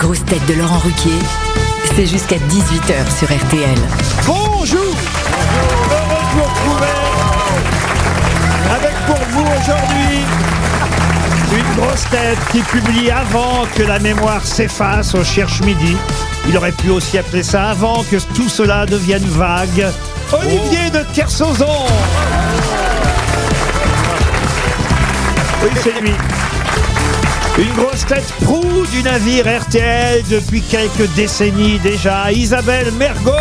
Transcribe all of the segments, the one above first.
grosses têtes de Laurent Ruquier, c'est jusqu'à 18h sur RTL. Bonjour, heureux de vous retrouver avec pour vous aujourd'hui une grosse tête qui publie avant que la mémoire s'efface au Cherche Midi. Il aurait pu aussi appeler ça avant que tout cela devienne vague. Olivier de Kersauzon. Oui, c'est lui. Une grosse tête proue du navire RTL depuis quelques décennies déjà, Isabelle Mergo.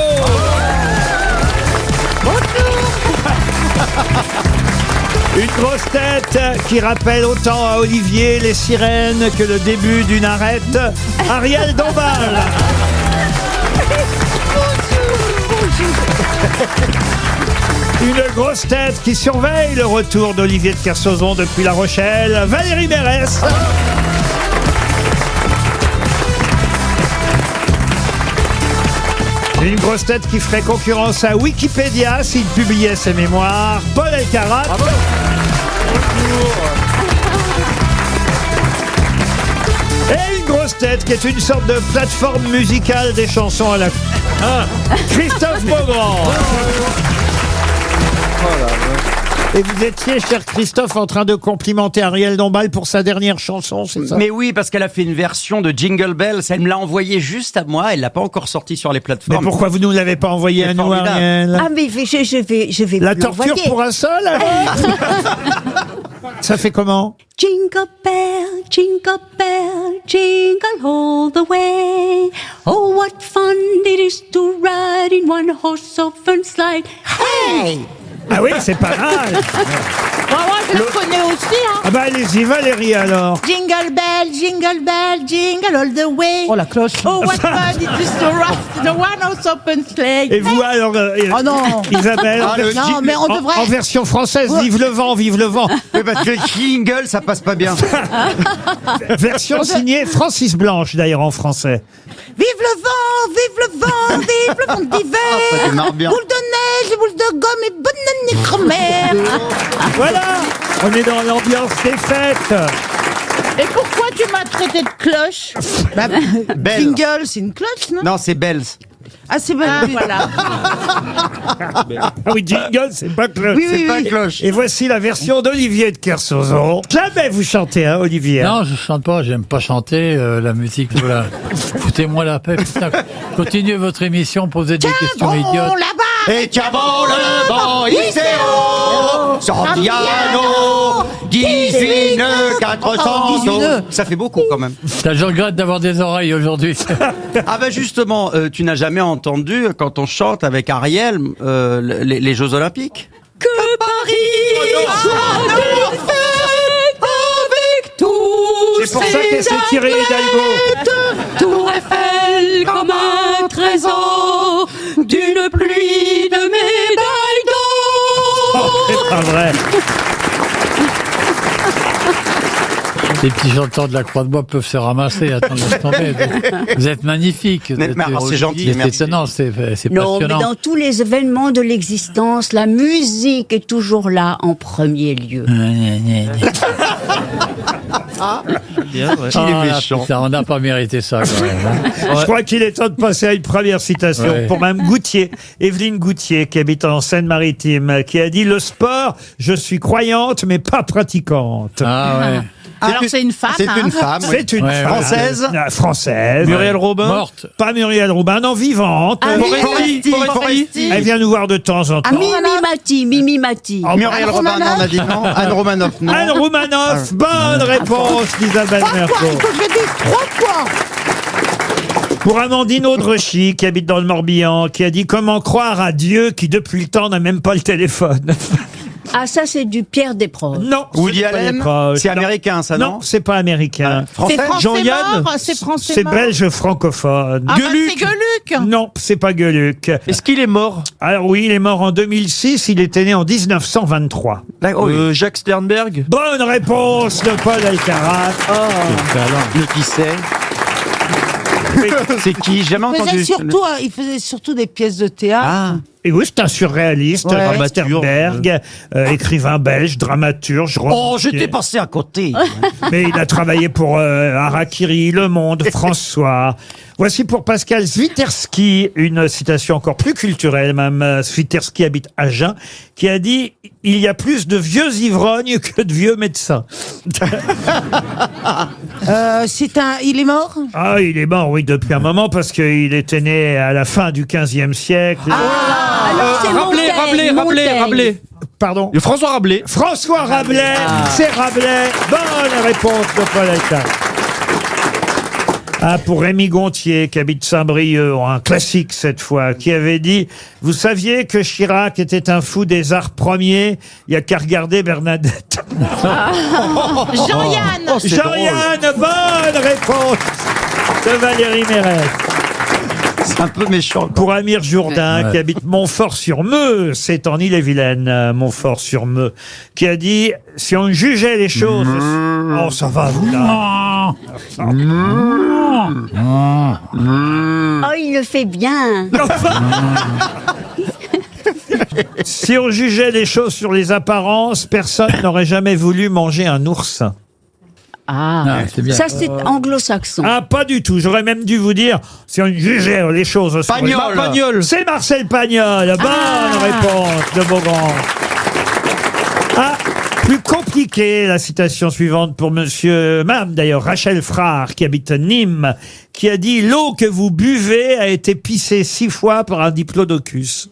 Une grosse tête qui rappelle autant à Olivier les sirènes que le début d'une arête, Ariel Dombal. Une grosse tête qui surveille le retour d'Olivier de Kersauzon depuis La Rochelle, Valérie Mérès. Une grosse tête qui ferait concurrence à Wikipédia s'il publiait ses mémoires, Paul Elkarat. Bravo. Et une grosse tête qui est une sorte de plateforme musicale des chansons à la... Christophe Beaugrand. Et vous étiez, cher Christophe, en train de complimenter Ariel Dombal pour sa dernière chanson, c'est ça? Mais oui, parce qu'elle a fait une version de Jingle Bells. Elle me l'a envoyée juste à moi. Elle l'a pas encore sortie sur les plateformes. Mais pourquoi vous ne nous l'avez pas envoyé à nous, Ariel? Ah, mais je vais La vous torture l'envoyer. pour un seul, alors? Ça fait comment? Jingle bell, jingle all the way. Oh, what fun it is to ride in one horse open slide. Hey! Ah oui, c'est pas mal. Moi, je le connais aussi, hein. Ah bah allez-y, Valérie, alors. Jingle bell, jingle all the way. Oh, la cloche. Oh, what fun it is to ride the one horse open sleigh. Et vous, alors, Oh non. Isabelle, Non, mais on devrait... en version française, vive le vent, vive le vent. Oui, parce que Jingle, ça passe pas bien. Version signée Francis Blanche, d'ailleurs, en français. Vive le vent, vive le vent, vive le vent d'hiver. ça démarre bien. Boule de neige, boule de gomme et bonne année grand-mère. Voilà, on est dans l'ambiance des fêtes. Et pourquoi tu m'as traité de cloche? Belle. Jingle, c'est une cloche, non? Non, c'est Bells. Ah, c'est bon. Voilà. Ah oui, jingle, c'est pas cloche. Oui, C'est oui, pas oui. cloche. Et voici la version d'Olivier de Kersauzon. Jamais vous chantez, hein, Olivier? Non, je chante pas, j'aime pas chanter la musique. Voilà. Foutez-moi la paix. Putain. Continuez votre émission, posez des questions idiotes. Là-bas. Et tiens bon le vent, Iseo, Santiano, 18 400. Ça fait beaucoup quand même. Je regrette d'avoir des oreilles aujourd'hui. Ah bah justement, tu n'as jamais entendu quand on chante avec Ariel les Jeux Olympiques? Que Paris soit une fête avec tous C'est pour ça qu'elle s'est tirée Hidalgo. Tour Eiffel comme un trésor d'une pluie de médailles Oh, d'or. c'est pas vrai. Les petits chanteurs de la Croix-de-Bois peuvent se ramasser. Attends, laisse tomber. Vous êtes magnifiques. Mais c'est gentil, C'est merci. étonnant, c'est Non, mais passionnant. dans tous les événements de l'existence, la musique est toujours là en premier lieu. Il est méchant. Putain, on n'a pas mérité ça quand même. Hein. Je crois qu'il est temps de passer à une première citation Ouais. pour Mme Goutier, Evelyne Goutier, qui habite en Seine-Maritime, qui a dit « Le sport, je suis croyante, mais pas pratiquante. Ah ouais. Alors, c'est une femme. C'est hein. une femme. oui. C'est une Ouais, femme. Française. Française. Muriel Robin. Morte. Pas Muriel Robin, non, vivante. Ah, Foresti. Elle vient nous voir de temps en temps. Mimi Mati. Oh, Muriel Anne Robin, non, on a dit non. Anne Romanoff, non. Anne Romanoff, bonne réponse d'Isabelle Trois points, Mergo. il faut que je dise 3 points. Pour Amandine Audrechy, qui habite dans le Morbihan, qui a dit « Comment croire à Dieu qui, depuis le temps, n'a même pas le téléphone ?» Ah, ça, c'est du Pierre Desproges. Non. Woody c'est pas Allen, les proches. c'est Non. américain, ça, non? Non, c'est pas américain. Français. C'est français Jean-Yann, mort, c'est français c'est mort. belge francophone. Ah, bah, c'est Gueuluc. Non, c'est pas Gueuluc. Est-ce qu'il est mort? Alors oui, il est mort en 2006, il était né en 1923. Jacques Sternberg? Bonne réponse de Paul Elkarat. Le qui sait. C'est qui? J'ai jamais entendu. Il faisait surtout des pièces de théâtre. Ah. Et oui, c'est un surréaliste, Jacques Sternberg, écrivain belge, dramaturge, romancier. J'étais passé à côté. Mais il a travaillé pour Harakiri, Le Monde, François. Voici pour Pascal Sviterski une citation encore plus culturelle, même. Sviterski habite Agen, qui a dit « Il y a plus de vieux ivrognes que de vieux médecins ». Il est mort? Ah, il est mort, oui, depuis un moment, parce qu'il était né à la fin du XVe siècle. Alors, c'est Rabelais. Pardon? François Rabelais. François Rabelais, c'est Rabelais. Bonne réponse de Paul Elkarat. Ah, pour Rémi Gontier, qui habite Saint-Brieuc, un classique cette fois, qui avait dit « Vous saviez que Chirac était un fou des arts premiers? Il n'y a qu'à regarder Bernadette. » Jean-Yann. Jean-Yann, bonne réponse de Valérie Mérès. C'est un peu méchant. Pour Amir Jourdain, qui habite Montfort-sur-Meux, c'est en Ille-et-Vilaine, Montfort-sur-Meux, qui a dit « Si on jugeait les choses... » Oh, ça va, vous, là. Oh, il le fait bien. Si on jugeait les choses sur les apparences, personne n'aurait jamais voulu manger un ours. c'est bien. Ça, c'est anglo-saxon. Ah, pas du tout. J'aurais même dû vous dire, si on jugeait les choses sur les Pagnol. C'est Marcel Pagnol. Bonne réponse de Beaugrand. Ah, plus compliqué, la citation suivante pour Madame d'ailleurs, Rachel Frard, qui habite Nîmes, qui a dit « L'eau que vous buvez a été pissée 6 fois par un diplodocus. »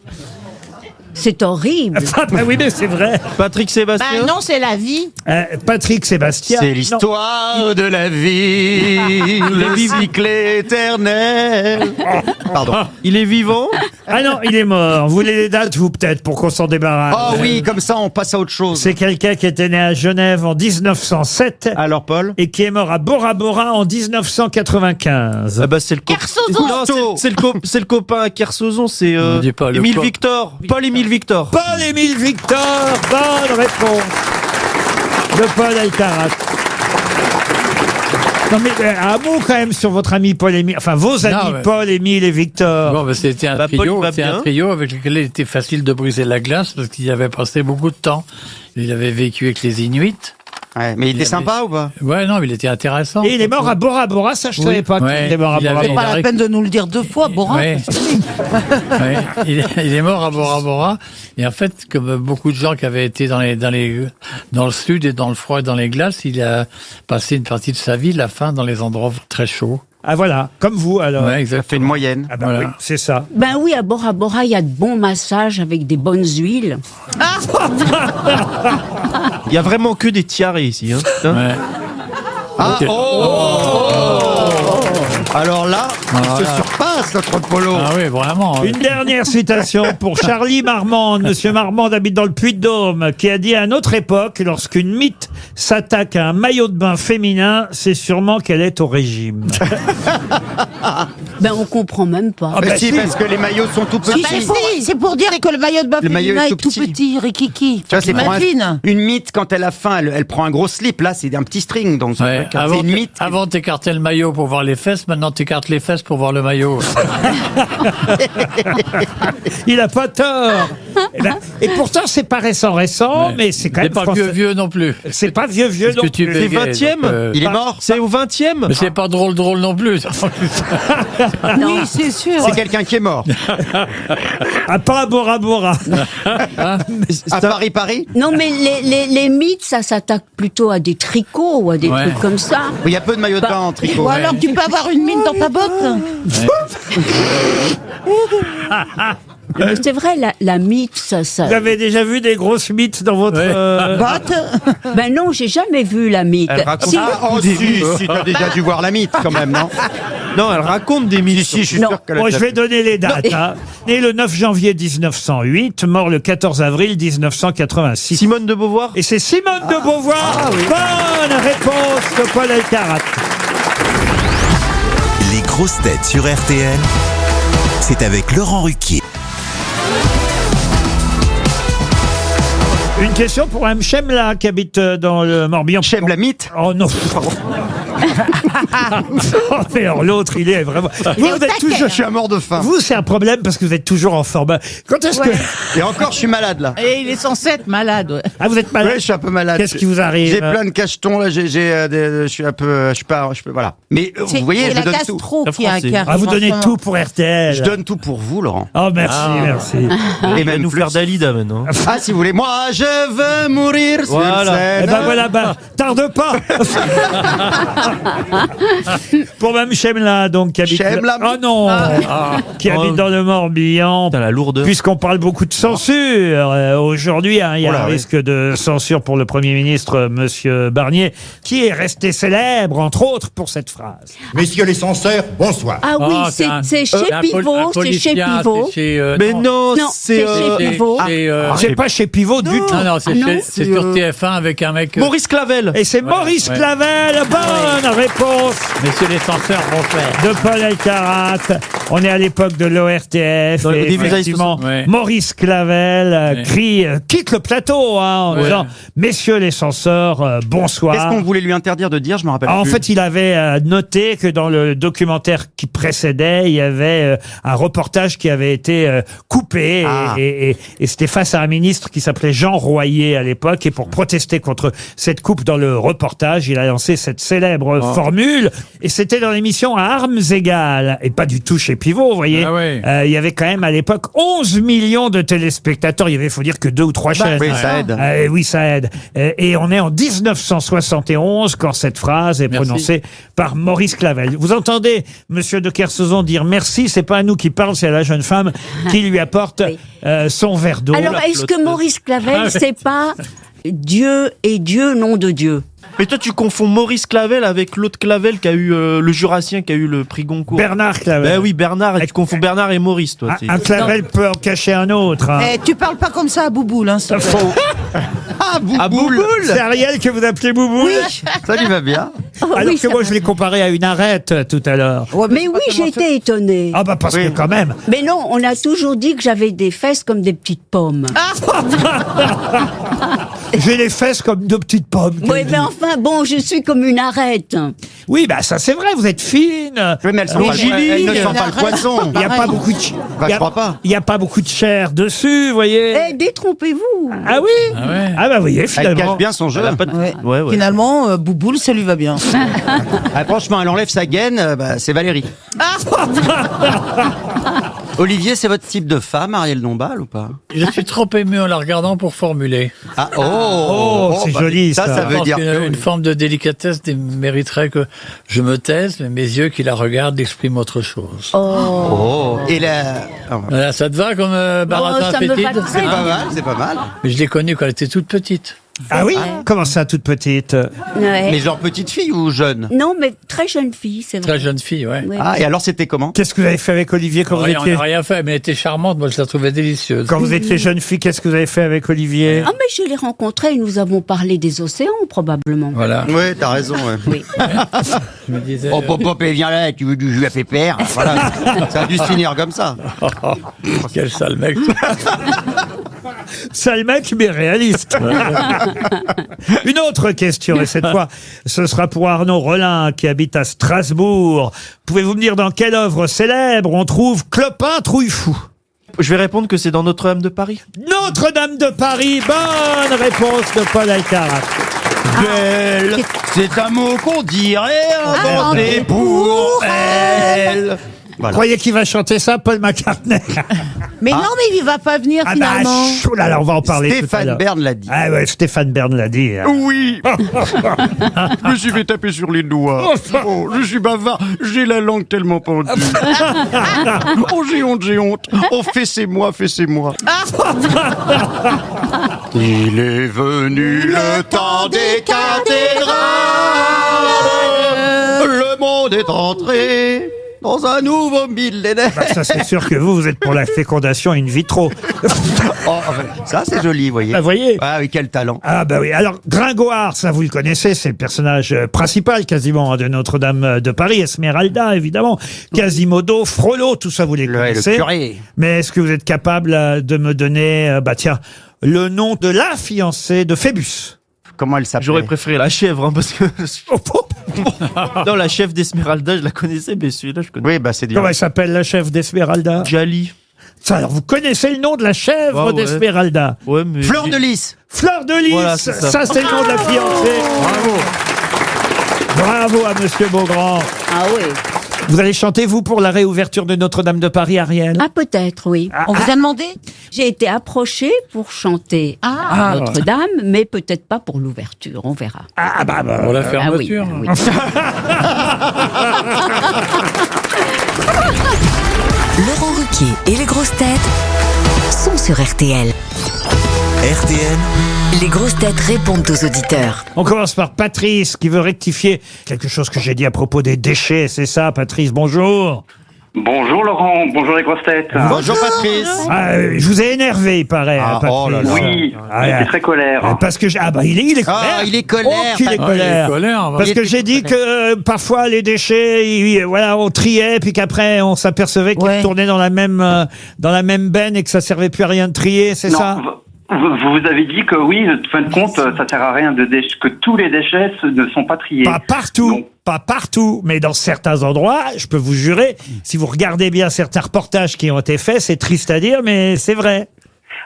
C'est horrible. Ah, bah oui, mais c'est vrai. Patrick Sébastien. Bah non, c'est la vie. Patrick Sébastien. C'est l'histoire de la vie, le cycle éternel. Pardon. Il est vivant. Ah non, il est mort. Vous voulez les dates, vous, peut-être, pour qu'on s'en débarrasse? Oh oui, comme ça, on passe à autre chose. C'est quelqu'un qui était né à Genève en 1907 Alors, Paul. et qui est mort à Bora Bora en 1995. Ah bah, c'est le Kersozon. Non, c'est le copain à Kersozon, c'est On dit pas le Émile co- Victor. Paul-Émile Victor. Paul-Émile Victor, bonne réponse de Paul Elkarat. Non mais un mot quand même sur votre ami Paul-Émile, enfin vos amis Non, mais- Paul, Émile et Victor. Bon, c'était un Paul, il trio, va c'était bien. un trio avec lequel il était facile de briser la glace parce qu'il y avait passé beaucoup de temps. Il avait vécu avec les Inuits. Ouais, mais il était sympa ou pas? Ouais, non, mais il était intéressant. Et il est mort à Bora Bora, ça je savais pas qu'il Ouais, était mort à il Bora avait- Bora. Pas la peine de nous le dire 2 fois, Borin. Ouais. Ouais. Il est mort à Bora Bora. Et en fait, comme beaucoup de gens qui avaient été dans le sud et dans le froid et dans les glaces, il a passé une partie de sa vie, la fin, dans les endroits très chauds. Ah voilà, comme vous alors. Ouais, Ça fait exactement. une moyenne. Ah bah Voilà. oui, c'est ça. Ben oui, à Bora Bora, il y a de bons massages avec des bonnes huiles. Il y a vraiment que des tiarés ici. Hein. Ouais. Ah, Ok. Alors là, il se Voilà. surpasse notre polo. Ah oui, vraiment. Une dernière citation pour Charlie Marmande. Monsieur Marmande habite dans le Puy-de-Dôme, qui a dit à une autre époque, lorsqu'une mythe s'attaque à un maillot de bain féminin, c'est sûrement qu'elle est au régime. Ben on comprend même pas. Ah, Mais bah si, si. parce que les maillots sont tout petits. C'est pour dire que le maillot de bain Le maillot féminin est est tout tout petit. petit, rikiki. Tu vois, c'est pour T'imagines? une mythe, quand elle a faim, elle prend un gros slip. Là, c'est un petit string. Donc, Ouais. c'est une mythe. Avant t'écartais le maillot pour voir les fesses, maintenant t'écartes les fesses pour voir le maillot. Il a pas tort. Et pourtant, c'est pas récent, mais c'est quand C'est même pas français. vieux non plus. C'est pas vieux Parce non que tu plus. C'est bégayes, 20e? donc, Il est mort. C'est au 20e. Mais c'est pas drôle non plus. Oui, c'est sûr. C'est quelqu'un qui est mort. Ah, pas à Bora Bora. À Paris. Non, mais les mythes, ça s'attaque plutôt à des tricots ou à des Ouais. trucs comme ça. Il y a peu de maillots de bain en tricot. Ou alors tu peux avoir une mine dans ta botte. Mais c'est vrai, la mythe, ça. Vous avez déjà vu des grosses mythes dans votre... Ouais. Botte. Ben non, j'ai jamais vu la mythe. Elle raconte- Si, Ah, oh si, t'as déjà dû voir la mythe quand même, non? Non, elle raconte des mythes. Si, je suis Non. sûr qu'elle a Bon, je déjà vais donner les dates. Hein. Né le 9 janvier 1908, mort le 14 avril 1986. Simone de Beauvoir. Et c'est Simone de Beauvoir. Bonne réponse de Paul Elkarat. Les grosses têtes sur RTL, c'est avec Laurent Ruquier. Une question pour Mme Chemla qui habite dans le Morbihan. Chemlamite. Oh non. Oh, mais alors, l'autre, il est vraiment. Vous êtes toujours. Je suis à mort de faim. Vous, c'est un problème parce que vous êtes toujours en forme. Quand est-ce que. Et encore, je suis malade là. Et il est censé être malade. Ouais. Ah, vous êtes malade? Ouais, je suis un peu malade. Qu'est-ce qui vous arrive? J'ai plein de cachetons là. Je suis un peu. Voilà. Mais vous voyez, je la donne tout. gastro qui français. arrive. Ah, vous donnez en ce tout moment. pour RTL. Je donne tout pour vous, Laurent. Oh, merci, merci. Et Il va même nous plus. faire Dalida maintenant. Ah, si vous voulez. Moi, je veux mourir sur Voilà. Eh scène. ben voilà, tarde pas. Pour Mme Chemla, donc, qui habite. Chemla. Oh non. Qui habite dans le Morbihan. Putain, la lourdeur. Puisqu'on parle beaucoup de censure aujourd'hui, hein, il y a Oh là, un oui. risque de censure pour le Premier ministre, Monsieur Barnier, qui est resté célèbre, entre autres, pour cette phrase. Messieurs les censeurs, bonsoir. Ah oui, Oh, c'est chez Pivot, c'est chez Pivot. Mais non, Non, c'est chez Pivot. C'est pas chez Pivot du tout. Non, non, c'est non, c'est sur TF1 avec un mec. Maurice Clavel. Et c'est Voilà, Maurice ouais. Clavel, bonne réponse Messieurs les censeurs vont faire. de Paul Elkarat. On est à l'époque de l'ORTF. Dans le Et début des années effectivement, 60. Ouais. Maurice Clavel Ouais. crie, quitte le plateau, hein, en Ouais. disant, messieurs les censeurs, bonsoir. Qu'est-ce qu'on voulait lui interdire de dire? Je me rappelle En plus. fait, il avait noté que dans le documentaire qui précédait, il y avait un reportage qui avait été coupé Ah. et c'était face à un ministre qui s'appelait Jean Royer à l'époque et pour protester contre cette coupe dans le reportage, il a lancé cette célèbre formule et c'était dans l'émission À armes égales et pas du tout chez Pivot, vous voyez. Ah ouais. Il y avait quand même à l'époque 11 millions de téléspectateurs, il y avait, faut dire, que 2 ou 3 chaînes. oui, ça aide. Oui, ça aide. Et on est en 1971 quand cette phrase est Merci. prononcée par Maurice Clavel. Vous entendez Monsieur de Kersauzon dire merci, c'est pas à nous qui parle, c'est à la jeune femme qui lui apporte Oui. son verre d'eau. Alors, est-ce que Maurice Clavel, c'est pas Dieu et Dieu, nom de Dieu? Mais toi, tu confonds Maurice Clavel avec l'autre Clavel qui a eu le Jurassien qui a eu le prix Goncourt. Bernard Clavel. Ben oui, Bernard. Tu confonds Bernard et Maurice, toi. Un Clavel peut en cacher un autre. Hein. Eh, tu parles pas comme ça à Bouboule, hein, s'il te plaît. Ah, Bouboule. C'est Ariel que vous appelez Bouboule. Ça lui va bien. Alors Oui, que ça moi va. je l'ai comparé à une arête tout à l'heure. Ouais, Mais c'est oui, pas j'ai tellement été étonnée. Ah bah parce Oui. que quand même. Mais non, on a toujours dit que j'avais des fesses comme des petites pommes. J'ai les fesses comme deux petites pommes. Oui, mais enfin, bon, je suis comme une arête. Oui, bah ça c'est vrai, vous êtes fine. Oui, mais elles ne sent pas le poisson. Il n'y a pas beaucoup de Bah, je crois pas. Il y a pas beaucoup de chair dessus, vous voyez. Eh, détrompez-vous. Ah oui. Ah ouais. Ah bah vous voyez Elle finalement. cache bien son jeu. Elle a pas de- Ouais. Ouais, ouais. Finalement, Bouboule, ça lui va bien. Ah, franchement, elle enlève sa gaine, bah, c'est Valérie. Olivier, c'est votre type de femme, Ariel Dombal, ou pas? Je suis trop ému en la regardant pour formuler. Ah, c'est joli, ça. Ça Je veut pense dire qu'une que... une forme de délicatesse mériterait que je me taise, mais mes yeux qui la regardent expriment autre chose. Oh. Et là... Ah, ouais. Voilà, ça te va comme Baratin ça me va fétide très C'est pas mal, c'est pas mal. Mais je l'ai connue quand elle était toute petite. Ah oui. Comment ça, toute petite? Ouais. Mais genre petite fille ou jeune? Non, mais très jeune fille, c'est vrai. Très jeune fille, ouais. Ouais. Ah, et alors c'était comment? Qu'est-ce que vous avez fait avec Olivier quand vous Rien, on étiez n'a rien fait, mais elle était charmante, moi je la trouvais délicieuse. quand vous étiez jeune fille? Qu'est-ce que vous avez fait avec Olivier? Ah, mais je l'ai rencontré et nous avons parlé des océans, probablement. Voilà, Ouais, t'as raison, ouais. Oui. je me disais... Oh, pop, pop, viens là, tu veux du jus à pépère? Voilà. Ça a dû se finir comme ça. Quel sale mec. Sale mec, mais réaliste. Une autre question, et cette fois, ce sera pour Arnaud Rollin, qui habite à Strasbourg. Pouvez-vous me dire dans quelle œuvre célèbre on trouve Clopin Trouillefou? Je vais répondre que c'est dans Notre-Dame de Paris. Notre-Dame de Paris, bonne réponse de Paul Alcarat. Belle, c'est un mot qu'on dirait inventé pour elle. Vous Voilà. croyez qu'il va chanter ça, Paul McCartney? Mais non, mais il va pas venir Ah bah, finalement. chou, là, là, on va en parler tout à Stéphane l'heure. Bern l'a dit. Ah ouais, Stéphane Bern l'a dit. hein. Oui. Je me suis fait taper sur les doigts. Oh, je suis bavard. J'ai la langue tellement pendue. Oh, j'ai honte, j'ai honte. Oh, fessez-moi, fessez-moi. Il est venu le temps des cathédrales. Le monde est entré dans un nouveau millénaire. Bah, ça, c'est sûr que vous êtes pour la fécondation in vitro. Oh, ça, c'est joli, vous voyez. Bah, voyez. Ah oui, quel talent. Ah bah oui, alors Gringoire, ça vous le connaissez, c'est le personnage principal quasiment hein, de Notre-Dame de Paris, Esmeralda évidemment, Quasimodo, Frollo, tout ça vous les Le connaissez. curé. Mais est-ce que vous êtes capable de me donner, bah tiens, le nom de la fiancée de Phébus. Comment elle s'appelle? J'aurais préféré la chèvre, hein, parce que... Non, la chef d'Esmeralda, je la connaissais, mais celui-là, je connais. Oui, bah c'est dur. Comment elle s'appelle, la chèvre d'Esmeralda? Jali. Ça, alors, vous connaissez le nom de la chèvre Ah ouais. d'Esmeralda? Ouais, mais... Fleur de Lys. Fleur de Lys, Voilà, c'est ça. ça c'est le nom de la fiancée. Bravo à Monsieur Beaugrand. Ah oui. Vous allez chanter, vous, pour la réouverture de Notre-Dame de Paris, Ariel? Ah, peut-être, oui. On vous a demandé? J'ai été approchée pour chanter à Notre-Dame, mais peut-être pas pour l'ouverture, on verra. Pour la fermeture. oui. Laurent Ruquier et les grosses têtes sont sur RTL. RTL, Les grosses têtes répondent aux auditeurs. On commence par Patrice qui veut rectifier quelque chose que j'ai dit à propos des déchets. C'est ça, Patrice, bonjour. Bonjour Laurent, bonjour les grosses têtes. Bonjour Patrice. Je vous ai énervé, il paraît, Ah, Patrice. oh là là. Oui, j'étais très colère. Parce que il est colère. Ah, il est colère. Oh, qu'il est colère. Parce que j'ai dit que parfois les déchets, voilà, on triait puis qu'après on s'apercevait qu'ils tournaient dans la même benne et que ça servait plus à rien de trier, c'est Non, ça? vous avez dit que oui, de fin de compte, ça sert à rien que tous les déchets ne sont pas triés. Pas partout. Donc, Pas partout, mais dans certains endroits, je peux vous jurer, si vous regardez bien certains reportages qui ont été faits, c'est triste à dire, mais c'est vrai.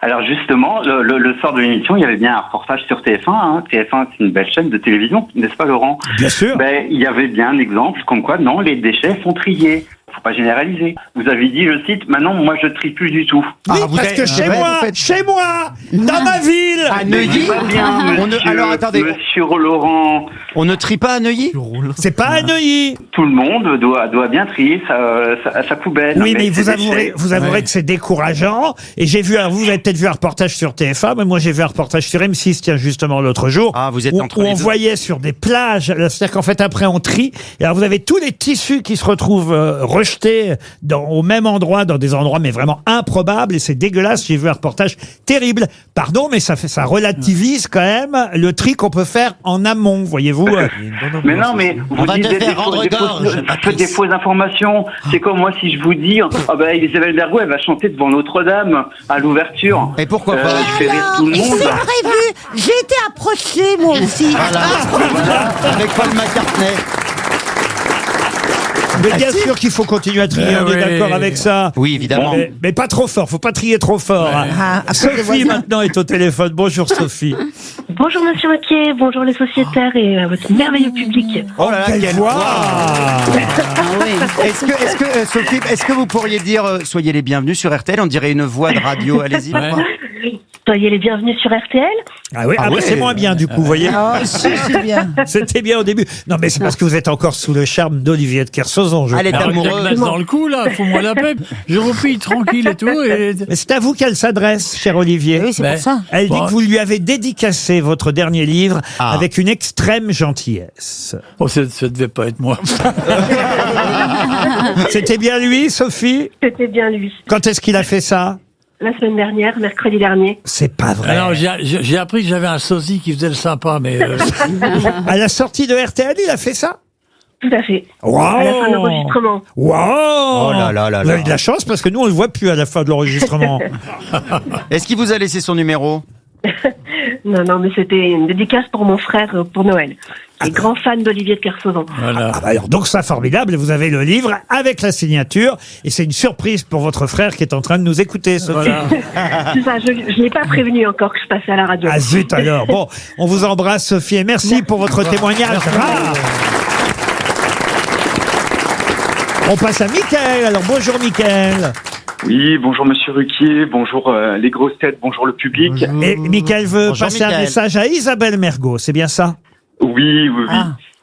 alors justement, le sort de l'émission, il y avait bien un reportage sur TF1. Hein. TF1, c'est une belle chaîne de télévision, n'est-ce pas Laurent? Bien sûr. Ben, il y avait bien un exemple comme quoi, non, les déchets sont triés. Faut pas généraliser. Vous avez dit, je cite, maintenant, moi, je trie plus du tout. Oui, parce que chez moi, dans ma ville, À Neuilly. Pas bien, monsieur, Alors attendez, monsieur Laurent. on ne trie pas à Neuilly? c'est pas à Neuilly. Tout le monde doit bien trier sa poubelle. Oui, mais ces vous avouerez que c'est décourageant. Et j'ai vu, vous avez peut-être vu un reportage sur TF1, mais moi j'ai vu un reportage sur M6, tiens, justement, l'autre jour. Ah, vous êtes où, entre où les on deux. voyait sur des plages, c'est-à-dire qu'en fait, après, on trie. Et alors, vous avez tous les tissus qui se retrouvent rejetés au même endroit, dans des endroits, mais vraiment improbables. Et c'est dégueulasse. J'ai vu un reportage terrible. Pardon, mais ça relativise quand même le tri qu'on peut faire en amont, voyez-vous. Mais non, mais vous va dites te faire rendre gorge, Patrice. des fausses informations. C'est comme moi si je vous dis, Isabelle Bergo, elle va chanter devant Notre-Dame à l'ouverture. Et pourquoi pas? Je fais rire tout le monde. C'est prévu. J'ai été approchée, moi aussi. Voilà, avec Paul McCartney. Mais bien sûr qu'il faut continuer à trier, on est d'accord avec ça. Oui, évidemment. Mais pas trop fort, faut pas trier trop fort. hein. Sophie maintenant est au téléphone. Bonjour Sophie. Bonjour Monsieur Ruquier, bonjour les sociétaires et votre merveilleux public. Oh là là, quelle voix. Est-ce que Sophie, est-ce que vous pourriez dire soyez les bienvenus sur RTL? On dirait une voix de radio. Allez-y. Soyez les bienvenus sur RTL. Ah oui, Ah ouais. c'est moins bien du coup, vous voyez. Oh, si, c'est bien. C'était bien au début. Non, mais c'est parce que vous êtes encore sous le charme d'Olivier de Kersauzon. Elle est crois. amoureuse. Dans le coup, là, fous-moi la paix. Je repille tranquille et tout. Et... Mais c'est à vous qu'elle s'adresse, cher Olivier. Oui, c'est pour ça. Elle dit que vous lui avez dédicacé votre dernier livre avec une extrême gentillesse. Oh, ça devait pas être moi. C'était bien lui, Sophie? C'était bien lui. Quand est-ce qu'il a fait ça? La semaine dernière, mercredi dernier. C'est pas vrai. Alors, j'ai appris que j'avais un sosie qui faisait le sympa, mais... À la sortie de RTL, il a fait ça? Tout à fait. Wow. À la fin de l'enregistrement. Wow. Oh là là là Vous avez là. de la chance parce que nous, on le voit plus à la fin de l'enregistrement. Est-ce qu'il vous a laissé son numéro? Non, mais c'était une dédicace pour mon frère pour Noël. Il est grand fan d'Olivier de Kersauzon. Voilà. Ah bah alors, donc ça, formidable. Vous avez le livre avec la signature. Et c'est une surprise pour votre frère qui est en train de nous écouter, Sophie. Voilà. C'est ça, je n'ai pas prévenu encore que je passais à la radio. Ah zut alors. Bon, on vous embrasse, Sophie, et merci pour votre témoignage. rare. On passe à Mickaël. Alors bonjour Mickaël. Oui, bonjour Monsieur Ruquier, bonjour les grosses têtes, bonjour le public. Et Mickaël veut Bonjour, passer un Mickaël. message à Isabelle Mergo, c'est bien ça? Oui.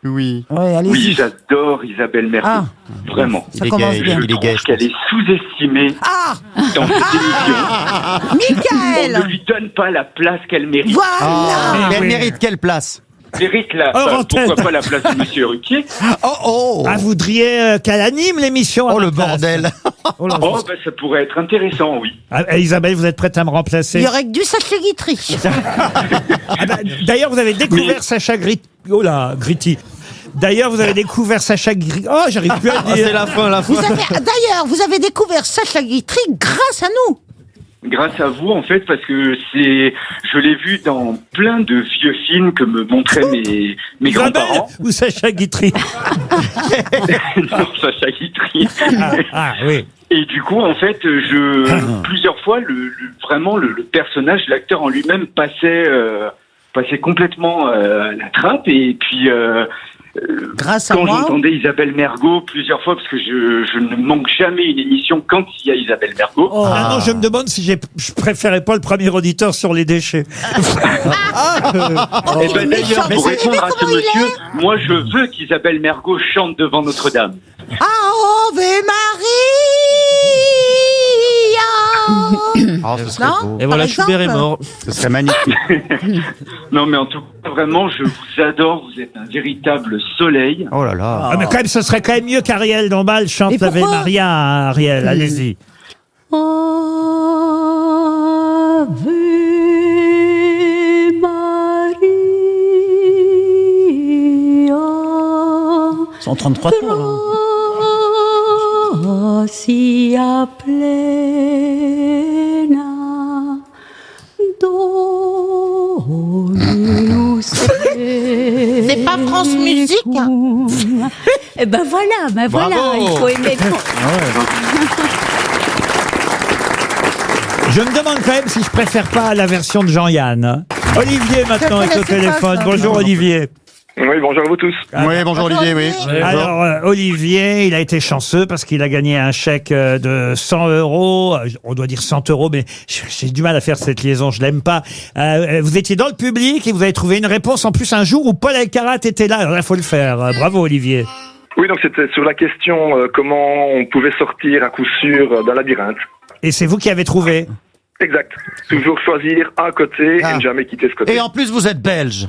Oui. Ouais, allez-y. Oui, j'adore Isabelle Mergo. Ah. Vraiment. Ça commence bien. Je trouve qu'elle est sous-estimée dans cette émission. On Michael. ne lui donne pas la place qu'elle mérite. Voilà. Mais elle oui. mérite quelle place? Mérite la. Hors antenne. Pourquoi pas la place de Monsieur Ruquier? Oh. Ah, vous voudriez qu'elle anime l'émission? à Oh ma le place. bordel. Oh, ça pourrait être intéressant, oui. Ah, Isabelle, vous êtes prête à me remplacer? Il y aurait que du Sacha Guitry. Ah bah, d'ailleurs, vous avez découvert Sacha Gritti. Oh là, Gritti. D'ailleurs, vous avez découvert Sacha Gritti. Oh, j'arrive plus à le dire. C'est la fin, la fin. D'ailleurs, vous avez découvert Sacha Guitry grâce à nous. Grâce à vous, en fait, parce que je l'ai vu dans plein de vieux films que me montraient mes grands-parents. Ou Sacha Guitry. Non, Sacha Guitry. Oui. Et du coup, en fait, plusieurs fois, vraiment le personnage, l'acteur en lui-même passait complètement à la trappe. Et puis, grâce à quand moi. j'entendais Isabelle Mergo plusieurs fois, parce que je ne manque jamais une émission quand il y a Isabelle Mergo. Ah non, je me demande si je préférais pas le premier auditeur sur les déchets. Et ben d'ailleurs, pour répondre à ce monsieur, moi je veux qu'Isabelle Mergo chante devant Notre-Dame. Ave Maria. Oh, ce serait Non beau. Et voilà, Par Schubert est exemple. mort. Ce serait magnifique. Non mais en tout cas, vraiment, je vous adore, vous êtes un véritable soleil. Oh là là. Ah, mais quand même, ce serait quand même mieux qu'Ariel Dombal chante Mais Ave pourquoi Maria, Ariel. Allez-y. Ave Maria. 133 tours, là. Gratia plena Dominus C'est pas France Musique. Eh ben voilà, voilà, il faut aimer. Je me demande quand même si je préfère pas la version de Jean-Yann. Olivier maintenant est au téléphone. Bonjour Olivier. Oui, bonjour à vous tous. Oui, bonjour Olivier, oui. Alors Olivier, il a été chanceux parce qu'il a gagné un chèque de 100 €. On doit dire 100 €, mais j'ai du mal à faire cette liaison, je l'aime pas. Vous étiez dans le public et vous avez trouvé une réponse en plus un jour où Paul Elkarat était là. Alors là, faut le faire. Bravo Olivier. Oui, donc c'était sur la question comment on pouvait sortir à coup sûr d'un labyrinthe. Et c'est vous qui avez trouvé. Exact. Toujours choisir un côté et ne jamais quitter ce côté. Et en plus, vous êtes belge.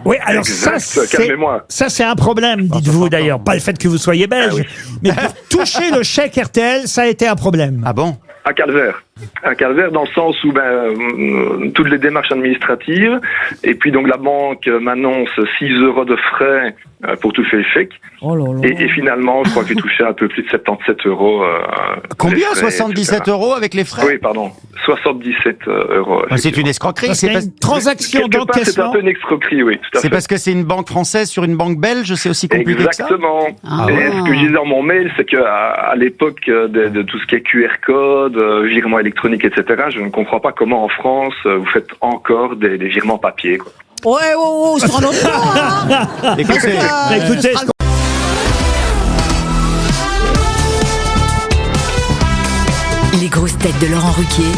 Oui, alors Exact, ça, calmez-moi. c'est un problème, dites-vous d'ailleurs. Pas le fait que vous soyez belge, mais pour toucher le chèque RTL, ça a été un problème. Ah bon? Un calvaire. Un calvaire dans le sens où toutes les démarches administratives et puis donc la banque m'annonce 6 € de frais pour toucher le chèque. Oh là là. Et finalement, je crois que j'ai touché un peu plus de 77 €. Combien? les frais, 77 etc. € avec les frais? Oui, pardon. 77 €. C'est une escroquerie. C'est une transaction Quelque part, c'est un d'encaissement. peu une escroquerie, oui, tout à fait. C'est parce que c'est une banque française sur une banque belge, c'est aussi compliqué que ça? Exactement. Et ce que je disais dans mon mail, c'est qu'à l'époque de tout ce qui est QR code, virement électronique, etc., je ne comprends pas comment en France vous faites encore des virements papier, quoi. Ouais, c'est un autre temps, hein. Écoutez, Écoutez, Les grosses têtes de Laurent Ruquier,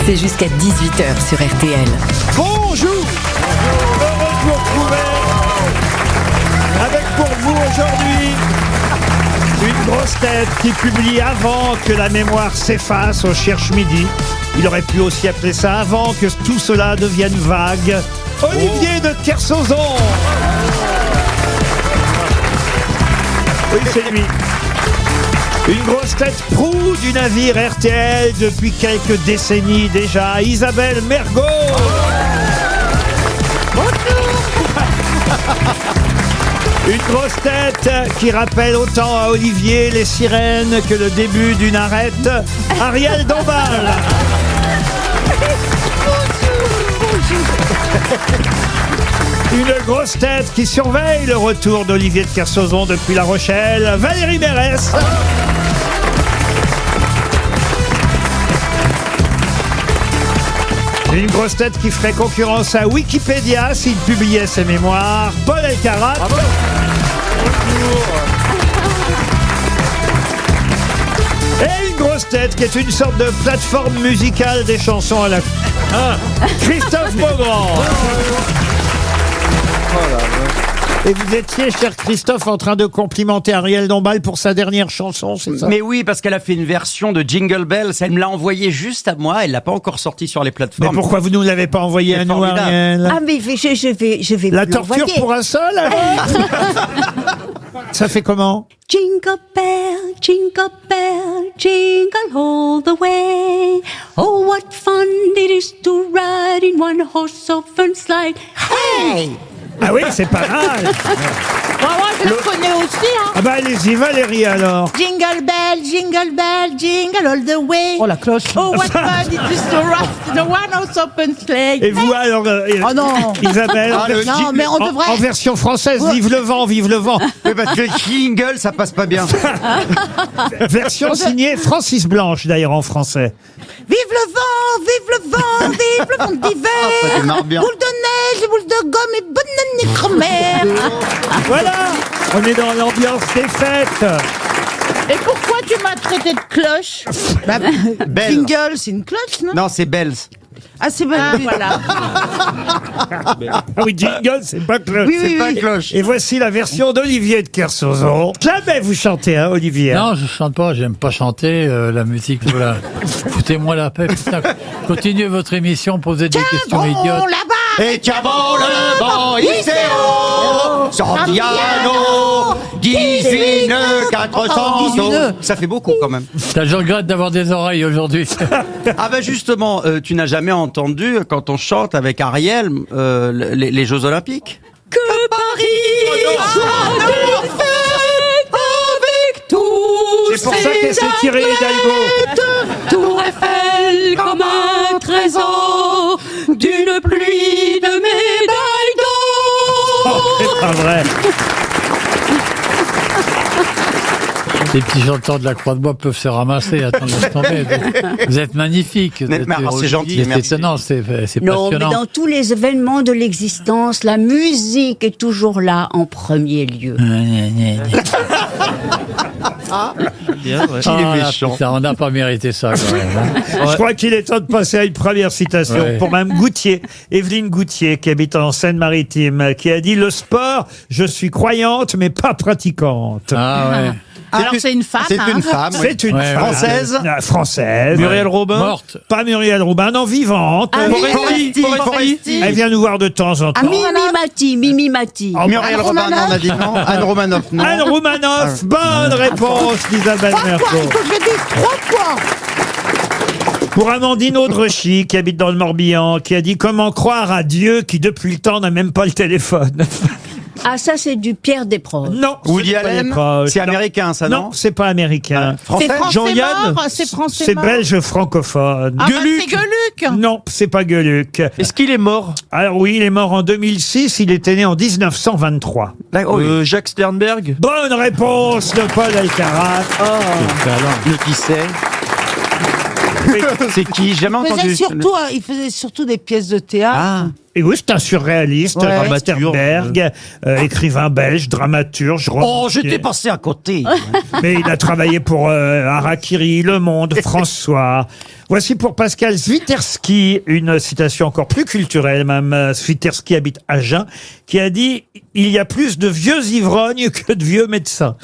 c'est jusqu'à 18h sur RTL. bonjour. Heureux de vous retrouver. Avec pour vous aujourd'hui une grosse tête qui publie avant que la mémoire s'efface au Cherche Midi. Il aurait pu aussi appeler ça avant que tout cela devienne vague. Olivier de Kersauzon. Oui, c'est lui. Une grosse tête proue du navire RTL depuis quelques décennies déjà. Isabelle Mergo. Une grosse tête qui rappelle autant à Olivier les sirènes que le début d'une arête. Ariel Dombal. Une grosse tête qui surveille le retour d'Olivier de Kersauzon depuis La Rochelle. Valérie Mérès. Une grosse tête qui ferait concurrence à Wikipédia s'il publiait ses mémoires. Paul Elkarat. Et une grosse tête qui est une sorte de plateforme musicale des chansons à la... Christophe Beaugrand. Et vous étiez, cher Christophe, en train de complimenter Ariel Dombal pour sa dernière chanson, c'est ça? Mais oui, parce qu'elle a fait une version de Jingle Bells. Elle me l'a envoyée juste à moi. Elle l'a pas encore sortie sur les plateformes. Mais pourquoi vous ne nous l'avez pas envoyé à nous, Ariel? Ah, mais je vais La vous torture l'envoyer. pour un seul, alors? Ça fait comment? Jingle bell, jingle all the way. Oh, what fun it is to ride in one horse open slide. Hey! Ah oui, c'est pas mal. Moi, je la connais aussi, hein. Ah bah allez-y, Valérie alors. Jingle bell, jingle all the way. Oh la cloche. Oh, what fun it is to ride the one-horse open sleigh. Et vous alors, Oh non. Isabelle, Non, mais on devrait... en version française, vive le vent, vive le vent. Mais parce que jingle, ça passe pas bien. Version signée Francis Blanche d'ailleurs en français. Vive le vent, vive le vent, vive le vent d'hiver. ça démarre bien. Boule de neige, boule de gomme et bonne grand-mère. Voilà, on est dans l'ambiance des fêtes. Et pourquoi tu m'as traité de cloche? Belle. Jingle, c'est une cloche, non? Non, c'est Bells. Ah, c'est bon. Voilà. Ah oui, jingle, c'est pas cloche. Oui, oui, C'est pas oui. cloche. Et voici la version d'Olivier de Kersauzon. Jamais vous chantez, hein, Olivier. Non, je chante pas, j'aime pas chanter la musique. Voilà. Foutez-moi la paix. Putain. Continuez votre émission, posez des questions idiotes. Là-bas. Et tiens bon le vent, Iseo, Santiano, 18 400. Ça fait beaucoup quand même. Je regrette d'avoir des oreilles aujourd'hui. Ah bah justement, tu n'as jamais entendu quand on chante avec Ariel les Jeux Olympiques? Que Paris soit une fête avec tous C'est pour ça qu'elle s'est tirée Hidalgo. Tour Eiffel comme un trésor d'une pluie de médailles d'or. Oh, c'est pas vrai. Les petits chanteurs de la Croix-de-Bois peuvent se ramasser. Attendez, laisse tomber. Vous êtes magnifiques. Mais c'est gentil, C'est merci. étonnant, c'est Non, mais passionnant. dans tous les événements de l'existence, la musique est toujours là en premier lieu. Bien, ouais. Il est Ah, méchant. putain, on n'a pas mérité ça quand même. Hein. Je crois qu'il est temps de passer à une première citation Ouais. pour Mme Goutier, Evelyne Goutier, qui habite en Seine-Maritime, qui a dit « Le sport, je suis croyante mais pas pratiquante ». Ah ouais. Alors, c'est une femme. C'est hein. une femme. oui. C'est une Ouais, femme. Française. Française. Muriel Robin. Morte. Pas Muriel Robin, non, vivante. Ah, Foresti. Elle vient nous voir de temps en temps. Mimi Mati. Muriel Robin, non, on a dit non. Anne Romanoff, non. Anne Romanoff, bonne réponse d'Isabelle Mergo. Il faut que je dise 3 fois. Pour Amandine Audrechy, qui habite dans le Morbihan, qui a dit « Comment croire à Dieu qui, depuis le temps, n'a même pas le téléphone ?» Ah, ça, c'est du Pierre Desproges. Non. Woody c'est pas Allen. les proches. C'est Non. américain, ça, non? Non, c'est pas américain. Français. C'est français Jean-Yann. mort, c'est français C'est mort. belge francophone. Ah, bah, Gueuluc. c'est Gueuluc. Non, c'est pas Gueuluc. Est-ce qu'il est mort? Alors oui, il est mort en 2006, il était né en 1923. Oh, oui. Jacques Sternberg. Bonne réponse de Paul Alcarat. Le qui sait. C'est qui? J'ai jamais entendu. Il faisait surtout des pièces de théâtre. Ah. Et oui, c'est un surréaliste, Ouais. Jacques Sternberg, écrivain belge, dramaturge, Oh, romancier. j'étais passé à côté. Mais il a travaillé pour Harakiri, Le Monde, François. Voici pour Pascal Sviterski une citation encore plus culturelle. Mme Sviterski habite Agen, qui a dit « Il y a plus de vieux ivrognes que de vieux médecins. »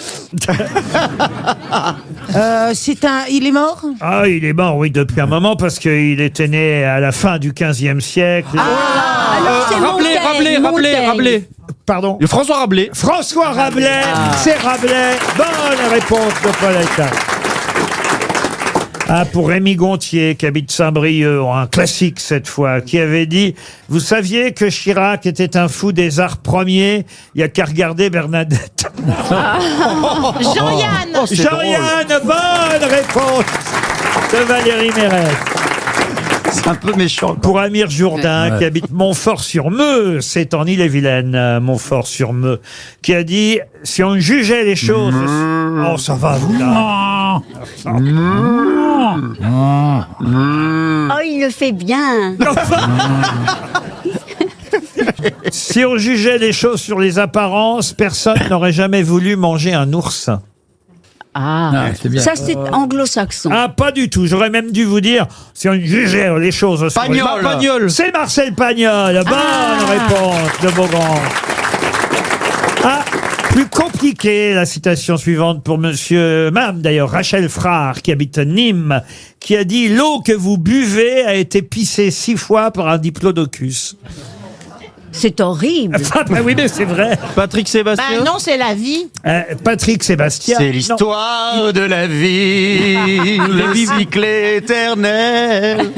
Il est mort? Ah, il est mort, oui, depuis un moment, parce qu'il était né à la fin du XVe siècle. Alors, c'est Montaigne. Pardon? François Rabelais. François Rabelais, c'est Rabelais. Bonne réponse de Paul Alcarat. Ah, pour Rémi Gontier, qui habite Saint-Brieuc, un classique cette fois, qui avait dit « Vous saviez que Chirac était un fou des arts premiers, il n'y a qu'à regarder Bernadette. » Jean-Yann. Jean-Yann, bonne réponse de Valérie Mérès. C'est un peu méchant. Pour Amir Jourdain, qui habite Montfort-sur-Meux, c'est en Île-et-Vilaine, Montfort-sur-Meux, qui a dit « Si on jugeait les choses... » Oh, ça va, vous, là. Oh, il le fait bien. Si on jugeait les choses sur les apparences, personne n'aurait jamais voulu manger un ours. Ah, c'est bien. ça c'est anglo-saxon. Ah, pas du tout. J'aurais même dû vous dire, si on jugeait les choses sur les Pagnol. Pagnol. C'est Marcel Pagnol. Bonne réponse de Beaugrand. Ah, plus compliqué, la citation suivante pour Madame d'ailleurs, Rachel Frard, qui habite Nîmes, qui a dit « L'eau que vous buvez a été pissée 6 fois par un diplodocus ». C'est horrible. Bah oui, mais c'est vrai. Patrick Sébastien. Bah non, c'est la vie. Patrick Sébastien. C'est l'histoire de la vie, le cycle éternel.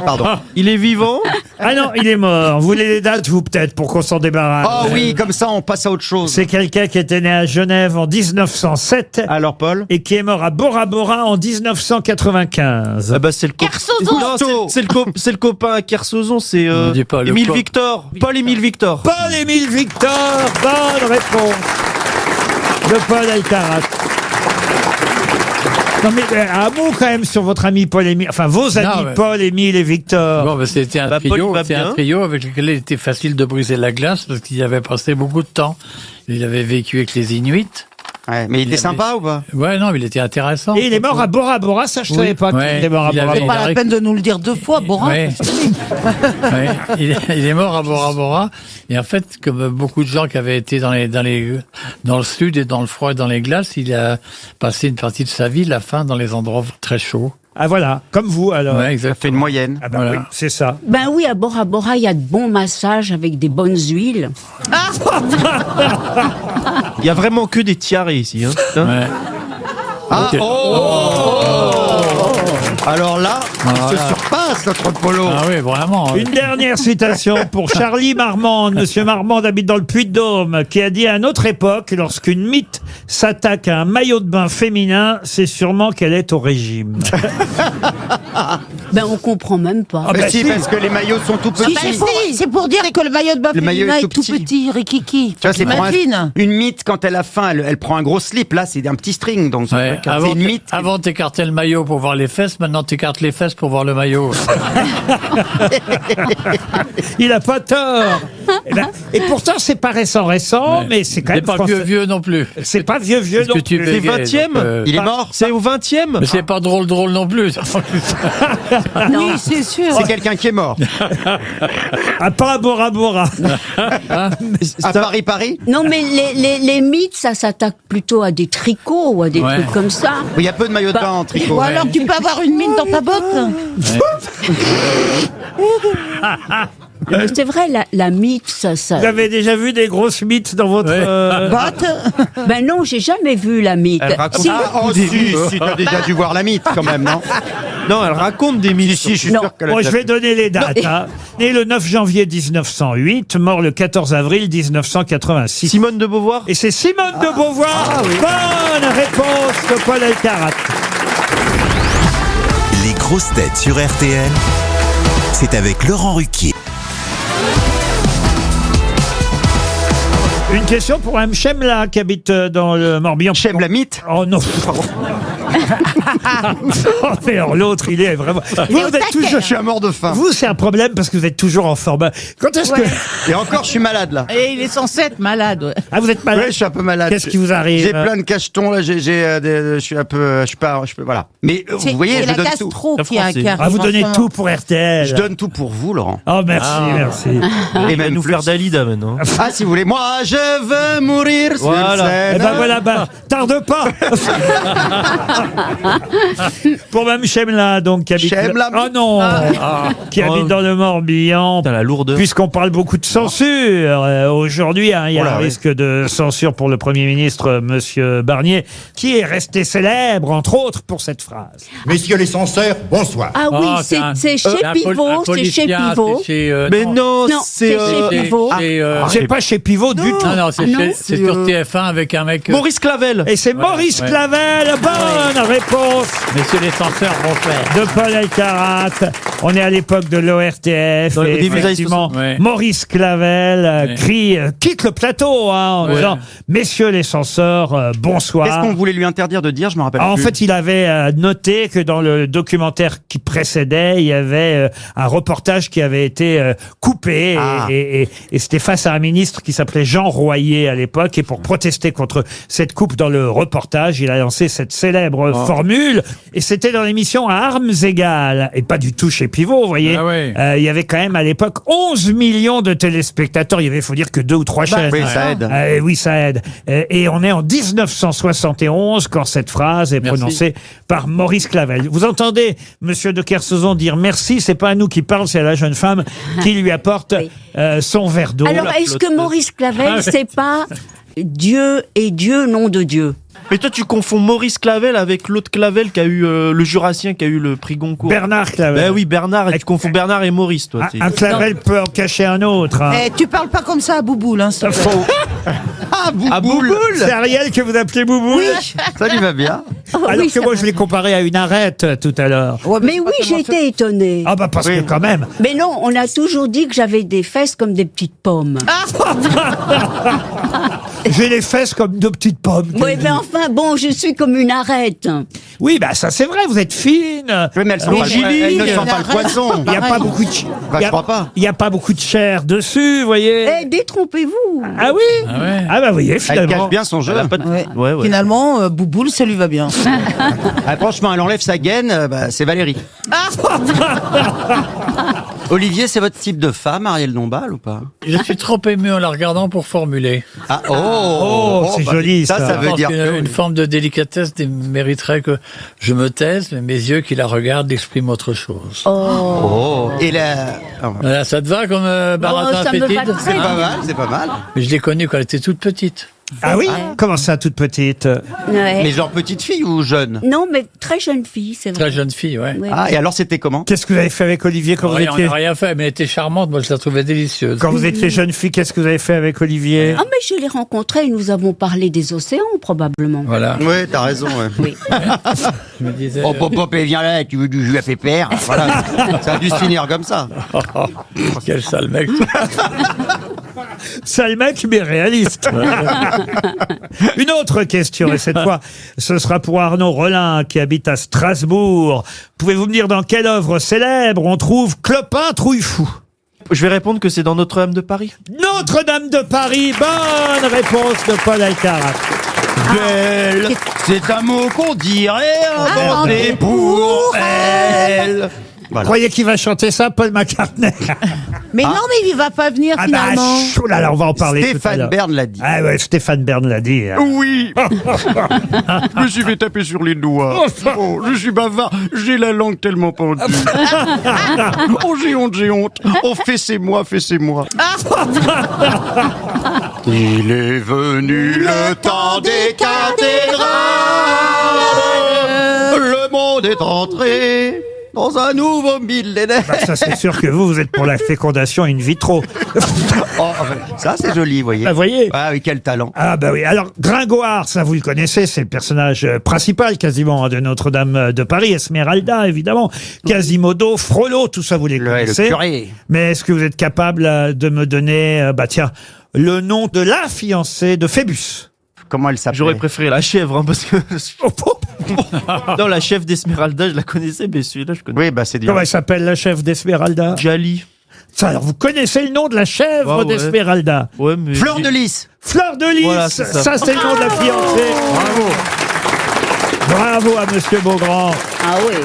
Pardon. Il est vivant? Ah non, il est mort. Vous voulez les dates, vous, peut-être, pour qu'on s'en débarrasse? Oh oui, comme ça, on passe à autre chose. C'est quelqu'un qui était né à Genève en 1907. Alors, Paul? Et qui est mort à Bora Bora en 1995. Ah bah c'est le Kersozon. Non, c'est le copain à Kersozon, c'est On dit pas le Émile co- Victor. Paul-Émile Victor. Paul-Émile Victor. Bonne réponse de Paul Alcarat. Non mais un mot quand même sur votre ami Paul-Émile, enfin vos amis Non, mais- Paul, Émile et Victor. Bon, ben, c'était Bah, Paul, il va c'était un bien. trio avec lequel il était facile de briser la glace parce qu'il avait passé beaucoup de temps. Il avait vécu avec les Inuits. Ouais, mais il était avait- sympa ou pas? Ouais, non, mais il était intéressant. Et il est mort à Bora Bora, ça je Oui. savais pas Ouais, qu'il est mort à il Bora avait- Bora. Pas la peine de nous le dire 2 fois, Borin. Ouais. Ouais, il est mort à Bora Bora. Et en fait, comme beaucoup de gens qui avaient été dans le sud et dans le froid et dans les glaces, il a passé une partie de sa vie, la fin, dans les endroits très chauds. Ah voilà, comme vous alors. Ouais, Ça exact. fait une moyenne. Ah bah Voilà. oui, c'est ça. Ben oui, à Bora Bora, il y a de bons massages avec des bonnes huiles. Il y a vraiment que des tiarés ici. Hein. Putain. Ouais. Ah, Ok. Alors là, il Ah, se là. surpasse notre Polo. Ah oui, vraiment. Une dernière citation pour Charlie Marmande. Monsieur Marmande habite dans le Puy-de-Dôme, qui a dit à une autre époque, lorsqu'une mythe s'attaque à un maillot de bain féminin, c'est sûrement qu'elle est au régime. Ben on comprend même pas. Ah, Mais bah si, si. parce que les maillots sont tout petits. C'est pour dire que le maillot de bain Le maillot féminin est est tout tout petit. petit, Rikiki. Tu vois, c'est pour Imagine. une mythe, quand elle a faim, elle prend un gros slip. Là, c'est un petit string. Donc, Ouais. quand c'est une mythe. Avant t'écartais le maillot pour voir les fesses, maintenant t'écartes les fesses pour voir le maillot. Il a pas tort. Et pourtant, c'est pas récent, mais c'est quand C'est même pas français. vieux non plus. C'est pas vieux C'est ce non que tu plus. C'est bégayes, 20e. donc, Il est mort. C'est au 20e. Mais c'est pas drôle non plus. Oui, c'est sûr. C'est quelqu'un qui est mort. Ah, pas à Bora Bora. À Paris. Non, mais les mythes, ça s'attaque plutôt à des tricots ou à des Ouais. trucs comme ça. Il y a peu de maillots de bain en tricot. Ou alors tu peux avoir une mine dans ta botte. Mais c'est vrai, la mythe, ça. Vous avez déjà vu des grosses mythes dans votre... Ouais. Botte. Ben non, j'ai jamais vu la mythe. Elle raconte- Si, Ah, oh, si, t'as déjà dû voir la mythe quand même, non? Non, elle raconte des mythes. Si, je suis Non. sûr qu'elle a Bon, je déjà vais donner les dates. Hein. Né le 9 janvier 1908, mort le 14 avril 1986. Simone de Beauvoir. Et c'est Simone de Beauvoir. Bonne réponse de Paul Alcarat. Les grosses têtes sur RTL, c'est avec Laurent Ruquier. Une question pour Mme Chemla qui habite dans le Morbihan. Chemla mythe. Oh non. Oh, mais alors, l'autre, il est vraiment. Vous, vous êtes toujours. Je suis à mort de faim. Vous, c'est un problème parce que vous êtes toujours en forme. Quand est-ce que. Et encore, je suis malade là. Et il est censé être malade. Ouais. Ah, vous êtes malade? Ouais, je suis un peu malade. Qu'est-ce qui vous arrive? J'ai plein de cachetons là. Je suis un peu. Je suis pas. Voilà. Mais vous voyez, C'est je la donne tout. gastro La qui française. arrive. Ah, vous donnez en ce tout moment. pour RTL. Je donne tout pour vous, Laurent. Oh, merci, merci. Et Il va même nous plus. faire Dalida maintenant. Ah, si vous voulez. Moi, je veux mourir sur Voilà. scène. Eh ben voilà, bah, tarde pas. Pour Mme Chemla, donc, qui habite. Chemla. Oh non. Qui habite dans le Morbihan. Putain, la lourdeur. Puisqu'on parle beaucoup de censure, aujourd'hui, hein, il y a Oh là, un oui. risque de censure pour le Premier ministre, Monsieur Barnier, qui est resté célèbre, entre autres, pour cette phrase. Messieurs les censeurs, bonsoir. Ah oui, Ah, c'est chez Pivot, c'est chez Pivot. Mais non, Non, c'est chez Pivot. C'est pas chez Pivot du tout. Non, non, c'est Ah non, c'est sur TF1 avec un mec. Maurice Clavel. Et c'est Voilà, Maurice ouais. Clavel, bonne réponse Messieurs les censeurs vont faire. de Paul Alcarat. On est à l'époque de l'ORTF. Dans le Et début des années effectivement, 60. Ouais. Maurice Clavel Ouais. crie, quitte le plateau hein, en Ouais. disant « Messieurs les censeurs, bonsoir ». Qu'est-ce qu'on voulait lui interdire de dire? Je me rappelle En plus. fait, il avait noté que dans le documentaire qui précédait, il y avait un reportage qui avait été coupé Ah. et c'était face à un ministre qui s'appelait Jean Royer à l'époque et pour protester contre cette coupe dans le reportage, il a lancé cette célèbre célèbre formule. Et c'était dans l'émission À armes égales. Et pas du tout chez Pivot, vous voyez. Ah oui. Il y avait quand même à l'époque 11 millions de téléspectateurs. Il y avait, faut dire, que 2 ou 3 chaînes. oui, ça aide. Oui, ça aide. Et on est en 1971 quand cette phrase est prononcée par Maurice Clavel. Vous entendez Monsieur de Kersauzon dire merci, c'est pas à nous qui parle, c'est à la jeune femme qui lui apporte son verre d'eau. Alors, est-ce que Maurice Clavel, c'est pas Dieu et Dieu, nom de Dieu? Mais toi, tu confonds Maurice Clavel avec l'autre Clavel qui a eu le Jurassien qui a eu le prix Goncourt. Bernard Clavel. Ben oui, Bernard. Et tu confonds Bernard et Maurice, toi. Un Clavel peut en cacher un autre. Hein. Tu parles pas comme ça à Bouboule, hein, s'il te plaît. Ah, Bouboule. C'est Ariel que vous appelez Bouboule. Oui. Ça lui va bien. Alors que moi, je l'ai comparé à une arête tout à l'heure. Mais oui, j'ai été étonnée. Ah bah parce que quand même. Mais non, on a toujours dit que j'avais des fesses comme des petites pommes. J'ai les fesses comme deux petites pommes. Oui, mais enfin, bon, je suis comme une arête. Oui, bah ça c'est vrai, vous êtes fine. Oui, mais elle ne sent pas le poisson. Il n'y a pas beaucoup de Bah, je crois pas. Il n'y a pas beaucoup de chair dessus, vous voyez. Eh, détrompez-vous. Ah oui. Ah bah vous voyez, Elle finalement. cache bien son jeu. Ouais. Finalement, Bouboule, ça lui va bien. Ah, franchement, elle enlève sa gaine, c'est Valérie. Olivier, c'est votre type de femme, Ariel Dombal, ou pas? Je suis trop ému en la regardant pour formuler. Ah, c'est joli ça. Ça veut dire une forme de délicatesse mériterait que je me taise, mais mes yeux qui la regardent expriment autre chose. Oh. Et là, Voilà, ça te va comme baratin ça me va fétide? très bien. c'est pas mal. Mais je l'ai connue quand elle était toute petite. Ah oui. Comment ça, toute petite? Ouais. Mais genre petite fille ou jeune? Non, mais très jeune fille, c'est vrai. Très jeune fille, ouais. Ouais. Ah, et alors c'était comment? Qu'est-ce que vous avez fait avec Olivier quand vous Rien, on étiez n'a rien fait, mais elle était charmante, moi je la trouvais délicieuse. quand vous étiez jeune fille? Qu'est-ce que vous avez fait avec Olivier? Ah, mais je l'ai rencontré et nous avons parlé des océans, probablement. Voilà. Ouais, t'as raison, ouais. Oui. Je me disais. Oh, pop, viens là, tu veux du jus à pépère? Voilà. Ça a dû se finir comme ça. Quel sale mec. Sale mec, mais réaliste. Une autre question, et cette fois, ce sera pour Arnaud Rollin, qui habite à Strasbourg. Pouvez-vous me dire dans quelle œuvre célèbre on trouve Clopin Trouillefou? Je vais répondre que c'est dans Notre-Dame de Paris. Notre-Dame de Paris, bonne réponse de Paul Alcarat. Belle, c'est un mot qu'on dirait inventé pour elle. Vous croyez qu'il va chanter ça, Paul McCartney? Mais non, mais il va pas venir finalement. Oh là là, on va en parler tout à Stéphane l'heure. Bern l'a dit. Ah ouais, Stéphane Bern l'a dit. Oui. Je me suis fait taper sur les doigts. Oh, je suis bavard. J'ai la langue tellement pendue. Oh, j'ai honte. Oh, fessez-moi. Il est venu le temps des cathédrales. Le monde est entré dans un nouveau millénaire. Bah, ça, c'est sûr que vous êtes pour la fécondation in vitro. Oh, ça, c'est joli, vous voyez. Vous voyez? Ah oui, quel talent. Ah bah oui, alors Gringoire, ça vous le connaissez, c'est le personnage principal quasiment de Notre-Dame de Paris, Esmeralda évidemment, Quasimodo, Frollo, tout ça vous les connaissez. Le curé. Mais est-ce que vous êtes capable de me donner, le nom de la fiancée de Phébus? Comment elle s'appelle? J'aurais préféré la chèvre, hein, parce que... Non, la chef d'Esmeralda, je la connaissais, mais celui-là, je connais. Oui, bah c'est dur. Comment elle s'appelle la chef d'Esmeralda? Jali. Ça, alors vous connaissez le nom de la chèvre Ouais. d'Esmeralda? Ouais, mais... Fleur de Lys. Fleur de Lys, Voilà, c'est ça. ça c'est le nom de la fiancée. Bravo à Monsieur Beaugrand. Ah oui.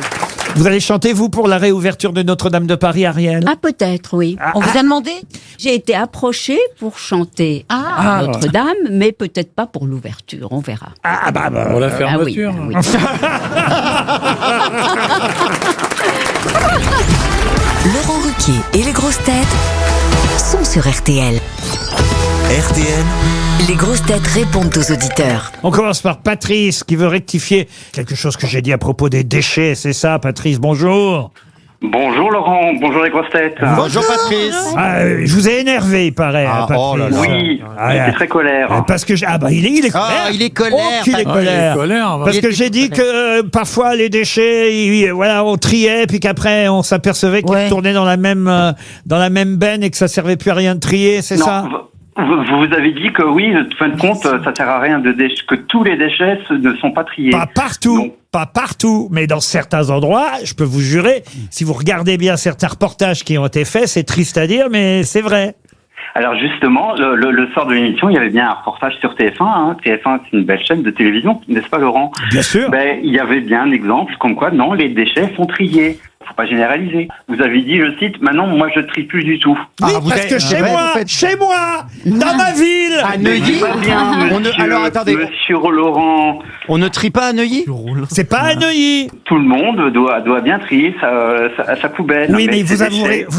Vous allez chanter, vous, pour la réouverture de Notre-Dame de Paris, Ariel? Ah, peut-être, oui. On vous a demandé? J'ai été approchée pour chanter à Notre-Dame, mais peut-être pas pour l'ouverture, on verra. Pour la fermeture. oui. Laurent Ruquier et les grosses têtes sont sur RTL. RTL, Les grosses têtes répondent aux auditeurs. On commence par Patrice qui veut rectifier quelque chose que j'ai dit à propos des déchets. C'est ça, Patrice, bonjour. Bonjour Laurent, bonjour les grosses têtes. Bonjour Patrice. Je vous ai énervé, il paraît, Patrice. Oh là là. Oui, j'étais très colère. Parce que il est colère. Ah, il est colère. Oh, qu'il est colère. Parce que j'ai dit que parfois les déchets, on triait, puis qu'après on s'apercevait qu'ils retournaient dans la même benne et que ça servait plus à rien de trier, c'est ça? Vous avez dit que oui, de fin de compte, ça sert à rien que tous les déchets ne sont pas triés. Pas partout, pas partout, mais dans certains endroits, je peux vous jurer, si vous regardez bien certains reportages qui ont été faits, c'est triste à dire, mais c'est vrai. Alors justement, le soir de l'émission, il y avait bien un reportage sur TF1. Hein. TF1, c'est une belle chaîne de télévision, n'est-ce pas, Laurent? Bien sûr. Ben, il y avait bien un exemple comme quoi, non, les déchets sont triés. Faut pas généraliser. Vous avez dit, je cite, maintenant, moi, je trie plus du tout. Oui, parce que chez moi, dans ma ville, À Neuilly Pas bien, monsieur, alors attendez, monsieur Laurent. on ne trie pas à Neuilly? c'est pas à Neuilly. Tout le monde doit bien trier sa poubelle. Oui, mais ses vous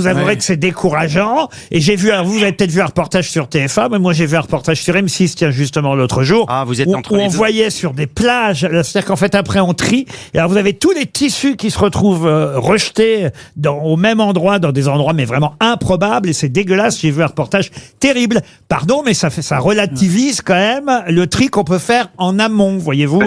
avouerez déchets. que c'est décourageant. Et j'ai vu, vous avez peut-être vu un reportage sur TF1, mais moi j'ai vu un reportage sur M6, tiens, justement, l'autre jour. Ah, vous êtes où, entre où les on deux. voyait sur des plages, c'est-à-dire qu'en fait, après, on trie. Et alors, vous avez tous les tissus qui se retrouvent rejetés au même endroit, dans des endroits, mais vraiment improbables. Et c'est dégueulasse. J'ai vu un reportage terrible. Pardon, mais ça relativise quand même le tri qu'on peut faire en amont, voyez-vous.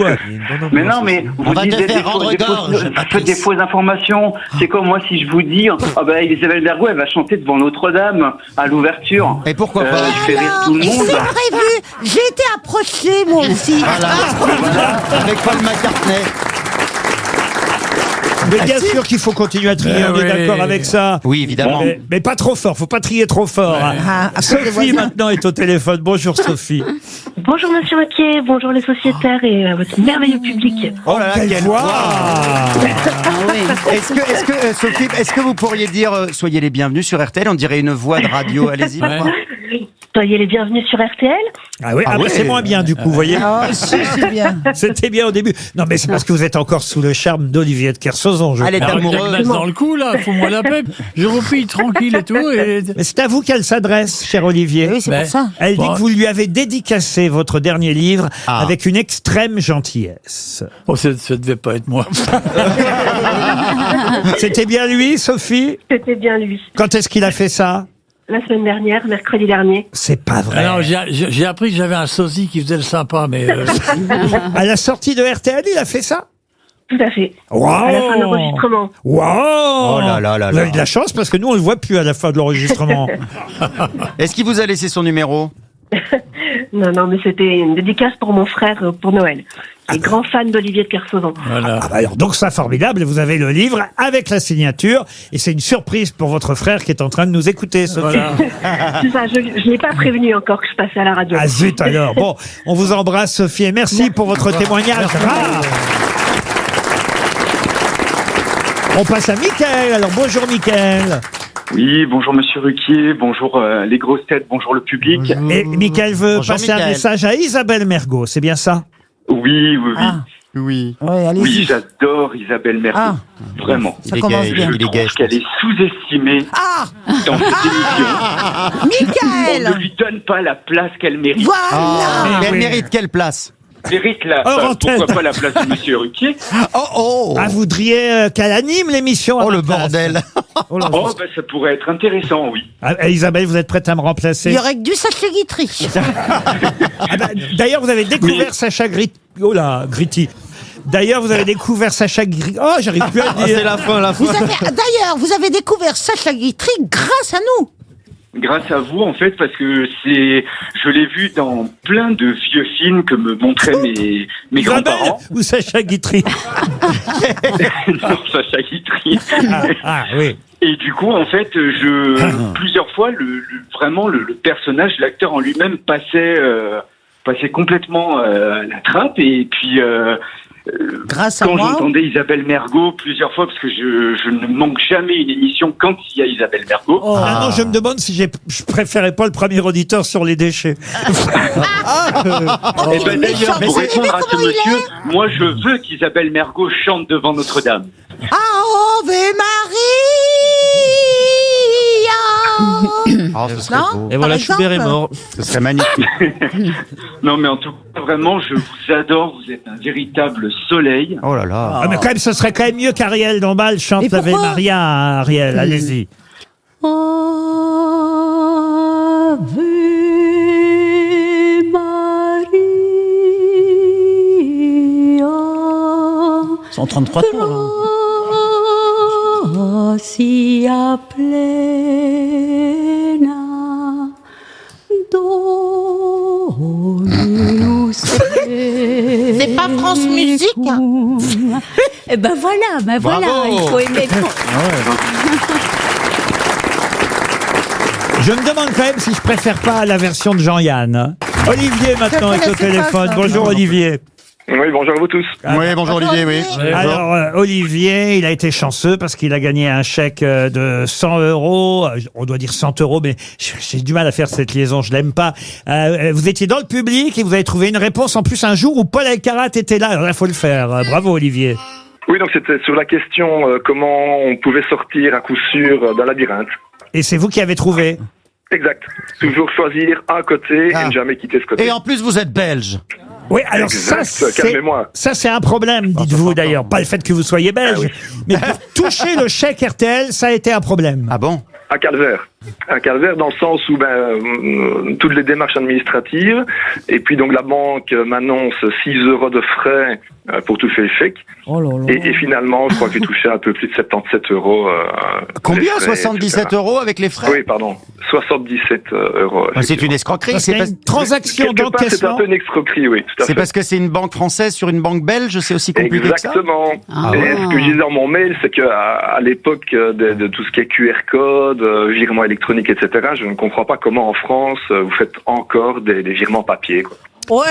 Mais non, mais On vous va te dites faire rendre gorge, Patrice. des fausses informations. C'est comme moi si je vous dis, ah ben Isabelle Bergo, elle va chanter devant Notre-Dame à l'ouverture. Et pourquoi pas Je fais rire tout le monde. C'est prévu. J'ai été approchée, moi aussi. Voilà. Avec Paul McCartney. Mais bien sûr qu'il faut continuer à trier, on est d'accord avec ça. Oui, évidemment. Mais pas trop fort, faut pas trier trop fort. Ah, après, les Sophie voisins. maintenant est au téléphone. Bonjour Sophie. Bonjour Monsieur Ruquier, bonjour les sociétaires et votre merveilleux public. Oh là là, Quelle voix. Est-ce que Sophie, est-ce que vous pourriez dire soyez les bienvenus sur RTL? On dirait une voix de radio. Allez-y. Soyez les bienvenus sur RTL. Ah oui, ouais. c'est moins bien du coup, vous voyez. Ah, si, c'est bien. C'était bien au début. Non, mais c'est parce que vous êtes encore sous le charme d'Olivier de Kersauzon. Elle est Alors, il y a amoureuse. glace dans le cou, là, fous-moi la paix. Je repille tranquille et tout. Et... Mais c'est à vous qu'elle s'adresse, cher Olivier. Oui, c'est Ben, pour ça. Elle dit Bon. que vous lui avez dédicacé votre dernier livre Ah. avec une extrême gentillesse. Oh, ça devait pas être moi. C'était bien lui, Sophie? C'était bien lui. Quand est-ce qu'il a fait ça? La semaine dernière, mercredi dernier. C'est pas vrai. Alors, j'ai appris que j'avais un sosie qui faisait le sympa, mais... À la sortie de RTL, il a fait ça? Tout à fait. Wow. À la fin de l'enregistrement. Wow. Oh là là là Vous avez là. de la chance parce que nous, on le voit plus à la fin de l'enregistrement. Est-ce qu'il vous a laissé son numéro? Non, mais c'était une dédicace pour mon frère pour Noël. Il est grand fan d'Olivier de Kersauzon. Voilà. Ah bah alors, donc ça, formidable. Vous avez le livre avec la signature. Et c'est une surprise pour votre frère qui est en train de nous écouter, Sophie. Voilà. C'est ça, je ne l'ai pas prévenu encore que je passais à la radio. Ah zut alors. Bon, on vous embrasse, Sophie, et merci pour votre témoignage. Ah. On passe à Mickaël. Alors bonjour Mickaël. Oui, bonjour Monsieur Ruquier, bonjour les grosses têtes, bonjour le public. Et Mickaël veut Bonjour, passer un Mickaël. message à Isabelle Mergo, c'est bien ça? Oui. Oui. Ouais, allez-y. Oui, j'adore Isabelle Mergo. Ah. Vraiment. Ça commence bien. Je trouve qu'elle est sous-estimée Ah, dans cette émission. On Michael. ne lui donne pas la place qu'elle mérite. Voilà. Mais elle oui. mérite quelle place? Mérite la, Hors antenne. pourquoi pas la place de Monsieur Ruquier? Oh. Ah, vous voudriez qu'elle anime l'émission à Oh ma le place. bordel. Oh, bah, ça pourrait être intéressant, oui. Ah, Isabelle, vous êtes prête à me remplacer? Il y aurait que du Sacha Guitry. Ah bah, d'ailleurs, vous avez découvert Sacha Gritti. Oh là, Gritti. D'ailleurs, vous avez découvert Sacha Gritti. Oh, j'arrive plus à le dire. C'est la fin, la fin. D'ailleurs, vous avez découvert Sacha Guitry grâce à nous. Grâce à vous, en fait, parce que je l'ai vu dans plein de vieux films que me montraient mes Isabelle grands-parents. ou Sacha Guitry? Non, Sacha Guitry. Ah, oui. Et du coup, en fait, plusieurs fois, vraiment le personnage, l'acteur en lui-même passait complètement la trappe. Et puis, Grâce à quand moi. j'entendais Isabelle Mergo plusieurs fois, parce que je ne manque jamais une émission quand il y a Isabelle Mergo. Oh. Ah non, je me demande si je préférais pas le premier auditeur sur les déchets. Et ben d'ailleurs, pour répondre à ce monsieur, moi je veux qu'Isabelle Mergo chante devant Notre-Dame. Ave Maria. Oh, ce serait Non beau. Et voilà, Par Schubert est exemple. mort. Ce serait magnifique. Non mais en tout cas, vraiment, je vous adore, vous êtes un véritable soleil. Oh là là. Ah, mais quand même, ce serait quand même mieux qu'Ariel Dombal chante Et l'Ave pourquoi Maria, hein, Ariel. Allez-y. Ave Maria, 133 tours, là. gratia plena, Dominus C'est pas France Musique, hein. Eh ben voilà, Bravo. il faut aimer. Je me demande quand même si je préfère pas la version de Jean-Yann. Olivier maintenant est au téléphone. Bonjour Olivier. Oui, bonjour à vous tous. Oui, bonjour Olivier, oui. Alors, Olivier, il a été chanceux parce qu'il a gagné un chèque de 100 €. On doit dire 100 €, mais j'ai du mal à faire cette liaison, je l'aime pas. Vous étiez dans le public et vous avez trouvé une réponse en plus un jour où Paul Elkarat était là. Alors là, il faut le faire. Bravo, Olivier. Oui, donc c'était sur la question comment on pouvait sortir à coup sûr d'un labyrinthe. Et c'est vous qui avez trouvé? Exact. Toujours choisir un côté et ne jamais quitter ce côté. Et en plus, vous êtes belge. Oui, alors Exact, calmez-moi. ça c'est un problème, dites-vous d'ailleurs. Pas le fait que vous soyez belge, mais pour toucher le chèque RTL, ça a été un problème. Ah bon? Un calvaire. Un calvaire dans le sens où toutes les démarches administratives et puis donc la banque m'annonce 6 € de frais pour toucher le chèque. Oh là là. Et finalement, je crois que j'ai touché un peu plus de 77 €. Combien? les frais, 77 etc. € avec les frais? Oui, pardon. 77 €. C'est une escroquerie. C'est une transaction Quelque part, c'est un d'encaissement. peu une escroquerie, oui. Tout à C'est fait. parce que c'est une banque française sur une banque belge, c'est aussi compliqué que ça? Exactement. Ah Et ouais. ce que je disais dans mon mail, c'est qu'à l'époque de tout ce qui est QR code, virement électronique, etc., je ne comprends pas comment en France vous faites encore des virements papier, quoi. Ouais,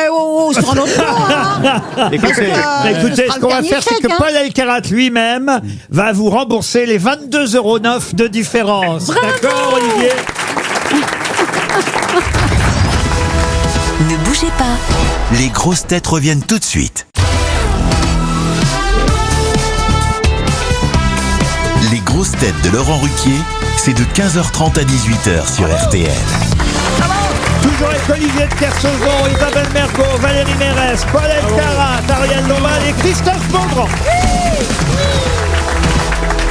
c'est un autre temps, hein. Écoutez, ce qu'on va faire, c'est que Paul Elkarat lui-même va vous rembourser les 22,09 € de différence. D'accord, Olivier? Ne bougez pas. Les grosses têtes reviennent tout de suite. Les grosses têtes de Laurent Ruquier, c'est de 15h30 à 18h sur RTL. Toujours avec Olivier de Kersauzon, Isabelle Mergo, Valérie Mérès, Paul Elkarat, Ariel Dombal et Christophe Beaugrand.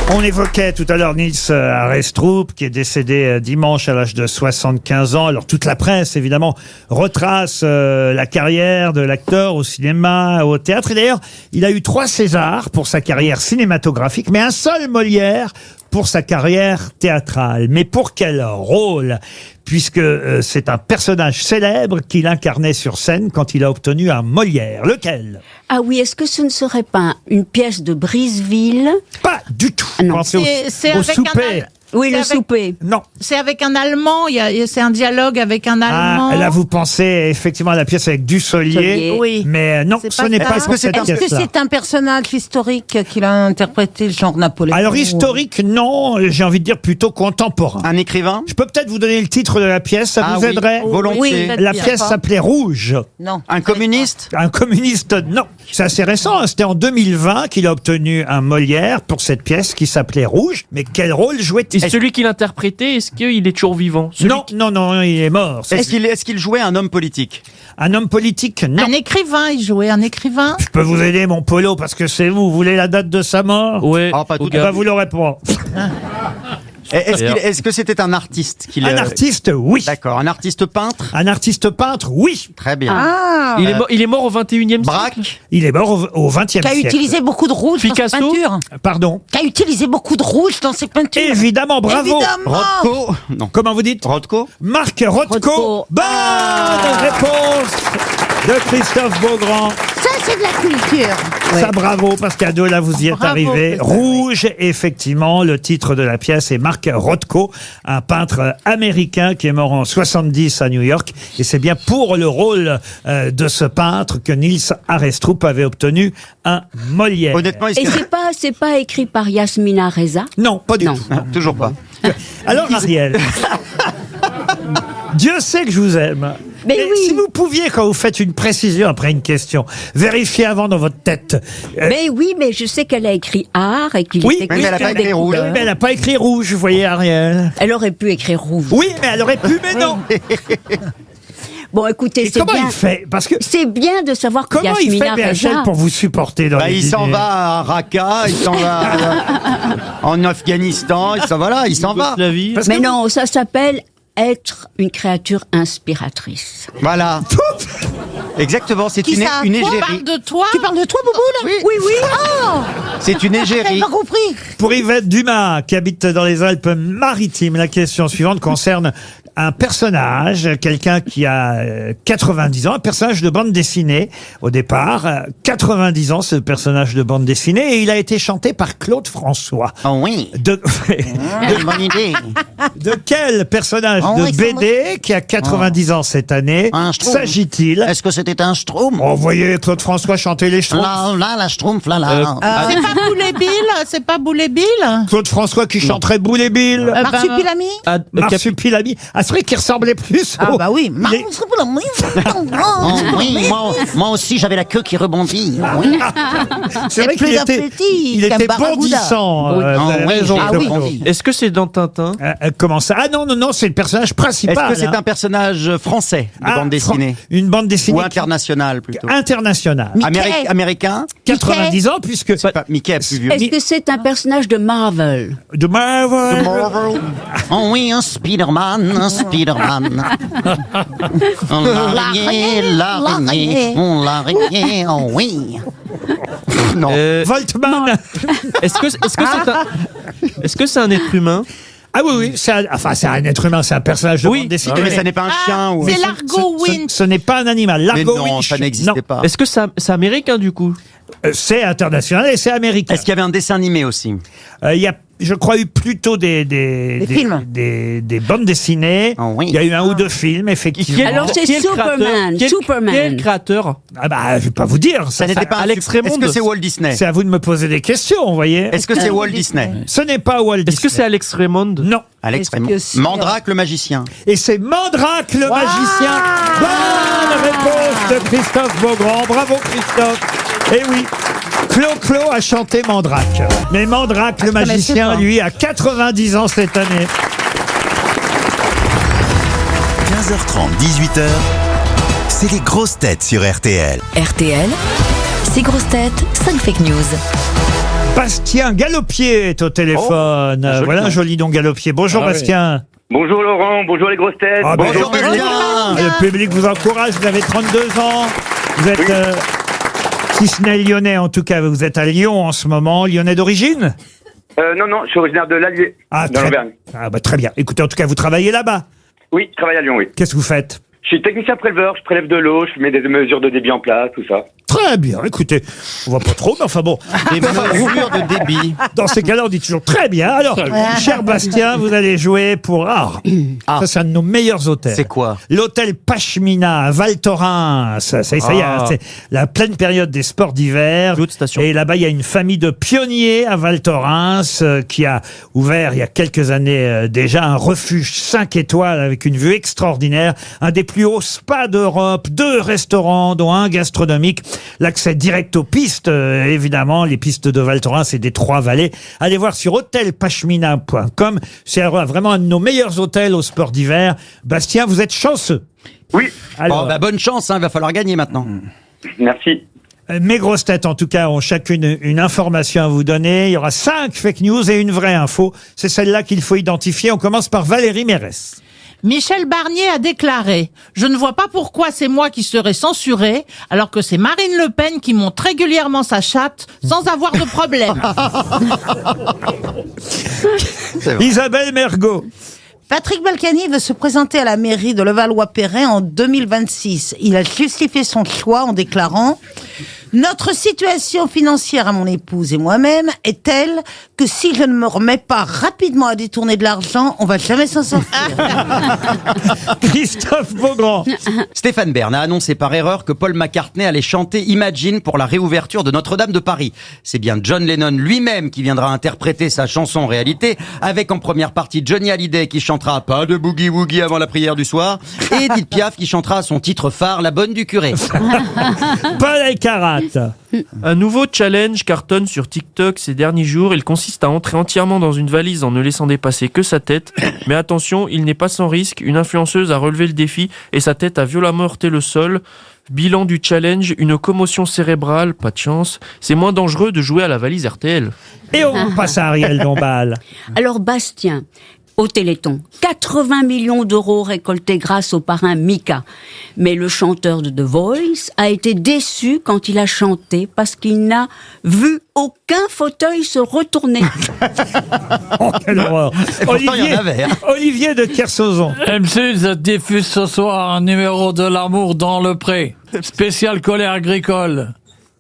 On évoquait tout à l'heure Nils Arestrup, qui est décédé dimanche à l'âge de 75 ans. Alors toute la presse, évidemment, retrace la carrière de l'acteur au cinéma, au théâtre. Et d'ailleurs, il a eu 3 Césars pour sa carrière cinématographique, mais un seul Molière pour sa carrière théâtrale. Mais pour quel rôle ? Puisque c'est un personnage célèbre qu'il incarnait sur scène quand il a obtenu un Molière. Lequel ? Ah oui, est-ce que ce ne serait pas une pièce de Briseville? Pas du tout. Ah non. Pensez C'est au avec souper. Oui, le avec- souper. Non. C'est avec un Allemand, c'est un dialogue avec un Allemand. Ah, là, vous pensez effectivement à la pièce avec Dussolier. Solier. Oui. Mais non, C'est ce pas n'est ça. pas Est-ce pour que cette Est-ce que pièce-là. c'est un personnage historique qu'il a interprété, genre Napoléon? Alors historique, non, j'ai envie de dire plutôt contemporain. Un écrivain? Je peux peut-être vous donner le titre de la pièce, ça Ah vous oui, aiderait? volontiers. Oui, La bien. pièce s'appelait Rouge. Non. Un communiste? Un communiste, non. C'est assez récent, hein. C'était en 2020 qu'il a obtenu un Molière pour cette pièce qui s'appelait Rouge. Mais quel rôle jouait-il? Et celui qui l'interprétait, est-ce qu'il est toujours vivant? Celui Non, non, non, il est mort. Est-ce qu'il jouait un homme politique? Un homme politique, non. Un écrivain, il jouait un écrivain. Je peux vous aider, mon Polo, parce que c'est vous. Vous voulez la date de sa mort? Ouais. Ah, pas tout Eh ben, vous l'aurez pas. Est-ce que c'était un artiste Un artiste, oui. D'accord. Un artiste peintre? Un artiste peintre, oui. Très bien. Ah. Il est mort au 21e siècle. Braque? Il est mort au XXe Qui a siècle. utilisé beaucoup de rouge dans ses Picasso peintures. Pardon. Qui a utilisé beaucoup de rouge dans ses peintures. Évidemment, bravo. Évidemment. Rothko? Non. Comment vous dites? Rothko? Marc Rothko. Rothko. Bonne réponse de Christophe Beaugrand. Ça, c'est de la culture. Ça, bravo, parce qu'à deux, là, vous y êtes Bravo, arrivé. Christophe. Rouge, effectivement, le titre de la pièce est Marc Rothko, un peintre américain qui est mort en 70 à New York. Et c'est bien pour le rôle de ce peintre que Nils Arestrup avait obtenu un Molière. Honnêtement, Et c'est pas écrit par Yasmina Reza? Non, pas du Non. tout. Ah, toujours pas. Alors, Ariel, Dieu sait que je vous aime. Mais oui. Si vous pouviez, quand vous faites une précision après une question, vérifier avant dans votre tête. Mais oui, mais je sais qu'elle a écrit art et qu'il Oui, était mais elle a question pas écrit des rouge. couleurs. Mais elle n'a pas écrit rouge, vous voyez, Ariel. Elle aurait pu écrire rouge. Oui, mais elle aurait pu, mais non. Bon, écoutez, Et c'est comment bien. il fait? Parce que C'est bien de savoir que comment il fait, Yasmina BHL, Reza. pour vous supporter dans Bah, les il s'en dîners? va à Raqqa, il s'en va en Afghanistan, il s'en va là, il s'en va. Yougoslavie. Parce Mais que- non, ça s'appelle être une créature inspiratrice. Voilà. Exactement, c'est Qui une ça? Toi, égérie. parle de toi. Tu parles de toi, Bouboule? Oui. Oui. Oh, C'est une j'avais égérie. pas compris. Pour Yvette Dumas, qui habite dans les Alpes-Maritimes, la question suivante concerne un personnage, quelqu'un qui a 90 ans, un personnage de bande dessinée au départ. 90 ans, ce personnage de bande dessinée, et il a été chanté par Claude François. Oh oui. Bonne idée. De quel personnage de BD qui a 90 ans cette année s'agit-il? Est-ce que c'était un Schtroumpf? Oh, vous voyez Claude François chanter les Schtroumpfs. La Schtroumpf, là. C'est pas Boulet Bill? C'est pas Boulet Bill? Claude François qui chanterait Boulet Bill. Marsupilami? Marsupilami. Ah, c'est vrai qu'il ressemblait plus Ah bah oui, Moi aussi, j'avais la queue qui rebondit. Oui. C'est vrai qu'il était bondissant. Vous avez raison, Claude. Est-ce que c'est dans Tintin? Comment ça? Ah non, c'est le personnage principal. Est-ce que c'est un personnage français de bande dessinée? Une bande dessinée. Ou internationale, plutôt? Internationale. Américain? 90 ans, puisque... Mickey est plus vieux. Est-ce que c'est un personnage de Marvel? De Marvel? Oh oui, un Spider-Man. L'araignée, oh oui. Non. Voltman. Est-ce que c'est un être humain? Ah oui, c'est un être humain, c'est un personnage de bande dessinée. Mais ça n'est pas un chien. C'est Largo Winch. Ce n'est pas un animal. Largo non, Winch. ça n'existait pas. Est-ce que c'est américain du coup? C'est international et c'est américain. Est-ce qu'il y avait un dessin animé aussi? Il y a, je crois, eu plutôt des films. Des bandes dessinées. Oh oui. Il y a eu un ou deux films, effectivement. Alors c'est Superman. Superman. Quel créateur? Ah bah, je vais pas vous dire. Ça n'était pas Alex Est-ce Raymond. que c'est Walt Disney? C'est à vous de me poser des questions, vous voyez. Est-ce que c'est Walt Disney? Ce n'est pas Walt Disney. Est-ce que c'est Alex Raymond? Non. Alex Est-ce Raymond. que c'est- Mandrake le magicien. Et c'est Mandrake le magicien. Bonne réponse de Christophe Beaugrand. Bravo Christophe. Eh oui. Clo a chanté Mandrake. Mais Mandrake le magicien, lui, a 90 ans cette année. 15h30, 18h, c'est les grosses têtes sur RTL. RTL, 6 grosses têtes, 5 fake news. Bastien Galopier est au téléphone. Voilà un joli nom Galopier. Bonjour Bastien. Bonjour Laurent, bonjour les grosses têtes. Bonjour Bastien. Le public vous encourage, vous avez 32 ans. Vous êtes, si ce n'est lyonnais en tout cas, vous êtes à Lyon en ce moment. Lyonnais d'origine? Non, je suis originaire de l'Allier, dans l'Auvergne. Ah bah très bien. Écoutez, en tout cas, vous travaillez là-bas. Oui, je travaille à Lyon, oui. Qu'est-ce que vous faites? Je suis technicien préleveur, je prélève de l'eau, je mets des mesures de débit en place, tout ça. Très bien. Écoutez, on voit pas trop, mais enfin bon. Des mesures de débit. Dans ces cas-là, on dit toujours très bien. Alors, cher Bastien, vous allez jouer pour ça, c'est un de nos meilleurs hôtels. C'est quoi? L'hôtel Pachmina à Val Thorens. Ça y est, c'est la pleine période des sports d'hiver. Et là-bas, il y a une famille de pionniers à Val Thorens qui a ouvert il y a quelques années déjà un refuge 5 étoiles avec une vue extraordinaire, un des plus hauts spas d'Europe, 2 restaurants dont un gastronomique. L'accès direct aux pistes, évidemment, les pistes de Val Thorens et des Trois-Vallées. Allez voir sur hôtelpachmina.com. C'est vraiment un de nos meilleurs hôtels au sport d'hiver. Bastien, vous êtes chanceux. Oui. Alors, bonne chance, il va falloir gagner maintenant. Merci. Mes grosses têtes, en tout cas, ont chacune une information à vous donner. Il y aura 5 fake news et une vraie info. C'est celle-là qu'il faut identifier. On commence par Valérie Mérès. Michel Barnier a déclaré « Je ne vois pas pourquoi c'est moi qui serais censuré, alors que c'est Marine Le Pen qui monte régulièrement sa chatte sans avoir de problème. » Isabelle Mergo. Patrick Balkany veut se présenter à la mairie de Levallois-Perret en 2026. Il a justifié son choix en déclarant « Notre situation financière à mon épouse et moi-même est telle que si je ne me remets pas rapidement à détourner de l'argent, on va jamais s'en sortir. » Christophe Beaugrand. Stéphane Bern a annoncé par erreur que Paul McCartney allait chanter Imagine pour la réouverture de Notre-Dame de Paris. C'est bien John Lennon lui-même qui viendra interpréter sa chanson en réalité, avec en première partie Johnny Hallyday qui chantera Pas de boogie woogie avant la prière du soir, et Edith Piaf qui chantera son titre phare La Bonne du Curé. Paul Elkarat. Un nouveau challenge cartonne sur TikTok ces derniers jours. Il consiste à entrer entièrement dans une valise en ne laissant dépasser que sa tête. Mais attention, il n'est pas sans risque. Une influenceuse a relevé le défi et sa tête a violemment heurté le sol. Bilan du challenge, une commotion cérébrale, pas de chance. C'est moins dangereux de jouer à la valise RTL. Et on passe à Ariel Dombal. Alors Bastien, au Téléthon. 80 millions d'euros récoltés grâce au parrain Mika. Mais le chanteur de The Voice a été déçu quand il a chanté parce qu'il n'a vu aucun fauteuil se retourner. Oh, quelle horreur. Et pourtant, il y en avait, hein. Olivier de Kersauzon. M6 diffuse ce soir un numéro de l'amour dans le pré. Spécial colère agricole.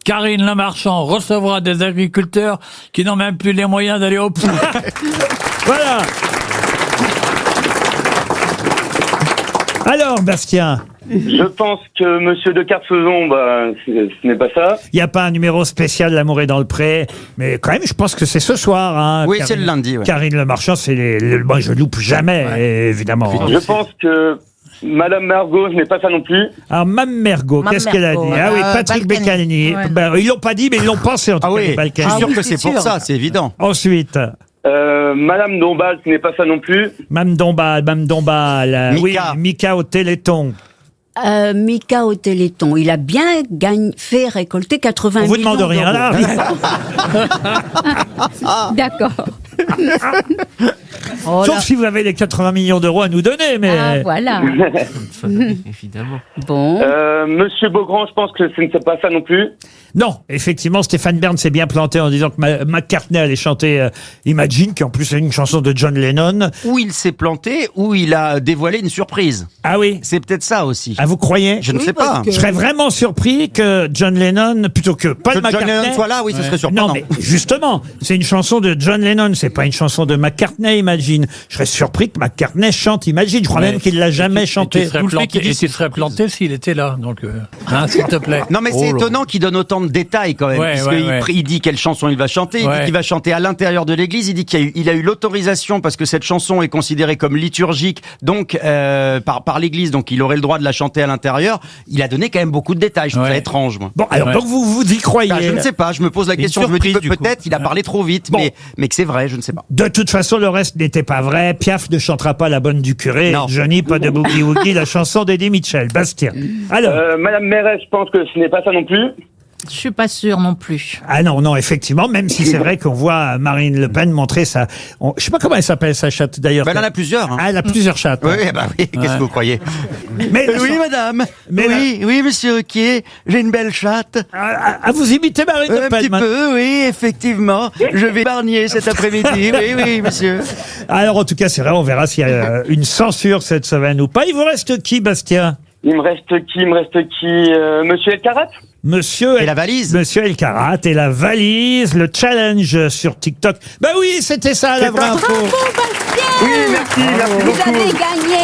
Karine Le Marchand recevra des agriculteurs qui n'ont même plus les moyens d'aller au puits. Voilà. Alors, Bastien, Je pense que Monsieur de Kersauzon, ce n'est pas ça. il n'y a pas un numéro spécial L'amour est dans le pré, mais quand même, je pense que c'est ce soir. Hein, Oui, c'est le lundi, ouais. Karine Le Marchand, c'est moi, je loupe jamais, évidemment. Je pense que Madame Mergo, ce n'est pas ça non plus. Alors, Mme Mergo, Mme qu'est-ce qu'elle a dit? Mergo, Ah oui, Patrick Balkany. Bécani. Ouais. Ben, ils l'ont pas dit, mais ils l'ont pensé, en tout Ah cas, oui, les je Balkany. suis sûr que c'est c'est pour sûr. ça, c'est évident. Ensuite, Madame Dombal, ce n'est pas ça non plus. Mme Dombal. Mika. Oui, Mika au Téléthon. Mika au Téléthon, il a bien fait récolter 80 On vous millions demande rien, là. D'accord. Oh Sauf là. si vous avez les 80 millions d'euros à nous donner, mais... Ah, voilà. Évidemment. Bon. Monsieur Beaugrand, je pense que ce n'est pas ça non plus. Non, effectivement, Stéphane Bern s'est bien planté en disant que McCartney allait chanter Imagine, qui en plus est une chanson de John Lennon. Ou il s'est planté, ou il a dévoilé une surprise. Ah oui? C'est peut-être ça aussi. Ah, vous croyez? Je ne sais pas. Je serais vraiment surpris que John Lennon, plutôt que Paul Que John McCartney... Lennon soit là, oui, ce serait surprenant. Non, mais justement, c'est une chanson de John Lennon, c'est pas une chanson de McCartney, Imagine. Je serais surpris que McCartney chante Imagine. Je crois même qu'il l'a jamais chanté. Tu serais planté s'il était là, donc, s'il te plaît. Non, mais c'est étonnant qu'il donne autant de détails quand même. Ouais, Il dit quelle chanson il va chanter, il dit qu'il va chanter à l'intérieur de l'église, il dit qu'il a eu l'autorisation parce que cette chanson est considérée comme liturgique, donc par l'église, donc il aurait le droit de la chanter à l'intérieur. Il a donné quand même beaucoup de détails, je trouve ça étrange, moi. Bon, alors donc vous y croyez? Je ne sais pas, je me pose la question, je me dis que peut-être il a parlé trop vite, mais que c'est vrai, je ne sais pas. De toute façon, le reste n'était pas vrai. Piaf ne chantera pas La Bonne du Curé. Non. Johnny, pas de Boogie Woogie, la chanson d'Eddie Mitchell. Bastien. Alors. Madame Mérès, je pense que ce n'est pas ça non plus. Je suis pas sûre non plus. Ah non, effectivement, même si c'est vrai qu'on voit Marine Le Pen montrer sa... Je sais pas comment elle s'appelle, sa chatte, d'ailleurs. Elle en a plusieurs. Hein. Ah, elle a plusieurs chattes. Oui, qu'est-ce que vous croyez? Mais oui, madame. Mais oui, monsieur Ruquier, j'ai une belle chatte. Ah, vous imitez Marine Le Pen? Un petit peu, oui, effectivement. Je vais épargner cet après-midi. Oui, monsieur. Alors, en tout cas, c'est vrai, on verra s'il y a une censure cette semaine ou pas. Il vous reste qui, Bastien? Il me reste qui Monsieur Elkarat. Et la valise. Monsieur Elkarat et la valise, le challenge sur TikTok. Bah oui, c'était ça la vraie info. Oui, merci Vous beaucoup. avez gagné.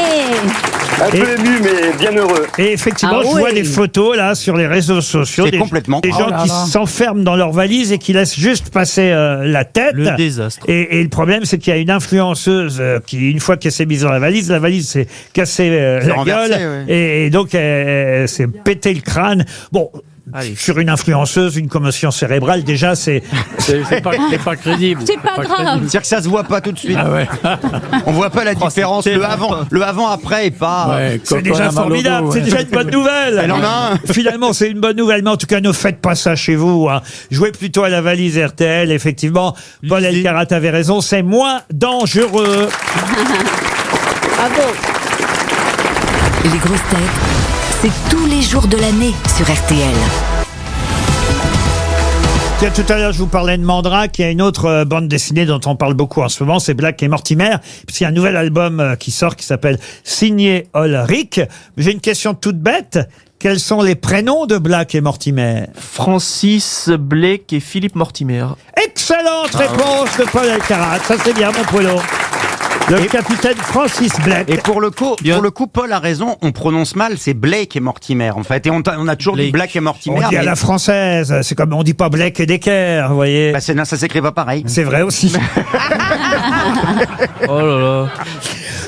Un peu ému, mais bien heureux. Et effectivement, Ah je vois oui. des photos là sur les réseaux sociaux. C'est Des complètement des con. gens Oh là qui là. s'enferment dans leur valise et qui laissent juste passer la tête. Le désastre. Et le problème, c'est qu'il y a une influenceuse qui, une fois qu'elle s'est mise dans la valise s'est cassée la renversée, gueule et donc elle s'est pété le crâne. Bon. Allez. Sur une influenceuse, une commotion cérébrale, déjà, c'est pas crédible. C'est pas grave. C'est-à-dire que ça se voit pas tout de suite. Ah ouais. On voit pas la différence. Le avant-après est pas. Ouais, C'est quand on déjà a mal au formidable, dos, c'est ouais. déjà une bonne nouvelle. Elle en a un. Finalement, c'est une bonne nouvelle, mais en tout cas, ne faites pas ça chez vous. Hein. Jouez plutôt à la valise RTL. Effectivement, Paul Elkarat avait raison, c'est moins dangereux. Bravo. Les grosses têtes, c'est tous les jours de l'année sur RTL. Tiens, tout à l'heure, je vous parlais de Mandrake. Il y a une autre bande dessinée dont on parle beaucoup en ce moment, c'est Black et Mortimer. Puis il y a un nouvel album qui sort qui s'appelle Signé Ulrich. J'ai une question toute bête. Quels sont les prénoms de Black et Mortimer? Francis Blake et Philippe Mortimer. Excellente réponse de Paul Elkarat. Ça, c'est bien, mon polo. Le capitaine Francis Blake. Et pour le coup, Paul a raison, on prononce mal, c'est Blake et Mortimer, en fait. Et on a toujours dit Black et Mortimer. On dit à la française, c'est comme on dit pas Blake et Decker, vous voyez. Bah ça s'écrit pas pareil. C'est vrai aussi. Oh là là.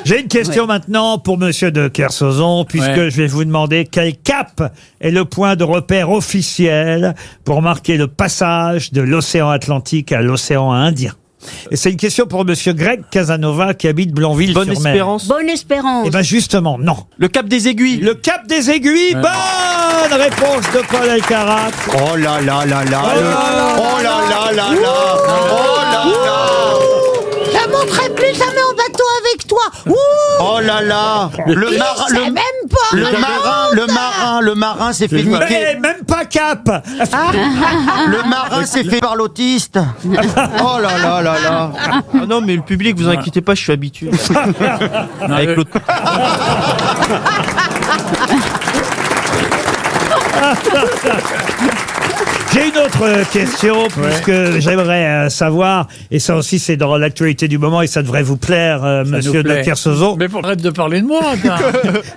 J'ai une question maintenant pour Monsieur de Kersauzon, puisque je vais vous demander quel cap est le point de repère officiel pour marquer le passage de l'océan Atlantique à l'océan Indien. Et c'est une question pour Monsieur Greg Casanova qui habite Blonville-sur-Mer. Bonne Espérance. Bonne Espérance. Eh ben justement, non. Le Cap des Aiguilles. Le Cap des Aiguilles, bonne réponse de Paul Elkarat. Oh là là là là. Oh là là là là. Je monterai plus jamais en bateau avec Ouh. Oh là là. Le marin, Je sais même pas. le marin s'est fait niquer. Eh, même pas cap. Le marin s'est fait par l'autiste. Oh là là là là. Ah non, mais le public, vous inquiétez pas, je suis habitué. Avec l'autre. J'ai une autre question, puisque j'aimerais savoir, et ça aussi c'est dans l'actualité du moment, et ça devrait vous plaire, monsieur de Kersauzon. Mais arrête de parler de moi.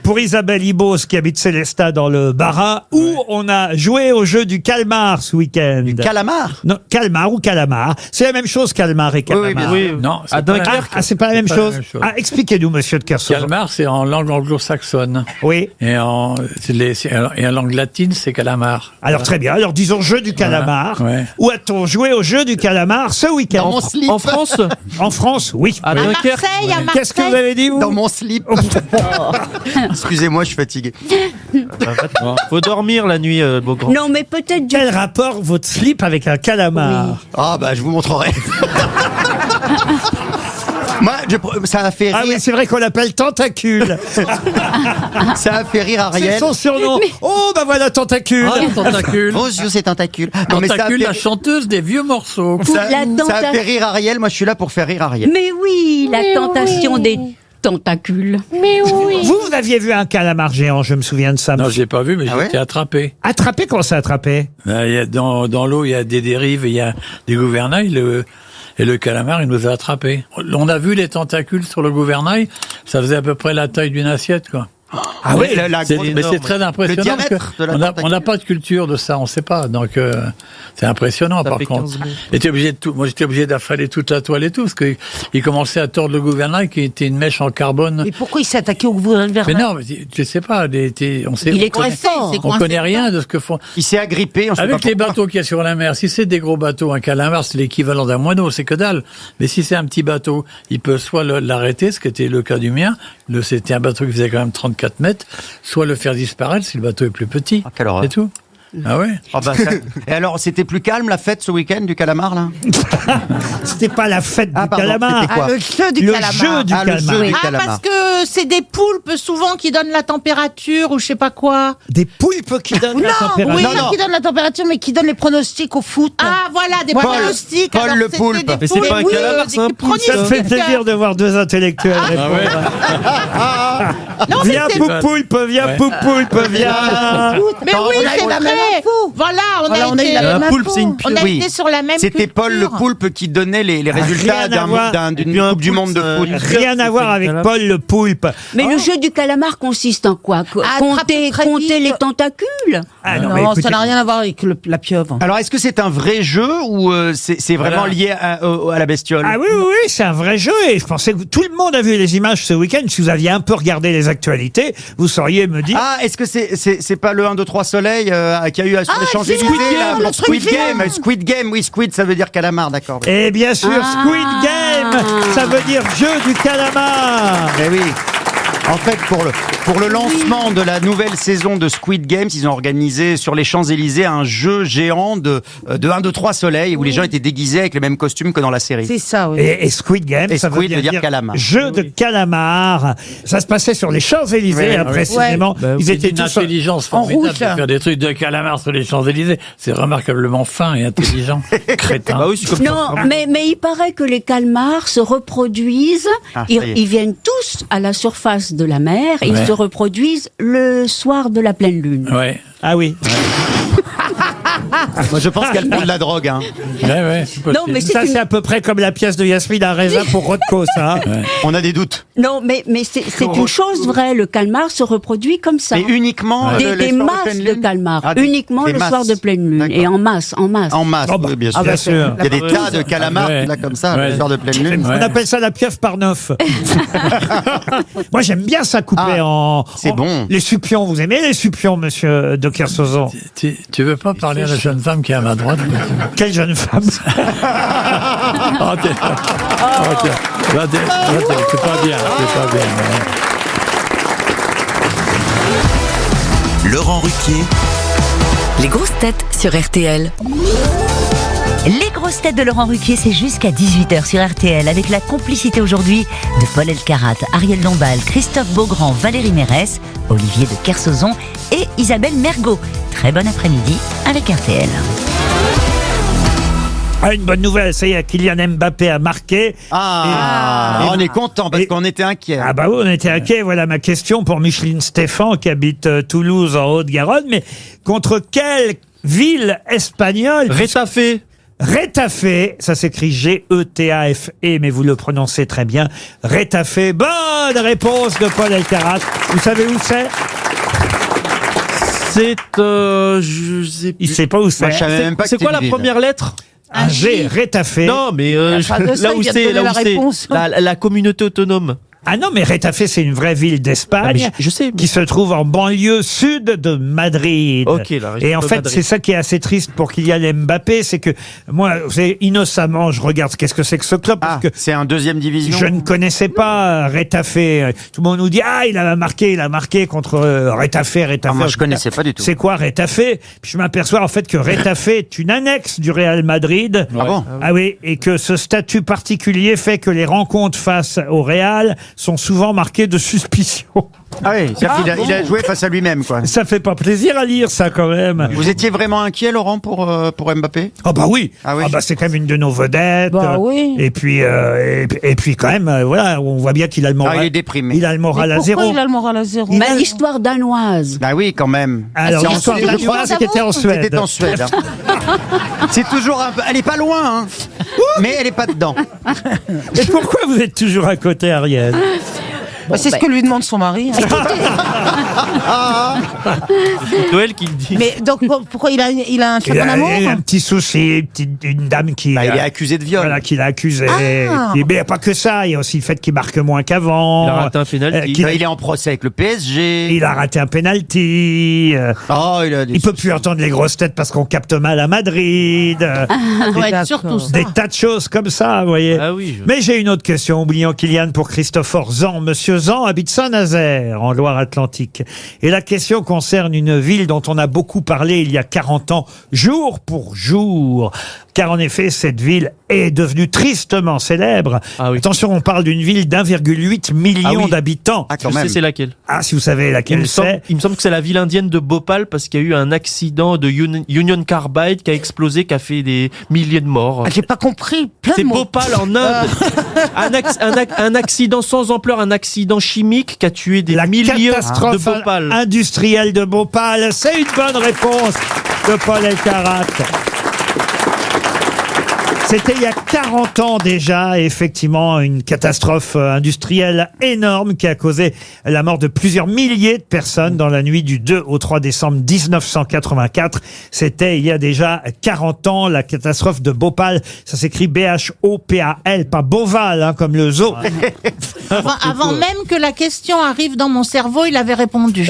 Pour Isabelle Ibos, qui habite Célestat dans le Bas-Rhin, où on a joué au jeu du calmar ce week-end. Du calamar? Non, calmar ou calamar. C'est la même chose, calmar et calamar. Oui, non, À Dunkerque. Ah, c'est pas la même chose. Ah, expliquez-nous, monsieur de Kersauzon. Calmar, c'est en langue anglo-saxonne. Oui. Et en langue latine, c'est calamar. Alors très bien, alors disons jeu du calamar. Voilà, ouais. Où a-t-on joué au jeu du calamar ce week-end? Dans mon slip. En France? En France, oui. À Dunkerque. Qu'est-ce que vous avez dit, vous? Dans mon slip. Excusez-moi, je suis fatigué. Faut dormir la nuit, Beaugrand. Non, mais peut-être du... Quel rapport votre slip avec un calamar? Ah bah je vous montrerai. Moi, ça a fait rire. Ah oui, c'est vrai qu'on l'appelle Tentacule. Ça a fait rire Ariel. C'est son surnom. Oh, bah voilà, Tentacule. Ah, Tentacule. Vos yeux, c'est Tentacule. Non, mais ça a Tentacule, fait... la chanteuse des vieux morceaux. ça a fait rire Ariel. Moi, je suis là pour faire rire Ariel. Mais oui, la tentation des tentacules. Mais oui. Vous aviez vu un calamar géant, je me souviens de ça. Non, je l'ai pas vu, mais j'ai été attrapé. Attrapé? Comment ça, attrapé? Dans l'eau, il y a des dérives, il y a des gouvernails. Et le calamar, il nous a attrapés. On a vu les tentacules sur le gouvernail, ça faisait à peu près la taille d'une assiette, quoi. Ah oui, mais c'est très impressionnant. Le diamètre de la tentacule. On n'a pas de culture de ça, on ne sait pas. Donc c'est impressionnant par contre. Moi j'étais obligé d'affaler toute la toile et tout, parce qu'il commençait à tordre le gouvernail qui était une mèche en carbone. Mais pourquoi il s'est attaqué au gouvernail? Mais non, je sais pas. Il est très fort. On connaît rien de ce que font. Il s'est agrippé. Avec les bateaux qu'il y a sur la mer, si c'est des gros bateaux, un calamar c'est l'équivalent d'un moineau, c'est que dalle. Mais si c'est un petit bateau, il peut soit l'arrêter, ce qui était le cas du mien. C'était un bateau qui faisait quand même 34 mètres, soit le faire disparaître si le bateau est plus petit. Ah, quelle horreur. C'est tout. Ah ouais. Oh bah ça... Et alors, c'était plus calme la fête ce week-end du calamar là? C'était pas la fête du pardon, calamar. c'était quoi? Le jeu du calamar. Jeu du calamar. Ah, parce que c'est des poulpes souvent qui donnent la température ou je sais pas quoi. Des poulpes qui donnent la température. Oui, pas qui donnent la température, mais qui donnent les pronostics au foot. Ah, voilà, des pronostics. Paul Alors, le c'était poulpe. des Mais c'est pas un poules, calamar, c'est un poulpe. Ça me fait plaisir de voir deux intellectuels répondre. Non, mais Viens c'est- Poupoulpe, viens Poupoulpe, viens. Mais oui, c'est la même vrai. info. Voilà, on Voilà, a on a eu été, la même Un poulpe, info. c'est une on a Oui. été sur la même C'était Paul le culture. poulpe qui donnait les résultats Rien à voir. d'une Coupe du Monde de foot. Rien à voir avec Paul le poulpe. Mais le jeu du calamar consiste en quoi? Compter les tentacules? Ah non, mais écoutez- ça n'a rien à voir avec la pieuvre. Alors, est-ce que c'est un vrai jeu ou c'est vraiment Voilà. lié à la bestiole? Ah oui, oui, oui, c'est un vrai jeu et je pensais que tout le monde a vu les images ce week-end. Si vous aviez un peu regardé les actualités, vous sauriez me dire. Ah, est-ce que c'est pas le 1, 2, 3 soleil qu'il y a eu sur les Champs-Élysées Squid là, Game, pour le Squid truc Game. Squid Game, oui, Squid, ça veut dire calamar, d'accord. Et bien sûr, Squid Game, ça veut dire jeu du calamar. Eh oui. En fait, pour le lancement de la nouvelle saison de Squid Games, ils ont organisé sur les Champs-Élysées un jeu géant de 1, 2, 3 soleil où les gens étaient déguisés avec les mêmes costumes que dans la série. C'est ça, oui. Et Squid Game, Et ça Squid veut veut dire dire calamar. jeu de calamar. Ça se passait sur les Champs-Élysées, Oui, hein, oui. précisément. Bah, Ils c'est étaient une tous intelligence en formidable rouge. de faire des trucs de calamar sur les Champs-Élysées. C'est remarquablement fin et intelligent. Crétin. Bah oui, c'est comme Non, ça. mais il paraît que les calmars se reproduisent. Ah, ça y est. Ils viennent tous à la surface de la mer et ils se reproduisent le soir de la pleine lune. Ouais. Ah oui. Moi, je pense qu'elle prend de la drogue. Hein. Ouais, c'est possible. Non, mais Ça, c'est une... c'est à peu près comme la pièce de Yasmine Areza pour Rothko, ça. hein. On a des doutes. Non, mais c'est une chose vraie. Le calmar se reproduit comme ça. Mais uniquement Des les soirs masses pleine de lune calmars. Ah, Uniquement des le masses. soir de pleine lune. D'accord. Et en masse. En masse, Oh, bah, oui, bien sûr. bien sûr. Il y a des tas de calamars Ouais. là comme ça, Ouais. le soir de pleine lune. On appelle ça la pieuvre par neuf. Moi, j'aime bien ça couper en. c'est bon. Les supions, vous aimez les supions, monsieur de Kersauzon? Tu veux pas parler à la jeune femme qui est à ma droite? Quelle jeune femme? Oh, t'es pas bien. C'est pas bien. Laurent Ruquier, Les grosses têtes sur RTL. Les grosses têtes de Laurent Ruquier, c'est jusqu'à 18h sur RTL, avec la complicité aujourd'hui de Paul Elkarat, Ariel Dombal, Christophe Beaugrand, Valérie Mérès, Olivier de Kersauzon et Isabelle Mergot. Très bon après-midi avec RTL. Ah, une bonne nouvelle, ça y est, Kylian Mbappé a marqué. On est content parce qu'on était inquiets. Ah bah oui, on était inquiets. Voilà ma question pour Micheline Stéphan qui habite Toulouse en Haute-Garonne. Mais contre quelle ville espagnole? Rétafé, ça s'écrit G-E-T-A-F-E, mais vous le prononcez très bien. Rétafé, bonne réponse de Paul Elkarat. Vous savez où c'est? Je sais plus. Il sait pas où c'est. Moi, je savais même pas que C'est quoi la c'était une ville. première lettre? Un G, Rétafé. Non, mais là où c'est la communauté autonome. Ah non, mais Rétafé, c'est une vraie ville d'Espagne. Ah, je sais. Qui se trouve en banlieue sud de Madrid. Ok, la région Et en de fait, Madrid. c'est ça qui est assez triste pour Kylian Mbappé, c'est que moi, innocemment, je regarde qu'est-ce que c'est que ce club. Parce que c'est un deuxième division. Je ne connaissais pas Rétafé. Tout le monde nous dit, il a marqué contre Rétafé. Moi, je connaissais pas du tout. C'est quoi Rétafé? Puis je m'aperçois en fait que Rétafé est une annexe du Real Madrid. Ah bon? Ah oui, et que ce statut particulier fait que les rencontres face au Real sont souvent marquées de suspicion. Ah oui, il a joué face à lui-même, quoi. Ça fait pas plaisir à lire, ça, quand même. Vous étiez vraiment inquiet, Laurent, pour Mbappé? Ah bah oui. Ah oui. C'est quand même une de nos vedettes. Oui. Et puis quand même, voilà, on voit bien qu'il a le moral. il est déprimé. Il a le moral à zéro. Pourquoi il a le moral à zéro? Mais l'histoire danoise. Bah oui, quand même. Alors, C'est en l'histoire Suède, je crois. danoise qui était en Suède. C'était en Suède. C'est toujours un peu. Elle est pas loin, hein. Mais elle est pas dedans. Et pourquoi vous êtes toujours à côté, Ariel? C'est ce que lui demande son mari. C'est Noël qui le dit. Mais donc pourquoi il a un Il second a amour? un petit souci, une dame qui... il est accusé de viol. Voilà, qui l'a accusé. Ah. Mais il n'y a pas que ça, il y a aussi le fait qu'il marque moins qu'avant. Il a raté un penalty. Il est en procès avec le PSG. Il a raté un penalty. Il peut plus entendre les grosses têtes parce qu'on capte mal à Madrid. doit être surtout ça. Des tas de choses comme ça, vous voyez. Ah oui, Mais j'ai une autre question, oubliant Kylian, pour Christophe Zan. Monsieur Zan habite Saint-Nazaire, en Loire-Atlantique. Et la question concerne une ville dont on a beaucoup parlé il y a 40 ans, jour pour jour. Car en effet, cette ville est devenue tristement célèbre. Ah oui. Attention, on parle d'une ville d'1,8 million d'habitants. Je sais c'est laquelle. Ah, si vous savez laquelle c'est. Il me semble que c'est la ville indienne de Bhopal parce qu'il y a eu un accident de Union Carbide qui a explosé, qui a fait des milliers de morts. J'ai pas compris. C'est Bhopal en Inde. Un accident sans ampleur, un accident chimique qui a tué des milliers de Catastrophe Bhopal. industrielle de Bhopal. C'est une bonne réponse de Paul Elkarat. C'était il y a 40 ans déjà, effectivement, une catastrophe industrielle énorme qui a causé la mort de plusieurs milliers de personnes dans la nuit du 2 au 3 décembre 1984. C'était il y a déjà 40 ans, la catastrophe de Bhopal. Ça s'écrit B-H-O-P-A-L, pas Beauval, comme le zoo. Avant même que la question arrive dans mon cerveau, il avait répondu.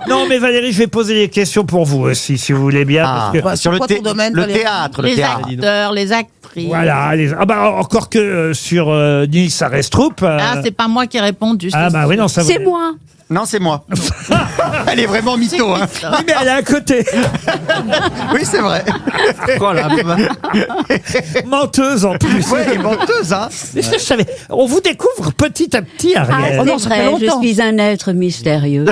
Non, mais Valérie, je vais poser des questions pour vous aussi, si vous voulez bien. parce que- sur le théâtre. Les acteurs, les actrices. Voilà, encore que sur Nils Arestrup. Ah, c'est pas moi qui ai répondu. Ah bah oui, non, ça C'est moi. Non, c'est moi. Elle est vraiment mytho, hein. Oui, mais elle est à côté. Oui, c'est vrai. Menteuse en plus. Ouais, menteuse, hein. Mais je savais, on vous découvre petit à petit, Ariel. Ah, c'est vrai, je suis un être mystérieux.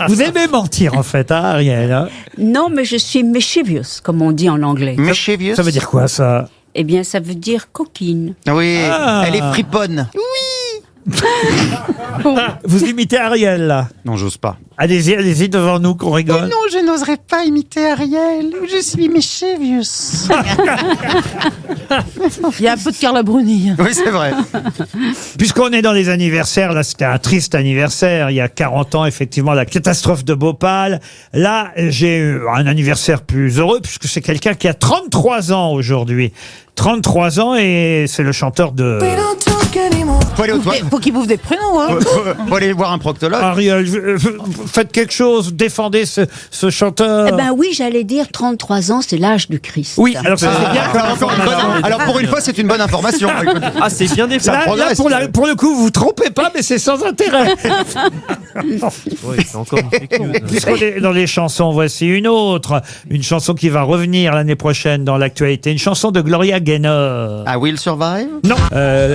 Vous aimez mentir, en fait, hein, Ariel, hein? Non, mais je suis mischievous, comme on dit en anglais. Mischievous. Ça veut dire quoi, ça? Eh bien, ça veut dire coquine. Oui, Ah. elle est friponne. Vous imitez Ariel, là? Non, j'ose pas. Allez-y, allez-y, devant nous, qu'on rigole. Non, je n'oserais pas imiter Ariel. Je suis mischievous. Il y a un peu de Carla Bruni. Oui, c'est vrai. Puisqu'on est dans les anniversaires, là, c'était un triste anniversaire. Il y a 40 ans, effectivement, la catastrophe de Bhopal. Là, j'ai eu un anniversaire plus heureux, puisque c'est quelqu'un qui a 33 ans aujourd'hui. 33 ans, et c'est le chanteur de... Faut faut qu'il bouffe des pruneaux. Hein. Faut aller voir un proctologue. Ariel, faites quelque chose, défendez ce chanteur. Eh ben oui, j'allais dire 33 ans, c'est l'âge du Christ. Oui, alors ça c'est bien. Alors pour une fois, c'est une bonne information. Ah, c'est bien défendu. Là, pour le coup, vous vous trompez pas, mais c'est sans intérêt. Ouais, c'est encore une fake news. Puisqu'on est dans les chansons, voici une autre. Une chanson qui va revenir l'année prochaine dans l'actualité. Une chanson de Gloria Gaynor. I Will Survive? Non,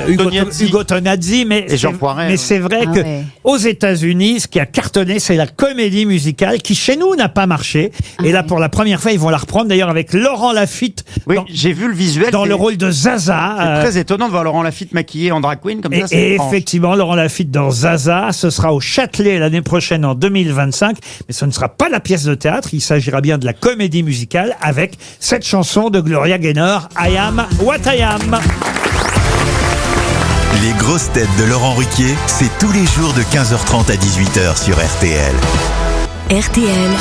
Ugo Tonazzi, mais et Jean Poiret. Mais c'est vrai Ah que ouais. aux États-Unis, ce qui a cartonné, c'est la comédie musicale qui chez nous n'a pas marché. Et là, pour la première fois, ils vont la reprendre d'ailleurs avec Laurent Lafitte. Oui, j'ai vu le visuel. Dans le rôle de Zaza. C'est très étonnant de voir Laurent Lafitte maquillé en drag queen comme ça. Et effectivement, Laurent Lafitte dans Zaza, ce sera au Châtelet l'année prochaine en 2025. Mais ce ne sera pas la pièce de théâtre. Il s'agira bien de la comédie musicale avec cette chanson de Gloria Gaynor, I Am What I Am. Les grosses têtes de Laurent Ruquier, c'est tous les jours de 15h30 à 18h sur RTL. RTL,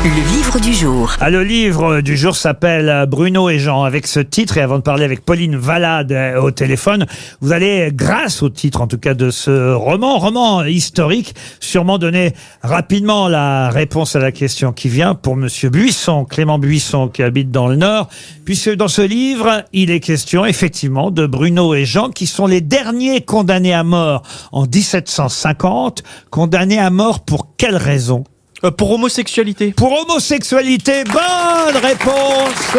le livre du jour. Ah, le livre du jour s'appelle Bruno et Jean. Avec ce titre, et avant de parler avec Pauline Valade au téléphone, vous allez, grâce au titre en tout cas de ce roman historique, sûrement donner rapidement la réponse à la question qui vient pour Monsieur Buisson, Clément Buisson, qui habite dans le Nord, puisque dans ce livre, il est question effectivement de Bruno et Jean, qui sont les derniers condamnés à mort en 1750. Condamnés à mort pour quelle raison ? Pour homosexualité. Pour homosexualité, bonne réponse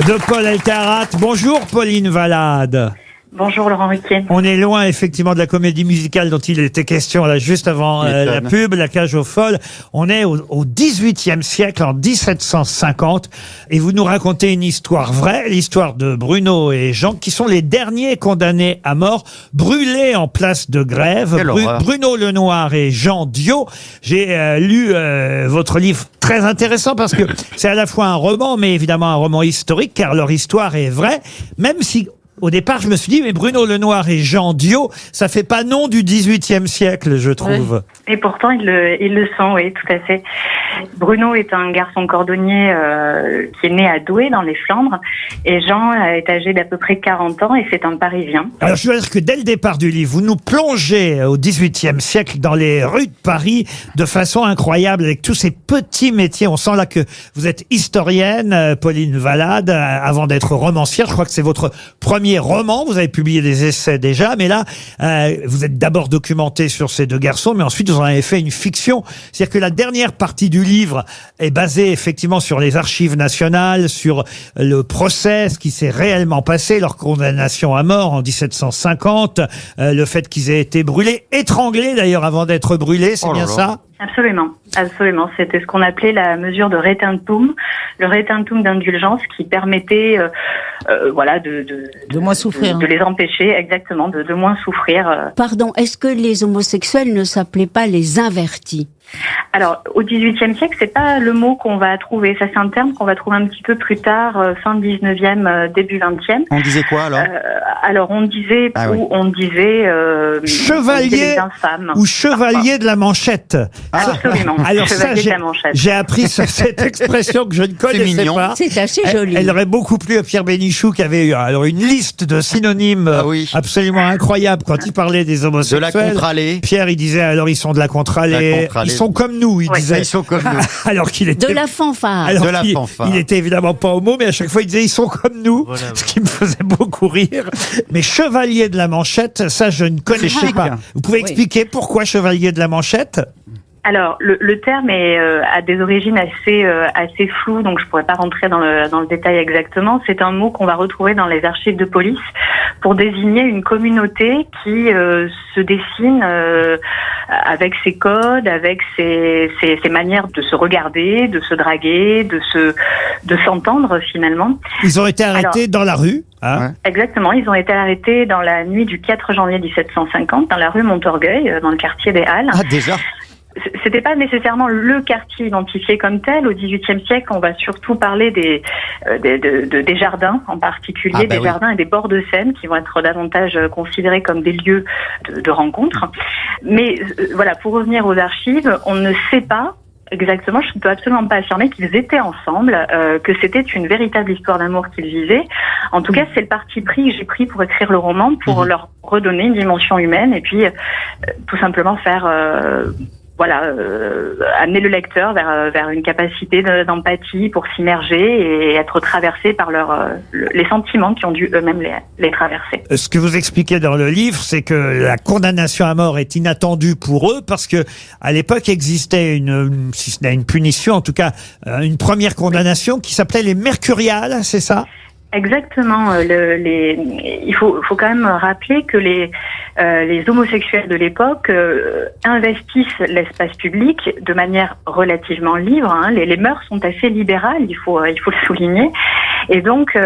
de Paul Elkarat. Bonjour Pauline Valade. Bonjour Laurent Ruquier. On est loin effectivement de la comédie musicale dont il était question là juste avant la pub, La Cage aux Folles. On est au XVIIIe siècle, en 1750, et vous nous racontez une histoire vraie, l'histoire de Bruno et Jean, qui sont les derniers condamnés à mort, brûlés en place de grève. Bruno Lenoir et Jean Diot. J'ai lu votre livre, très intéressant parce que c'est à la fois un roman, mais évidemment un roman historique, car leur histoire est vraie, même si au départ, je me suis dit, mais Bruno Lenoir et Jean Diot, ça fait pas nom du XVIIIe siècle, je trouve. Et pourtant, ils le sont, oui, tout à fait. Bruno est un garçon cordonnier qui est né à Douai, dans les Flandres, et Jean est âgé d'à peu près 40 ans, et c'est un Parisien. Alors, je dois dire que dès le départ du livre, vous nous plongez au XVIIIe siècle dans les rues de Paris de façon incroyable, avec tous ces petits métiers. On sent là que vous êtes historienne, Pauline Valade, avant d'être romancière. Je crois que c'est votre premier roman, vous avez publié des essais déjà, mais là, vous êtes d'abord documenté sur ces deux garçons, mais ensuite vous en avez fait une fiction. C'est-à-dire que la dernière partie du livre est basée effectivement sur les archives nationales, sur le procès, ce qui s'est réellement passé, leur condamnation à mort en 1750, le fait qu'ils aient été brûlés, étranglés d'ailleurs avant d'être brûlés, c'est bien ça ? Absolument, absolument. C'était ce qu'on appelait la mesure de retentum, le retentum d'indulgence qui permettait, voilà, de moins souffrir, de les empêcher, exactement, de moins souffrir. Pardon, est-ce que les homosexuels ne s'appelaient pas les invertis ? Alors, au XVIIIe siècle, c'est pas le mot qu'on va trouver. Ça, c'est un terme qu'on va trouver un petit peu plus tard, fin XIXe, début XXe. On disait quoi alors Alors, on disait, on disait chevalier infâmes, ou chevalier de la manchette. Absolument. Alors chevalier ça, de la manchette. j'ai appris cette expression que je ne connaissais pas. C'est assez joli. Elle aurait beaucoup plu à Pierre Bénichou, qui avait eu alors une liste de synonymes absolument incroyable quand il parlait des homosexuels. De la contre-allée. Pierre, il disait alors ils sont de la contre-allée. Ils sont comme nous, il disait. Ils sont comme nous. Alors qu'il était de la fanfare. Alors de la fanfare. Il était évidemment pas homo, mais à chaque fois il disait ils sont comme nous, ce qui me faisait beaucoup rire. Mais chevalier de la manchette, ça je ne connaissais pas. Vous pouvez expliquer pourquoi chevalier de la manchette ? Alors, le terme a des origines assez floues, donc je pourrais pas rentrer dans le détail exactement. C'est un mot qu'on va retrouver dans les archives de police pour désigner une communauté qui se dessine avec ses codes, avec ses manières de se regarder, de se draguer, de s'entendre finalement. Ils ont été arrêtés dans la rue. Hein. Exactement, ils ont été arrêtés dans la nuit du 4 janvier 1750 dans la rue Montorgueil, dans le quartier des Halles. Ah déjà. C'était pas nécessairement le quartier identifié comme tel. Au XVIIIe siècle, on va surtout parler des jardins, en particulier des jardins et des bords de Seine, qui vont être davantage considérés comme des lieux de rencontre. Mais voilà, pour revenir aux archives, on ne sait pas exactement, je ne peux absolument pas affirmer qu'ils étaient ensemble, que c'était une véritable histoire d'amour qu'ils vivaient. En tout cas, c'est le parti pris que j'ai pris pour écrire le roman, pour leur redonner une dimension humaine et puis tout simplement faire... amener le lecteur vers une capacité d'empathie pour s'immerger et être traversé par les sentiments qui ont dû eux-mêmes les traverser. Ce que vous expliquez dans le livre, c'est que la condamnation à mort est inattendue pour eux parce que à l'époque existait si ce n'est une punition, en tout cas une première condamnation qui s'appelait les mercuriales, c'est ça ? Exactement. Il faut quand même rappeler que les homosexuels de l'époque investissent l'espace public de manière relativement libre. Hein. Les mœurs sont assez libérales, il faut le souligner. Et donc,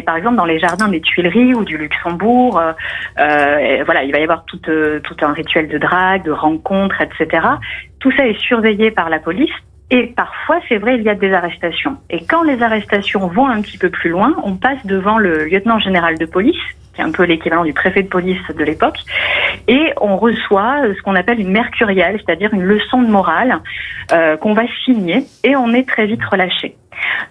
par exemple, dans les jardins des Tuileries ou du Luxembourg, il va y avoir tout un rituel de drague, de rencontres, etc. Tout ça est surveillé par la police. Et parfois, c'est vrai, il y a des arrestations. Et quand les arrestations vont un petit peu plus loin, on passe devant le lieutenant général de police, qui est un peu l'équivalent du préfet de police de l'époque, et on reçoit ce qu'on appelle une mercuriale, c'est-à-dire une leçon de morale qu'on va signer, et on est très vite relâché.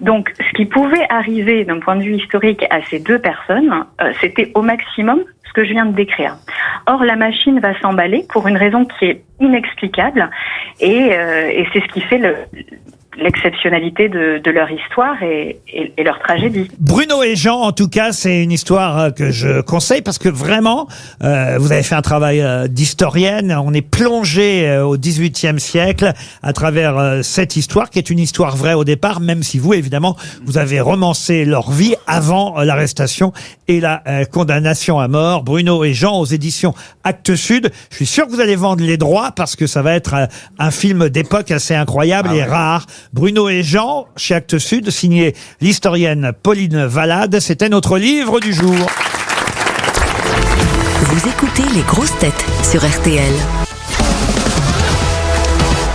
Donc, ce qui pouvait arriver d'un point de vue historique à ces deux personnes, c'était au maximum ce que je viens de décrire. Or, la machine va s'emballer pour une raison qui est inexplicable et c'est ce qui fait l'exceptionnalité de leur histoire et leur tragédie. Bruno et Jean, en tout cas, c'est une histoire que je conseille parce que vraiment, vous avez fait un travail d'historienne. On est plongé au XVIIIe siècle à travers cette histoire qui est une histoire vraie au départ, même si vous, évidemment, vous avez romancé leur vie avant l'arrestation et la condamnation à mort. Bruno et Jean aux éditions Actes Sud. Je suis sûr que vous allez vendre les droits parce que ça va être un film d'époque assez incroyable et rare. Bruno et Jean, chez Actes Sud, signé l'historienne Pauline Valade. C'était notre livre du jour. Vous écoutez les grosses têtes sur RTL.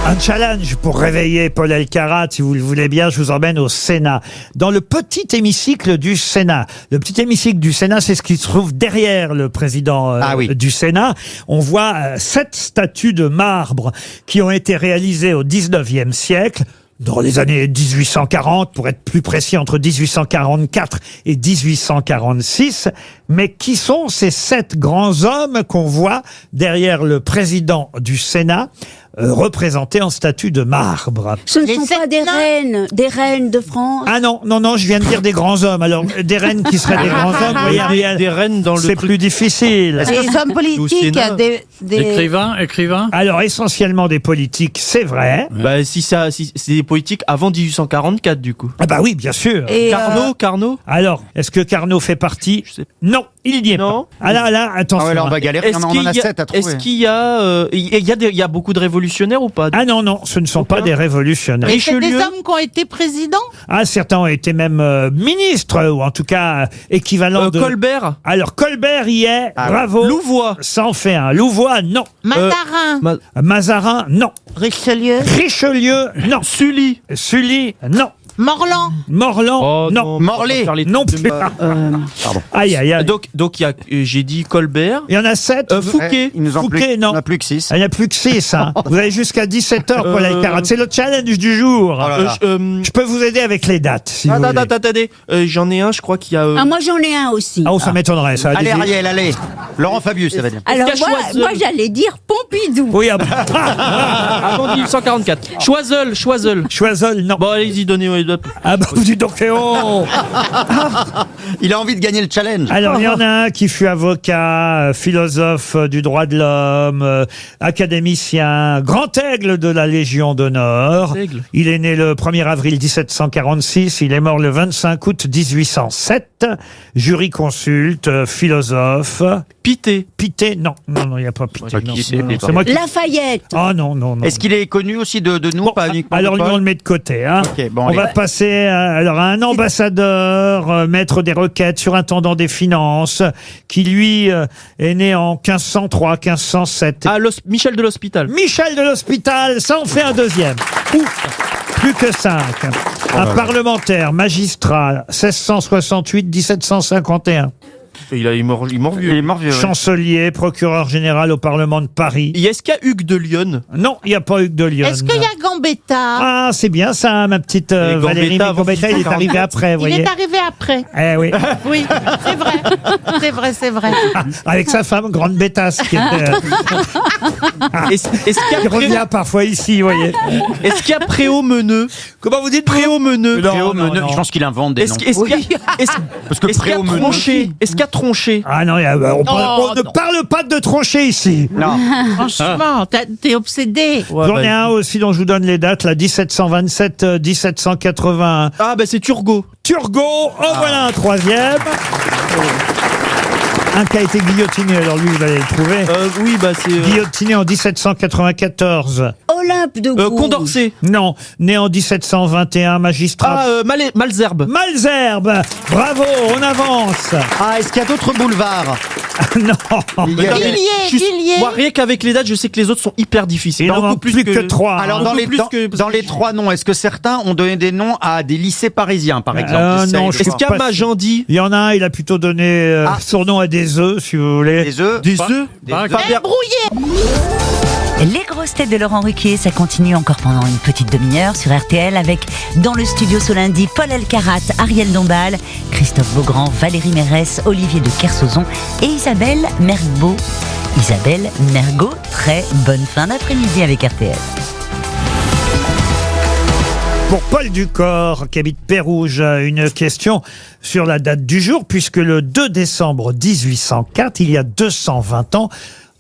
Un challenge pour réveiller Paul Elkarat, si vous le voulez bien, je vous emmène au Sénat. Dans le petit hémicycle du Sénat. Le petit hémicycle du Sénat, c'est ce qui se trouve derrière le président du Sénat. On voit 7 statues de marbre qui ont été réalisées au 19e siècle. Dans les années 1840, pour être plus précis, entre 1844 et 1846. Mais qui sont ces 7 grands hommes qu'on voit derrière le président du Sénat, représentés en statue de marbre? Ce ne sont pas des reines de France. Ah non, je viens de dire des grands hommes. Alors, des reines qui seraient des grands hommes, voyez, Ariel, des reines dans le c'est plus difficile. Des hommes politiques, des... Écrivains. Alors, essentiellement des politiques, c'est vrai. Bah, si c'est des politiques avant 1844, du coup. Ah bah oui, bien sûr. Et Carnot. Alors, est-ce que Carnot fait partie? Non, il n'y est pas. Ah là, attention. Ah ouais, là, on va galérer, on en a 7 à trouver. Est-ce qu'il y a... Il y a beaucoup de révolutionnaires ou pas? Ah non, ce ne sont pas des révolutionnaires. Et c'est des hommes qui ont été présidents? Ah, certains ont été même ministres, ou en tout cas équivalent de... Colbert. Alors, Colbert y est, bravo. Louvois. Ça en fait un. Louvois, non. Mazarin. Mazarin, non. Richelieu. Richelieu, non. Sully, non. Morland. Non. Morlaix. Non plus. Pardon. Aïe. Donc il y a, j'ai dit Colbert. Il y en a 7. Fouquet. Il nous en Fouquet, non. Il n'y en a plus que 6. Il n'y en a plus que 6. Hein. Vous avez jusqu'à 17h, Paul Elkarat. C'est le challenge du jour. Je peux vous aider avec les dates, si vous voulez. Attendez. J'en ai un, je crois qu'il y a... Ah, moi j'en ai un aussi. Ah, ça m'étonnerait, ça. Allez, Ariel, allez. Laurent Fabius, ça va dire. Alors moi j'allais dire Pompidou. Oui, avant 1844. Choiseul, non. Bon, allez-y, donnez les dates. Ah bah, dis donc, Il a envie de gagner le challenge. Alors, il y en a un qui fut avocat, philosophe du droit de l'homme, académicien, grand aigle de la Légion d'honneur. Il est né le 1er avril 1746, il est mort le 25 août 1807. Jurisconsulte, philosophe. Pité, non, il n'y a pas Pité. Non, c'est moi qui... Lafayette. Oh non. Est-ce qu'il est connu aussi de nous, bon, pas uniquement? alors, on le met de côté. Hein. Okay, bon, on va passer à un ambassadeur, maître des requêtes, surintendant des finances, qui lui est né en 1503, 1507. Ah, Michel de l'Hospital. Michel de l'Hospital, ça en fait un deuxième. Ouf, plus que 5. Un parlementaire, magistrat, 1668-1751. Il est mort vieux. Il est mort vieux. ouais. Chancelier, procureur général au Parlement de Paris. Est-ce qu'il y a Hugues de Lyon? Non, il n'y a pas Hugues de Lyon. Est-ce qu'il y a Gambetta? Ah, c'est bien ça, ma petite Valérie. Mais Gambetta, il est arrivé après, vous Il voyez. est arrivé après. Eh oui. Oui, c'est vrai. C'est vrai, c'est vrai. Avec sa femme, Grande Bétasse, qui était, Est-ce qu'il y a qui revient parfois ici, vous voyez. Est-ce qu'il y a Préau-Meneux? Comment vous dites Préau-Meneux. Préau-Meneux, je pense qu'il invente des noms. Est-ce qu'il y a Tronché? Est-ce qu'il y a Tronché? Ah non, on ne parle pas de Tronché ici. Non. Franchement, t'es obsédé. J'en ai un aussi dont je vous donne les dates, là, 1727, 1781. Ah, bah c'est Turgot. Turgot, voilà un troisième. Un qui a été guillotiné, alors lui, vous allez le trouver. Oui, bah c'est... Guillotiné en 1794. Olympe de Gouges. Condorcet. Non, né en 1721, magistrat. Malzerbe. Malzerbe. Bravo, on avance. Ah, est-ce qu'il y a d'autres boulevards? Non. Villiers. Moi, rien qu'avec les dates, je sais que les autres sont hyper difficiles. Il en manque plus que 3. Alors, dans les 3 noms, est-ce que certains ont donné des noms à des lycées parisiens, par exemple? Non, Est-ce qu'il y a Magendie? Il y en a un, il a plutôt donné son nom à des œufs, si vous voulez. Des œufs? Des œufs? Brouillé. Les grosses têtes de Laurent Ruquier, ça continue encore pendant une petite demi-heure sur RTL avec, dans le studio ce lundi, Paul Elkarat, Ariel Dombal, Christophe Beaugrand, Valérie Mérès, Olivier de Kersauzon et Isabelle Mergo. Isabelle Mergo, très bonne fin d'après-midi avec RTL. Pour Paul Ducor, qui habite Pérouge, une question sur la date du jour, puisque le 2 décembre 1804, il y a 220 ans,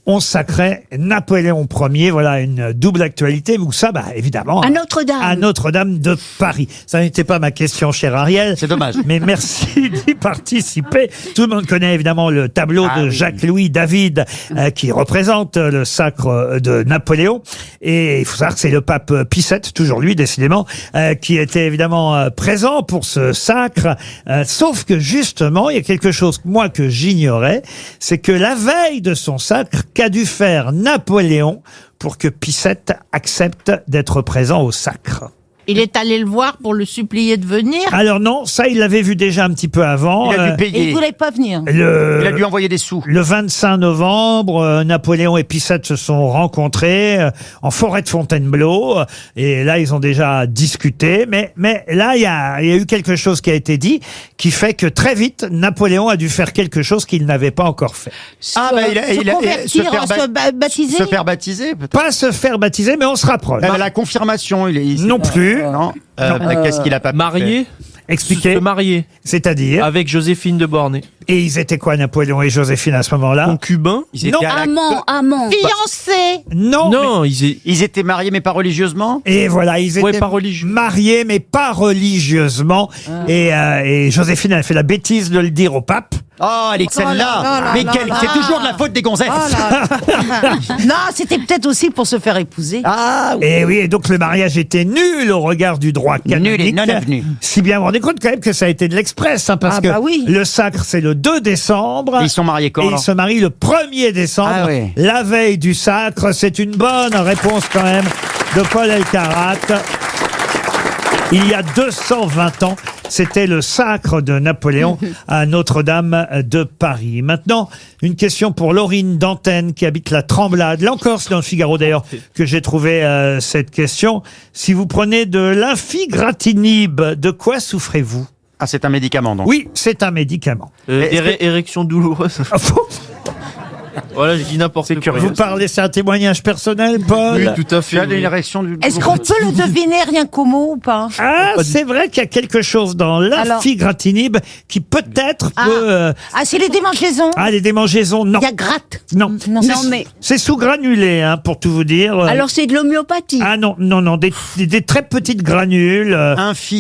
on sacrait Napoléon Ier. Voilà une double actualité. Où ça, évidemment. À Notre-Dame. À Notre-Dame de Paris. Ça n'était pas ma question, cher Ariel. C'est dommage. Mais merci d'y participer. Tout le monde connaît évidemment le tableau de Jacques-Louis David qui représente le sacre de Napoléon. Et il faut savoir que c'est le pape Pie VII, toujours lui décidément, qui était évidemment présent pour ce sacre. Sauf que justement, il y a quelque chose que j'ignorais, c'est que la veille de son sacre, qu'a dû faire Napoléon pour que Pie VII accepte d'être présent au sacre? Il est allé le voir pour le supplier de venir. Alors non, ça il l'avait vu déjà un petit peu avant. Il a dû payer. Et il voulait pas venir. Il a dû envoyer des sous. Le 25 novembre, Napoléon et Pie VII se sont rencontrés en forêt de Fontainebleau. Et là, ils ont déjà discuté. Mais là, il y a eu quelque chose qui a été dit qui fait que très vite, Napoléon a dû faire quelque chose qu'il n'avait pas encore fait. Se faire baptiser, peut-être. Pas se faire baptiser, mais on se rapproche. La confirmation, non plus. Non. Qu'est-ce qu'il a pas marié? Expliquez. Se marier. C'est-à-dire? Avec Joséphine de Bornée. Et ils étaient quoi, Napoléon et Joséphine, à ce moment-là? Concubins? Non. Amants. Fiancés. Non. Ils étaient mariés, mais pas religieusement? Et voilà, ils étaient mariés, mais pas religieusement. Et Joséphine a fait la bêtise de le dire au pape. Oh, elle est celle-là. Mais c'est toujours de la faute des gonzesses. Non, c'était peut-être aussi pour se faire épouser. Et oui, et donc le mariage était nul au regard du droit canonique. Nul et non avenu. Si bien vous vous rendez compte quand même que ça a été de l'express, parce que le sacre c'est le 2 décembre. Et ils sont mariés quand? Et ils se marient le 1er décembre, la veille du sacre. C'est une bonne réponse quand même de Paul Elkarat. Il y a 220 ans, c'était le sacre de Napoléon à Notre-Dame de Paris. Maintenant, une question pour Laurine d'Antenne qui habite la Tremblade. Là encore, c'est dans le Figaro d'ailleurs que j'ai trouvé cette question. Si vous prenez de l'infigratinib, de quoi souffrez-vous? Ah, c'est un médicament donc? Oui, c'est un médicament. Érection douloureuse. Voilà, je dis n'importe quoi. Vous parlez, c'est un témoignage personnel, Paul? Oui, tout à fait. Une érection du... Est-ce qu'on peut le deviner rien qu'au mot ou pas? Ah, c'est vrai qu'il y a quelque chose dans l'infigratinib qui peut-être peut... c'est les démangeaisons. Ah, les démangeaisons, non. Il y a gratte. Non. Non, mais... C'est sous-granulé, pour tout vous dire. Alors c'est de l'homéopathie. Ah non, des très petites granules.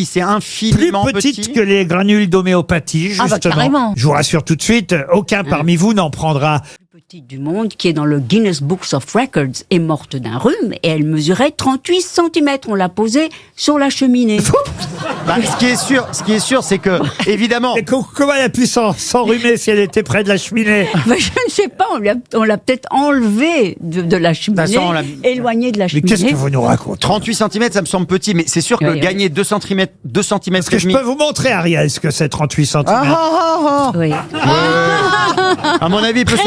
C'est infiniment plus petites que les granules d'homéopathie, justement. carrément. Je vous rassure tout de suite, aucun parmi vous n'en prendra petite du monde qui est dans le Guinness Books of Records est morte d'un rhume et elle mesurait 38 cm. On l'a posée sur la cheminée. Ce qui est sûr, c'est que, évidemment. Et comment elle a pu s'enrhumer si elle était près de la cheminée? Je ne sais pas, on l'a peut-être enlevée de la cheminée, éloignée de la cheminée. Mais qu'est-ce que vous nous racontez? 38 cm, ça me semble petit, mais c'est sûr que gagner 2 cm, 2 cm. Est-ce que je peux vous montrer, Ariel, ce que c'est 38 cm? Oui. À mon avis, il peut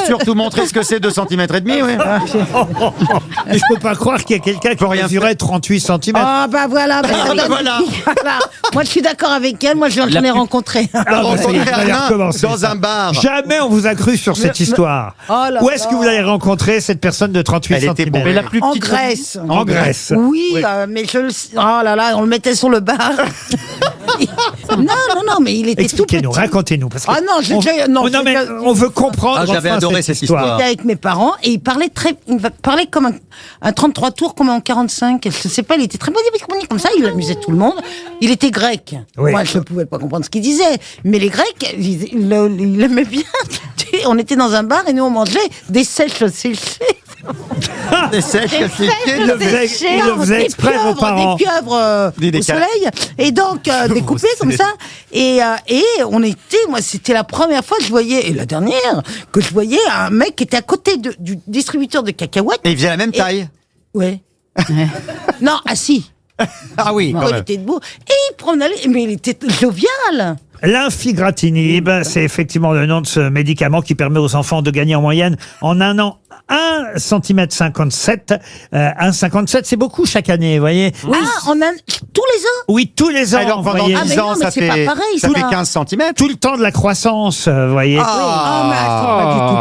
surtout montrer ce que c'est 2 cm et demi, oui. Je peux pas croire qu'il y a quelqu'un qui mesurait 38 cm. Ah bah voilà. Voilà. Moi je suis d'accord avec elle, moi j'en ai rencontré. Dans un bar. Jamais on vous a cru sur cette histoire. Où est-ce que vous allez rencontrer cette personne de 38 cm? Mais la plus petite. En Grèce. Oui, mais oh là là, on le mettait sur le bar. Non, mais il était tout petit. Expliquez-nous, racontez-nous. Parce que mais on veut comprendre. J'avais adoré cette histoire. J'étais avec mes parents et il parlait comme un 33 tours, comme un 45. Je sais pas, il était très bon comme ça, il amusait tout le monde. Il était grec. Oui. Moi, je ne pouvais pas comprendre ce qu'il disait. Mais les Grecs, ils l'aimaient bien. On était dans un bar et nous, on mangeait des sèches séchées. Des sèches séchées. Il le faisait exprès, vos parents. Des pieuvres au soleil. Et donc, découpées comme ça. Et on était, moi, c'était la première fois que je voyais, et la dernière, que je voyais un mec qui était à côté du distributeur de cacahuètes. Et il faisait la même taille. Ouais. Non, assis. Ah oui, quand il même. était debout. Et il prenait, mais il était jovial. L'infigratinib, c'est effectivement le nom de ce médicament qui permet aux enfants de gagner en moyenne en un an 1 cm 57. 1,57, c'est beaucoup chaque année, vous voyez. Oui. Ah, tous les ans? Oui, tous les ans. Alors pendant 10 ans, ça fait 15 cm. Tout le temps de la croissance, vous voyez. Mais c'est pas du tout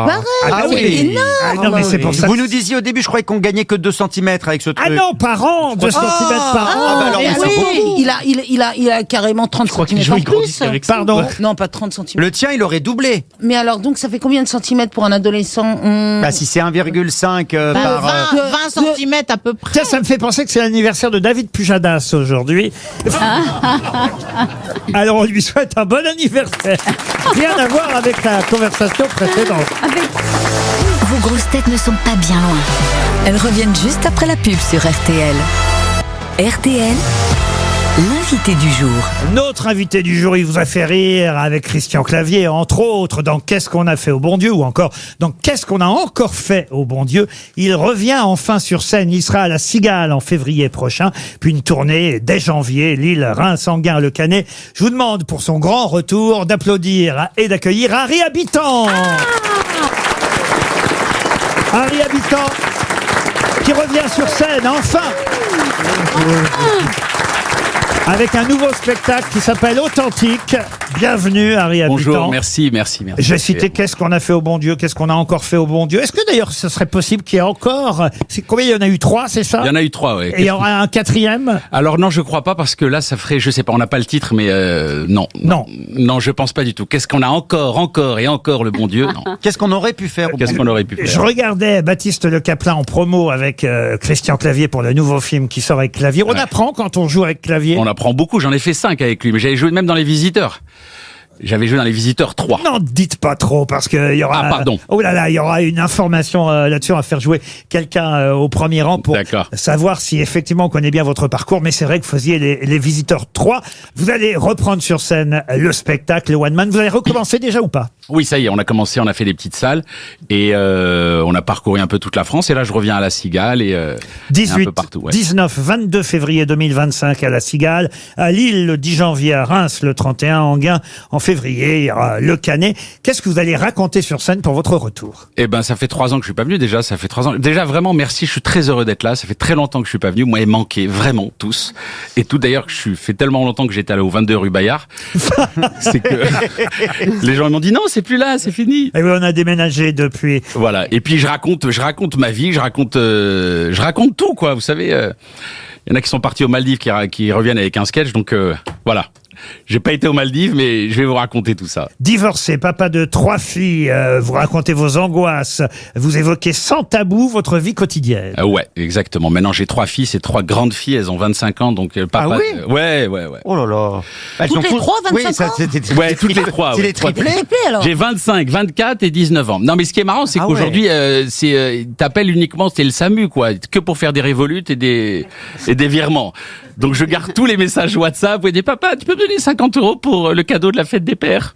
pareil. C'est énorme. Non, mais c'est pour ça. Vous nous disiez au début, je croyais qu'on gagnait que 2 cm avec ce truc. Ah non, par an, 2 cm par an. Alors, il a carrément 30 cm en plus. Pardon. Non, pas 30 cm. Le tien, il aurait doublé. Mais alors, donc, ça fait combien de centimètres pour un adolescent? Si c'est 1,5 par... 20 cm à peu près. Tiens, ça me fait penser que c'est l'anniversaire de David Pujadas aujourd'hui. Alors, on lui souhaite un bon anniversaire. Rien à voir avec la conversation précédente. Vos grosses têtes ne sont pas bien loin. Elles reviennent juste après la pub sur RTL. RTL, l'invité du jour. Notre invité du jour, il vous a fait rire avec Christian Clavier, entre autres, dans Qu'est-ce qu'on a fait au bon Dieu, ou encore dans Qu'est-ce qu'on a encore fait au bon Dieu. Il revient enfin sur scène. Il sera à la Cigale en février prochain, puis une tournée dès janvier, Lille, Reims, Enghien, Le Canet. Je vous demande pour son grand retour d'applaudir et d'accueillir Harry Habitant. Harry Habitant qui revient sur scène, enfin. Avec un nouveau spectacle qui s'appelle Authentique. Bienvenue, Harry Habitant. Bonjour, merci. J'ai cité Qu'est-ce qu'on a fait au bon Dieu, qu'est-ce qu'on a encore fait au bon Dieu. Est-ce que d'ailleurs ce serait possible qu'il y ait encore... Combien il y en a eu 3, c'est ça? Il y en a eu 3, oui. Et il y aura un 4e? Alors non, je crois pas, parce que là, ça ferait, je sais pas, on n'a pas le titre, mais non. Non, je pense pas du tout. Qu'est-ce qu'on a encore et encore le bon Dieu? Non. Qu'est-ce qu'on aurait pu faire? Qu'est-ce qu'on aurait pu faire? Je regardais Baptiste Le Caplin en promo avec Christian Clavier pour le nouveau film qui sort avec Clavier. On apprend quand on joue avec Clavier? On apprend beaucoup, j'en ai fait 5 avec lui, mais j'avais joué même dans Les Visiteurs. J'avais joué dans Les Visiteurs 3. Non, dites pas trop, parce qu'il y aura... Ah, pardon. Oh là là, il y aura une information là-dessus. On va faire jouer quelqu'un au premier rang pour savoir si effectivement on connaît bien votre parcours. Mais c'est vrai que vous faisiez les Visiteurs 3. Vous allez reprendre sur scène le spectacle, le One Man. Vous allez recommencer déjà ou pas? Oui, ça y est, on a commencé, on a fait des petites salles et on a parcouru un peu toute la France. Et là, je reviens à la Cigale et 18, un peu partout. Ouais. 19, 22 février 2025 à la Cigale, à Lille le 10 janvier, à Reims le 31, Enghien en février, il y aura Le Canet. Qu'est-ce que vous allez raconter sur scène pour votre retour? Eh ben, ça fait 3 ans que je suis pas venu déjà. Ça fait 3 ans. Déjà, vraiment, merci. Je suis très heureux d'être là. Ça fait très longtemps que je suis pas venu. Moi, il manquait vraiment tous. Et tout d'ailleurs, fait tellement longtemps que j'étais allé au 22 rue Bayard. C'est que les gens m'ont dit non, c'est plus là, c'est fini. Et oui, on a déménagé depuis. Voilà. Et puis je raconte ma vie, je raconte tout, quoi. Vous savez, il y en a qui sont partis aux Maldives, qui reviennent avec un sketch. Donc voilà. J'ai pas été aux Maldives, mais je vais vous raconter tout ça. Divorcé, papa de 3 filles, vous racontez vos angoisses, vous évoquez sans tabou votre vie quotidienne. Ouais, exactement. Maintenant, j'ai 3 filles, c'est 3 grandes filles, elles ont 25 ans, donc papa... Ah oui ouais. Oh là là. Toutes les 3, 25 ans Ouais, toutes les 3. C'est les triplés alors. J'ai 25, 24 et 19 ans. Non, mais ce qui est marrant, c'est qu'aujourd'hui, t'appelles uniquement, c'est le SAMU, quoi, que pour faire des révolutes et des virements. Donc je garde tous les messages WhatsApp où il dit papa, tu peux me donner 50 € pour le cadeau de la fête des pères.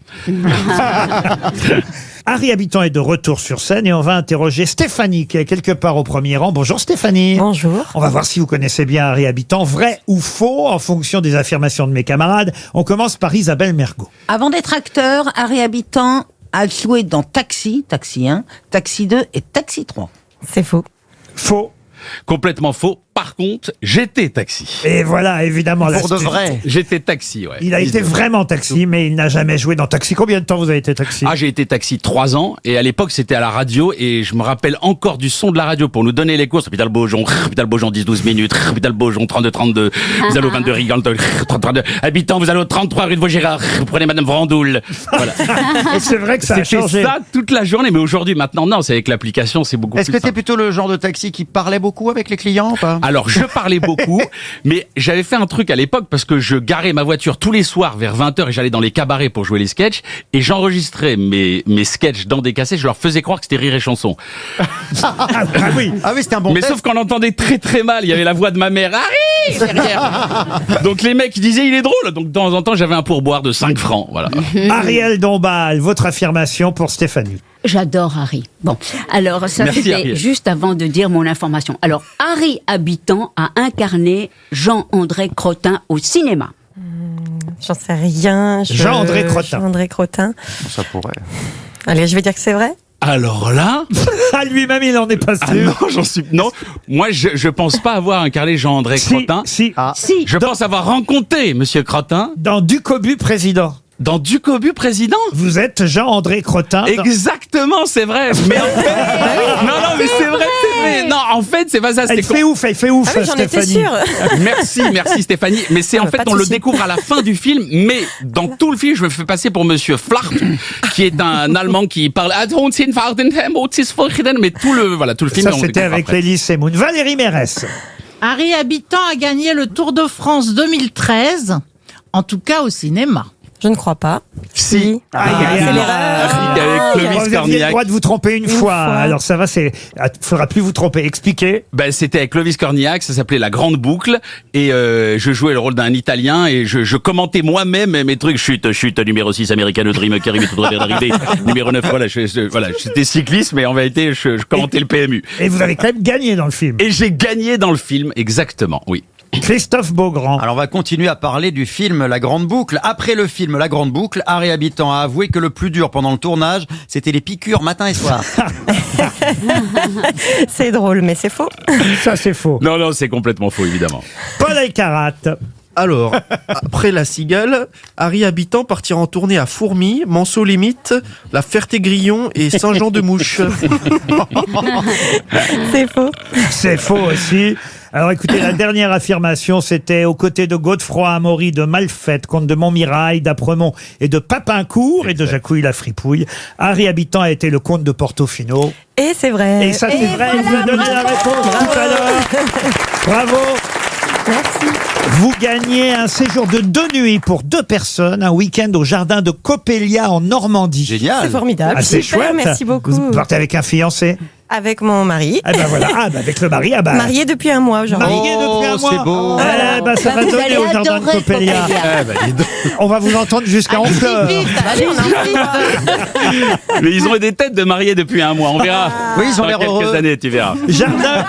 Harry Habitant est de retour sur scène et on va interroger Stéphanie qui est quelque part au premier rang. Bonjour Stéphanie. Bonjour. On va voir si vous connaissez bien Harry Habitant, vrai ou faux, en fonction des affirmations de mes camarades. On commence par Isabelle Mergo. Avant d'être acteur, Harry Habitant a joué dans Taxi 1, Taxi 2 et Taxi 3. C'est faux. Faux. Complètement faux. Par contre, j'étais taxi. Et voilà, évidemment. Pour de vrai. J'étais taxi, ouais. Il a été vraiment taxi, mais il n'a jamais joué dans Taxi. Combien de temps vous avez été taxi? Ah, j'ai été taxi 3 ans, et à l'époque, c'était à la radio, et je me rappelle encore du son de la radio pour nous donner les courses. Hôpital Beaujon 10-12 minutes, Hôpital Beaujon 32-32, vous allez au 22 Rigal, 32, Habitant, vous allez au 33 rue de Vaugirard, vous prenez Madame Brandoul. Voilà. Et c'est vrai que ça a changé. C'était ça toute la journée, mais aujourd'hui, maintenant, non, c'est avec l'application, c'est beaucoup plus Est-ce que t'es simple. plutôt le genre de taxi qui parlait beaucoup avec les clients ou pas? Alors, je parlais beaucoup, mais j'avais fait un truc à l'époque parce que je garais ma voiture tous les soirs vers 20h et j'allais dans les cabarets pour jouer les sketchs et j'enregistrais mes sketchs dans des cassettes, je leur faisais croire que c'était Rire et Chanson. Ah oui, c'était un bon Mais test. sauf qu'on entendait très très mal, il y avait la voix de ma mère, Harry derrière. Donc les mecs ils disaient il est drôle, donc de temps en temps j'avais un pourboire de 5 francs, voilà. Ariel Dombal, votre affirmation pour Stéphanie. J'adore Harry. Bon, alors ça Merci, c'était Ariel. juste avant de dire mon information. Alors, Harry Habitant a incarné Jean-André Crottin au cinéma. J'en sais rien. Jean-André Crottin. Jean-André Crottin. Ça pourrait. Allez, je vais dire que c'est vrai. Alors là, À lui-même, il en est pas sûr. non, non, moi je pense pas avoir incarné Jean-André Crottin. Si. Si. Je pense avoir rencontré Monsieur Crottin Dans Ducobu président. dans Ducobu président. Vous êtes Jean-André Crottin. Exactement, c'est vrai. Mais en fait, non, mais c'est vrai. Non, en fait, c'est pas ça. Elle fait ouf, Ah oui, j'en étais Stéphanie. sûre. Merci Stéphanie. Mais c'est en pas fait, de on le souci. découvre à la fin du film, mais dans tout le film, je me fais passer pour Monsieur Flart, qui est un Allemand qui parle. Mais tout le film. Ça, on c'était découvre avec après. Lélie Semoun. Valérie Mérès. Harry Habitant a gagné le Tour de France 2013, en tout cas au cinéma. Je ne crois pas. Si. Aïe, aïe, c'est aïe. l'erreur. Avec Clovis Vous aviez le Cornillac. droit de vous tromper une fois. Alors ça va, faudra plus vous tromper. Expliquez. Ben, c'était avec Clovis Cornillac, ça s'appelait La Grande Boucle, et je jouais le rôle d'un Italien, et je commentais moi-même mes trucs, chute, numéro 6, Americano Dream, qui arrivait tout droit vers l'arrivée, numéro 9, voilà, j'étais cycliste, mais en vérité, je commentais le PMU. Et vous avez quand même gagné dans le film. Et j'ai gagné dans le film, exactement, oui. Christophe Beaugrand. Alors on va continuer à parler du film La Grande Boucle. Après le film La Grande Boucle, Harry Habitant a avoué que le plus dur pendant le tournage, c'était les piqûres matin et soir. C'est drôle, mais c'est faux. Ça, c'est faux. Non, c'est complètement faux, évidemment. Paul Elkarat. Alors, après La Cigale, Harry Habitant partira en tournée à Fourmi, Manceau Limite, La Ferté-Grillon et Saint-Jean-de-Mouche. C'est faux. C'est faux aussi. Alors écoutez, la dernière affirmation, c'était aux côtés de Godefroy Amaury, de Malfette, comte de Montmirail, d'Apremont et de Papincourt et de Jacouille la Fripouille. Harry Habitant a été le comte de Portofino. Et c'est vrai. Et ça, c'est vrai, il vous a donné la réponse tout à l'heure. Bravo. Merci. Vous gagnez un séjour de 2 nuits pour 2 personnes, un week-end au jardin de Coppelia en Normandie. Génial. C'est formidable. Ah, c'est Super, chouette. merci beaucoup. Vous partez avec un fiancé? Avec mon mari. Eh ben voilà, avec le mari, Marié depuis un mois aujourd'hui. Marié depuis un mois. c'est beau. Eh ben, ça va Vous donner allez au jardin de adorer Coppelia. Coppelia. On va vous entendre jusqu'à Honfleur. Mais ils ont des têtes de mariés depuis un mois, on verra. Oui, ils ont Dans l'air quelques heureux. années, tu verras. Jardin.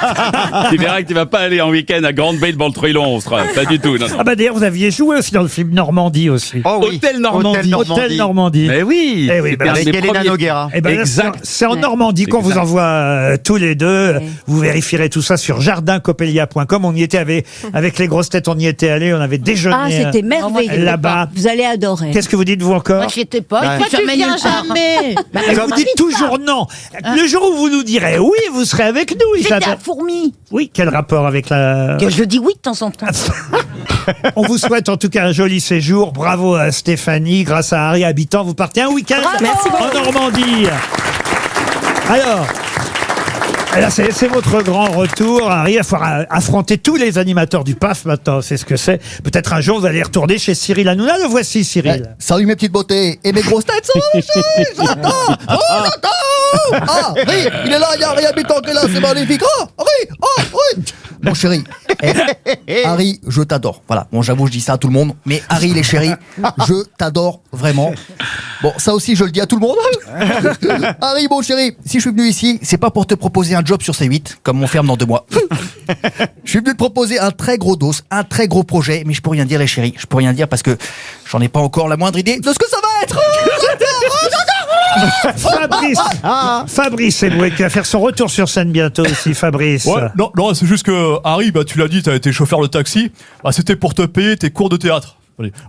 Tu verras que tu vas pas aller en week-end à Grande Bay de Baltroilon, on sera pas du tout. Non. Ah bah d'ailleurs, vous aviez joué aussi dans le film Normandie aussi. Oh oui. Hôtel Normandie. Hôtel Normandie. Mais oui. Eh oui, c'était bah, un Avec des Elena premiers- Noguera. Eh ben, Exact. c'est en Normandie qu'on vous Exact. envoie tous les deux. Vous vérifierez tout ça sur jardincopelia.com. On y était avec les grosses têtes, on y était allés, on avait déjeuné. Ah, c'était merveilleux. Là-bas. Vous allez adorer. Qu'est-ce que vous dites, vous, encore? Moi, j'y étais pas. Pourquoi tu viens jamais? Vous dites toujours non. Le jour où vous nous direz oui, vous serez avec nous. J'étais à Fourmi. Oui, quel rapport avec la... Que je dis oui de temps en temps. On vous souhaite en tout cas un joli séjour. Bravo à Stéphanie. Grâce à Harry Habitant, vous partez un week-end en Normandie. Alors... Là, c'est votre grand retour, Harry. Il va falloir affronter tous les animateurs du PAF maintenant. C'est ce que c'est. Peut-être un jour, vous allez retourner chez Cyril Hanouna. Le voici, Cyril. Salut mes petites beautés. Et mes grosses têtes sont ici. J'attends. Oh, j'attends. Ah, oui, il est là. Il y a Harry Habitant qui est là. C'est magnifique. Oh, Harry. Oh, oui. Mon chéri. Harry, je t'adore. Voilà. Bon, j'avoue, je dis ça à tout le monde. Mais Harry, les chéris, je t'adore vraiment. Bon, ça aussi, je le dis à tout le monde. Harry, mon chéri, si je suis venu ici, c'est pas pour te proposer un job sur C8, comme on ferme dans 2 mois. Je suis venu te proposer un très gros dos, un très gros projet, mais je peux rien dire, les chéris. Je peux rien dire parce que j'en ai pas encore la moindre idée de ce que ça va être. Fabrice Eboué qui va faire son retour sur scène bientôt aussi, Fabrice. Ouais, non, c'est juste que Harry, tu l'as dit, t'as été chauffeur de taxi, c'était pour te payer tes cours de théâtre.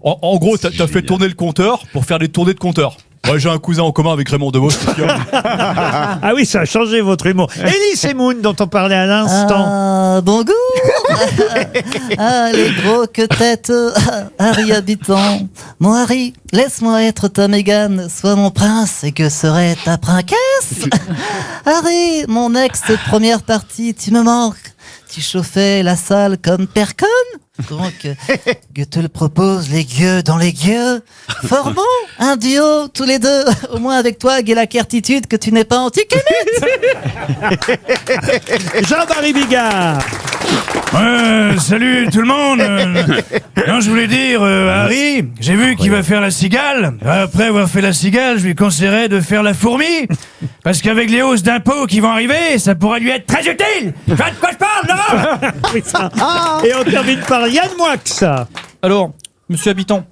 En gros, t'as fait tourner le compteur pour faire des tournées de compteur. Ouais, j'ai un cousin en commun avec Raymond DeVos. Ah oui, ça a changé votre humour. Elise et Moon, dont on parlait à l'instant. Ah, bon goût. Ah, les gros que tête. Harry Habitant. Mon Harry, laisse-moi être ta Mégane, sois mon prince et que serait ta princesse. Harry, mon ex première partie, tu me manques. Tu chauffais la salle comme Percon. Donc, je te le propose, les gueux dans les gueux. Formons un duo, tous les deux. Au moins avec toi, j'ai la certitude que tu n'es pas antisémite. Jean-Marie Bigard. Salut tout le monde. Non, je voulais dire, Harry, j'ai vu qu'il va faire la cigale. Après avoir fait la cigale, je lui conseillerais de faire la fourmi. Parce qu'avec les hausses d'impôts qui vont arriver, ça pourrait lui être très utile. Tu vois de quoi je parle, non? Oui, ça. Et on termine par Yann Moix. Alors, monsieur Habitant,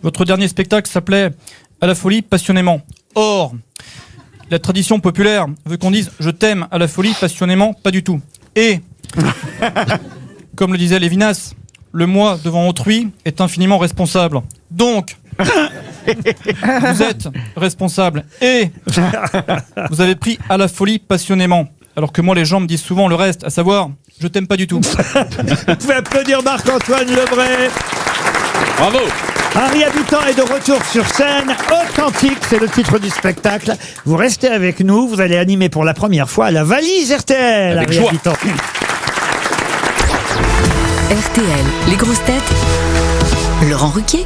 votre dernier spectacle s'appelait À la folie passionnément. Or, la tradition populaire veut qu'on dise je t'aime à la folie passionnément, pas du tout. Et, comme le disait Lévinas, le moi devant autrui est infiniment responsable. Donc, vous êtes responsable et vous avez pris à la folie passionnément. Alors que moi, les gens me disent souvent le reste, à savoir, je t'aime pas du tout. Vous pouvez applaudir Marc-Antoine Lebray. Bravo. Harry Habitant est de retour sur scène. Authentique, c'est le titre du spectacle. Vous restez avec nous, vous allez animer pour la première fois la valise RTL. Avec Harry joie. Habitant. RTL, les grosses têtes. Laurent Ruquier.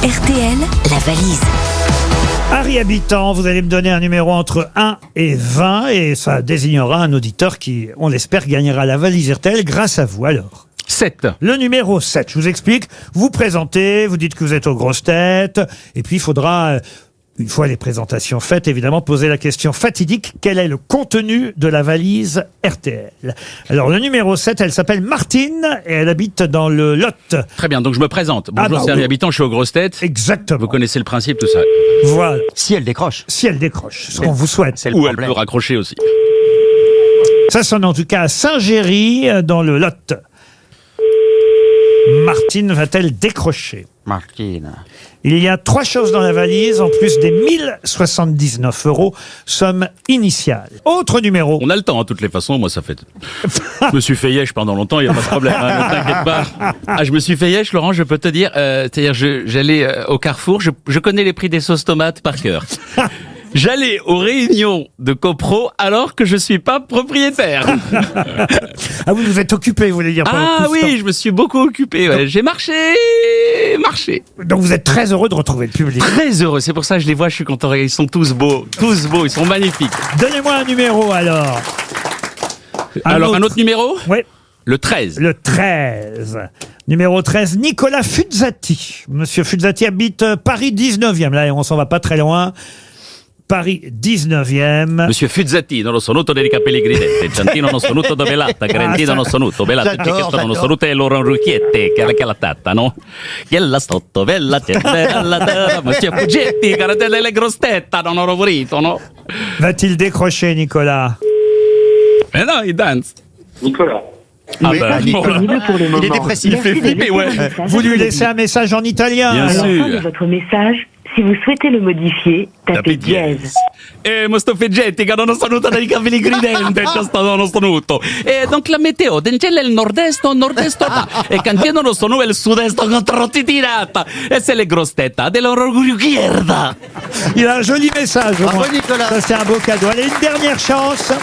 RTL, la valise. Harry Habitant, vous allez me donner un numéro entre 1 et 20 et ça désignera un auditeur qui, on l'espère, gagnera la valise RTL grâce à vous. Alors 7. Le numéro 7, je vous explique. Vous présentez, vous dites que vous êtes aux grosses têtes et puis il faudra... Une fois les présentations faites, évidemment, poser la question fatidique. Quel est le contenu de la valise RTL? Alors, le numéro 7, elle s'appelle Martine et elle habite dans le Lot. Très bien, donc je me présente. Bonjour, c'est Harry Habitant, je suis aux grosses têtes. Exactement. Vous connaissez le principe, tout ça. Voilà. Si elle décroche. Si elle décroche, ce qu'on vous souhaite. Ou elle peut raccrocher aussi. Ça sonne en tout cas à Saint-Géry, dans le Lot. Martine va-t-elle décrocher? Martine. Il y a 3 choses dans la valise, en plus des 1079 €, somme initiale. Autre numéro. On a le temps, de toutes les façons, moi ça fait... Je me suis fait yesh pendant longtemps, il n'y a pas de problème, ne t'inquiète pas. Ah, je me suis fait yesh, Laurent, je peux te dire, c'est-à-dire j'allais au Carrefour, je connais les prix des sauces tomates par cœur. J'allais aux réunions de copro alors que je suis pas propriétaire. Ah oui, vous êtes occupé, vous voulez dire. Ah oui, je me suis beaucoup occupé. Ouais. J'ai marché. Donc vous êtes très heureux de retrouver le public. Très heureux, c'est pour ça que je les vois, je suis content. Ils sont tous beaux, ils sont magnifiques. Donnez-moi un numéro alors. Un autre numéro? Oui. Le 13. Le 13. Numéro 13, Nicolas Fuzzati. Monsieur Fuzzati habite Paris 19e. Là, on s'en va pas très loin. Paris 19e. Monsieur Fuzzetti, non lo sonuto dei capelli gridetti, Giantino non sonuto da Velata, Garantino non sonuto, Velata, Cicchetto non sonuto e loro Rucchiette, che la tatta, no? Che la stotto, Vella, Monsieur Fuggetti, Garantelle le grostetta, non ho favorito, no? Va-t-il décrocher, Nicolas? Mais non, il danse. Nicolas. Ah ben, Il est dépressif. Il fait flipper, ouais. Vous lui laissez un message en italien? Bien alors. À la fin sûr. de votre message, si vous souhaitez le modifier, tapez dièse. Mosto Feggetti che non ho saluto dai capelli gridenti, non ho saluto. E donc la meteo, d'Angela il nord-est là. E Cantiano non sono il sud-est contro tirata. E c'est le grossetta dell'orgoglio guerda. Il a un joli message. au Bravo, moins. Nicolas. Ça, c'est un beau cadeau. Allez, une dernière chance.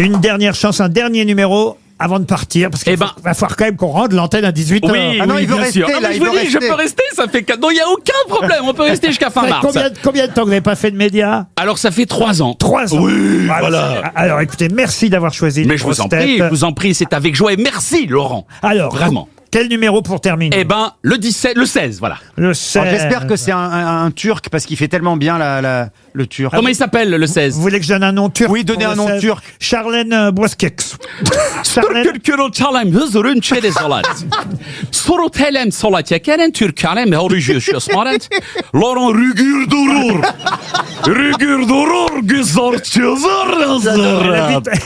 Une dernière chance, un dernier numéro avant de partir. Parce qu'il va falloir quand même qu'on rende l'antenne à 18h. Oui, Ah non, oui, il veut bien rester, sûr. là, Ah, mais il je vous veut dis, je rester. peux rester, ça fait 4. Non, il n'y a aucun problème, on peut rester jusqu'à fin mars. Combien de temps que vous n'avez pas fait de médias? Alors, ça fait 3 ans. 3 ans. Oui, voilà. Alors écoutez, merci d'avoir choisi Mais les je vous en grosses prie, têtes. je vous en prie, c'est avec joie et merci, Laurent. Alors, Vraiment. quel numéro pour terminer? Eh ben, le 16, voilà. Le 16. Alors, j'espère que c'est un Turc parce qu'il fait tellement bien le Turc. Comment il s'appelle, le 16? Vous voulez que je donne un nom turc? Oui, donnez pour un le nom 16? turc. Charlène Boiskex. Charlène. Türk'ün çalem hızırın çede salat. Soru telem salat yekeren Türk'alem orucu şosmarent. Laurent Rugur durur. Rugur durur güzar çözür.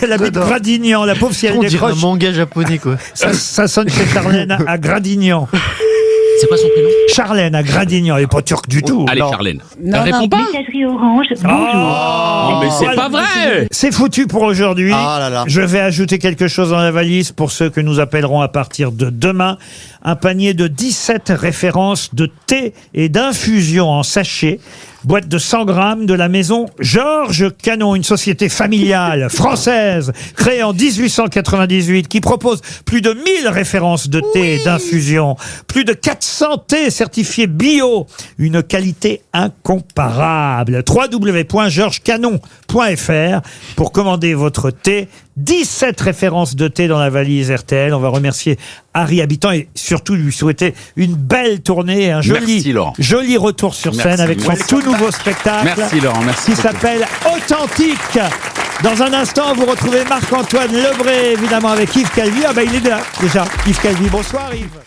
Elle habite Gradignan, la pauvre si elle On dirait un décroche. manga japonais, quoi. Ça sonne chez Charlène à Gradignan. C'est quoi son prénom? Charlène à Gradignan, elle n'est pas turque du tout. Allez, Non. Charlène. Non, Elle répond pas? Messagerie Orange, bonjour. Oh, mais c'est pas vrai! C'est foutu pour aujourd'hui. Ah là là. Je vais ajouter quelque chose dans la valise pour ceux que nous appellerons à partir de demain. Un panier de 17 références de thé et d'infusion en sachet. Boîte de 100 grammes de la maison Georges Canon, une société familiale française créée en 1898 qui propose plus de 1000 références de thé et d'infusion, plus de 400 thés certifiés bio, une qualité incomparable. www.georgescanon.fr pour commander votre thé. 17 références de thé dans la valise RTL. On va remercier Harry Habitant et surtout lui souhaiter une belle tournée et un Merci, Laurent. joli retour sur scène Merci. avec son tout nouveau spectacle. Merci, Laurent, merci Qui beaucoup. s'appelle Authentique. Dans un instant, vous retrouvez Marc-Antoine Lebré, évidemment, avec Yves Calvi. Ah ben, il est là, déjà. Yves Calvi, bonsoir Yves.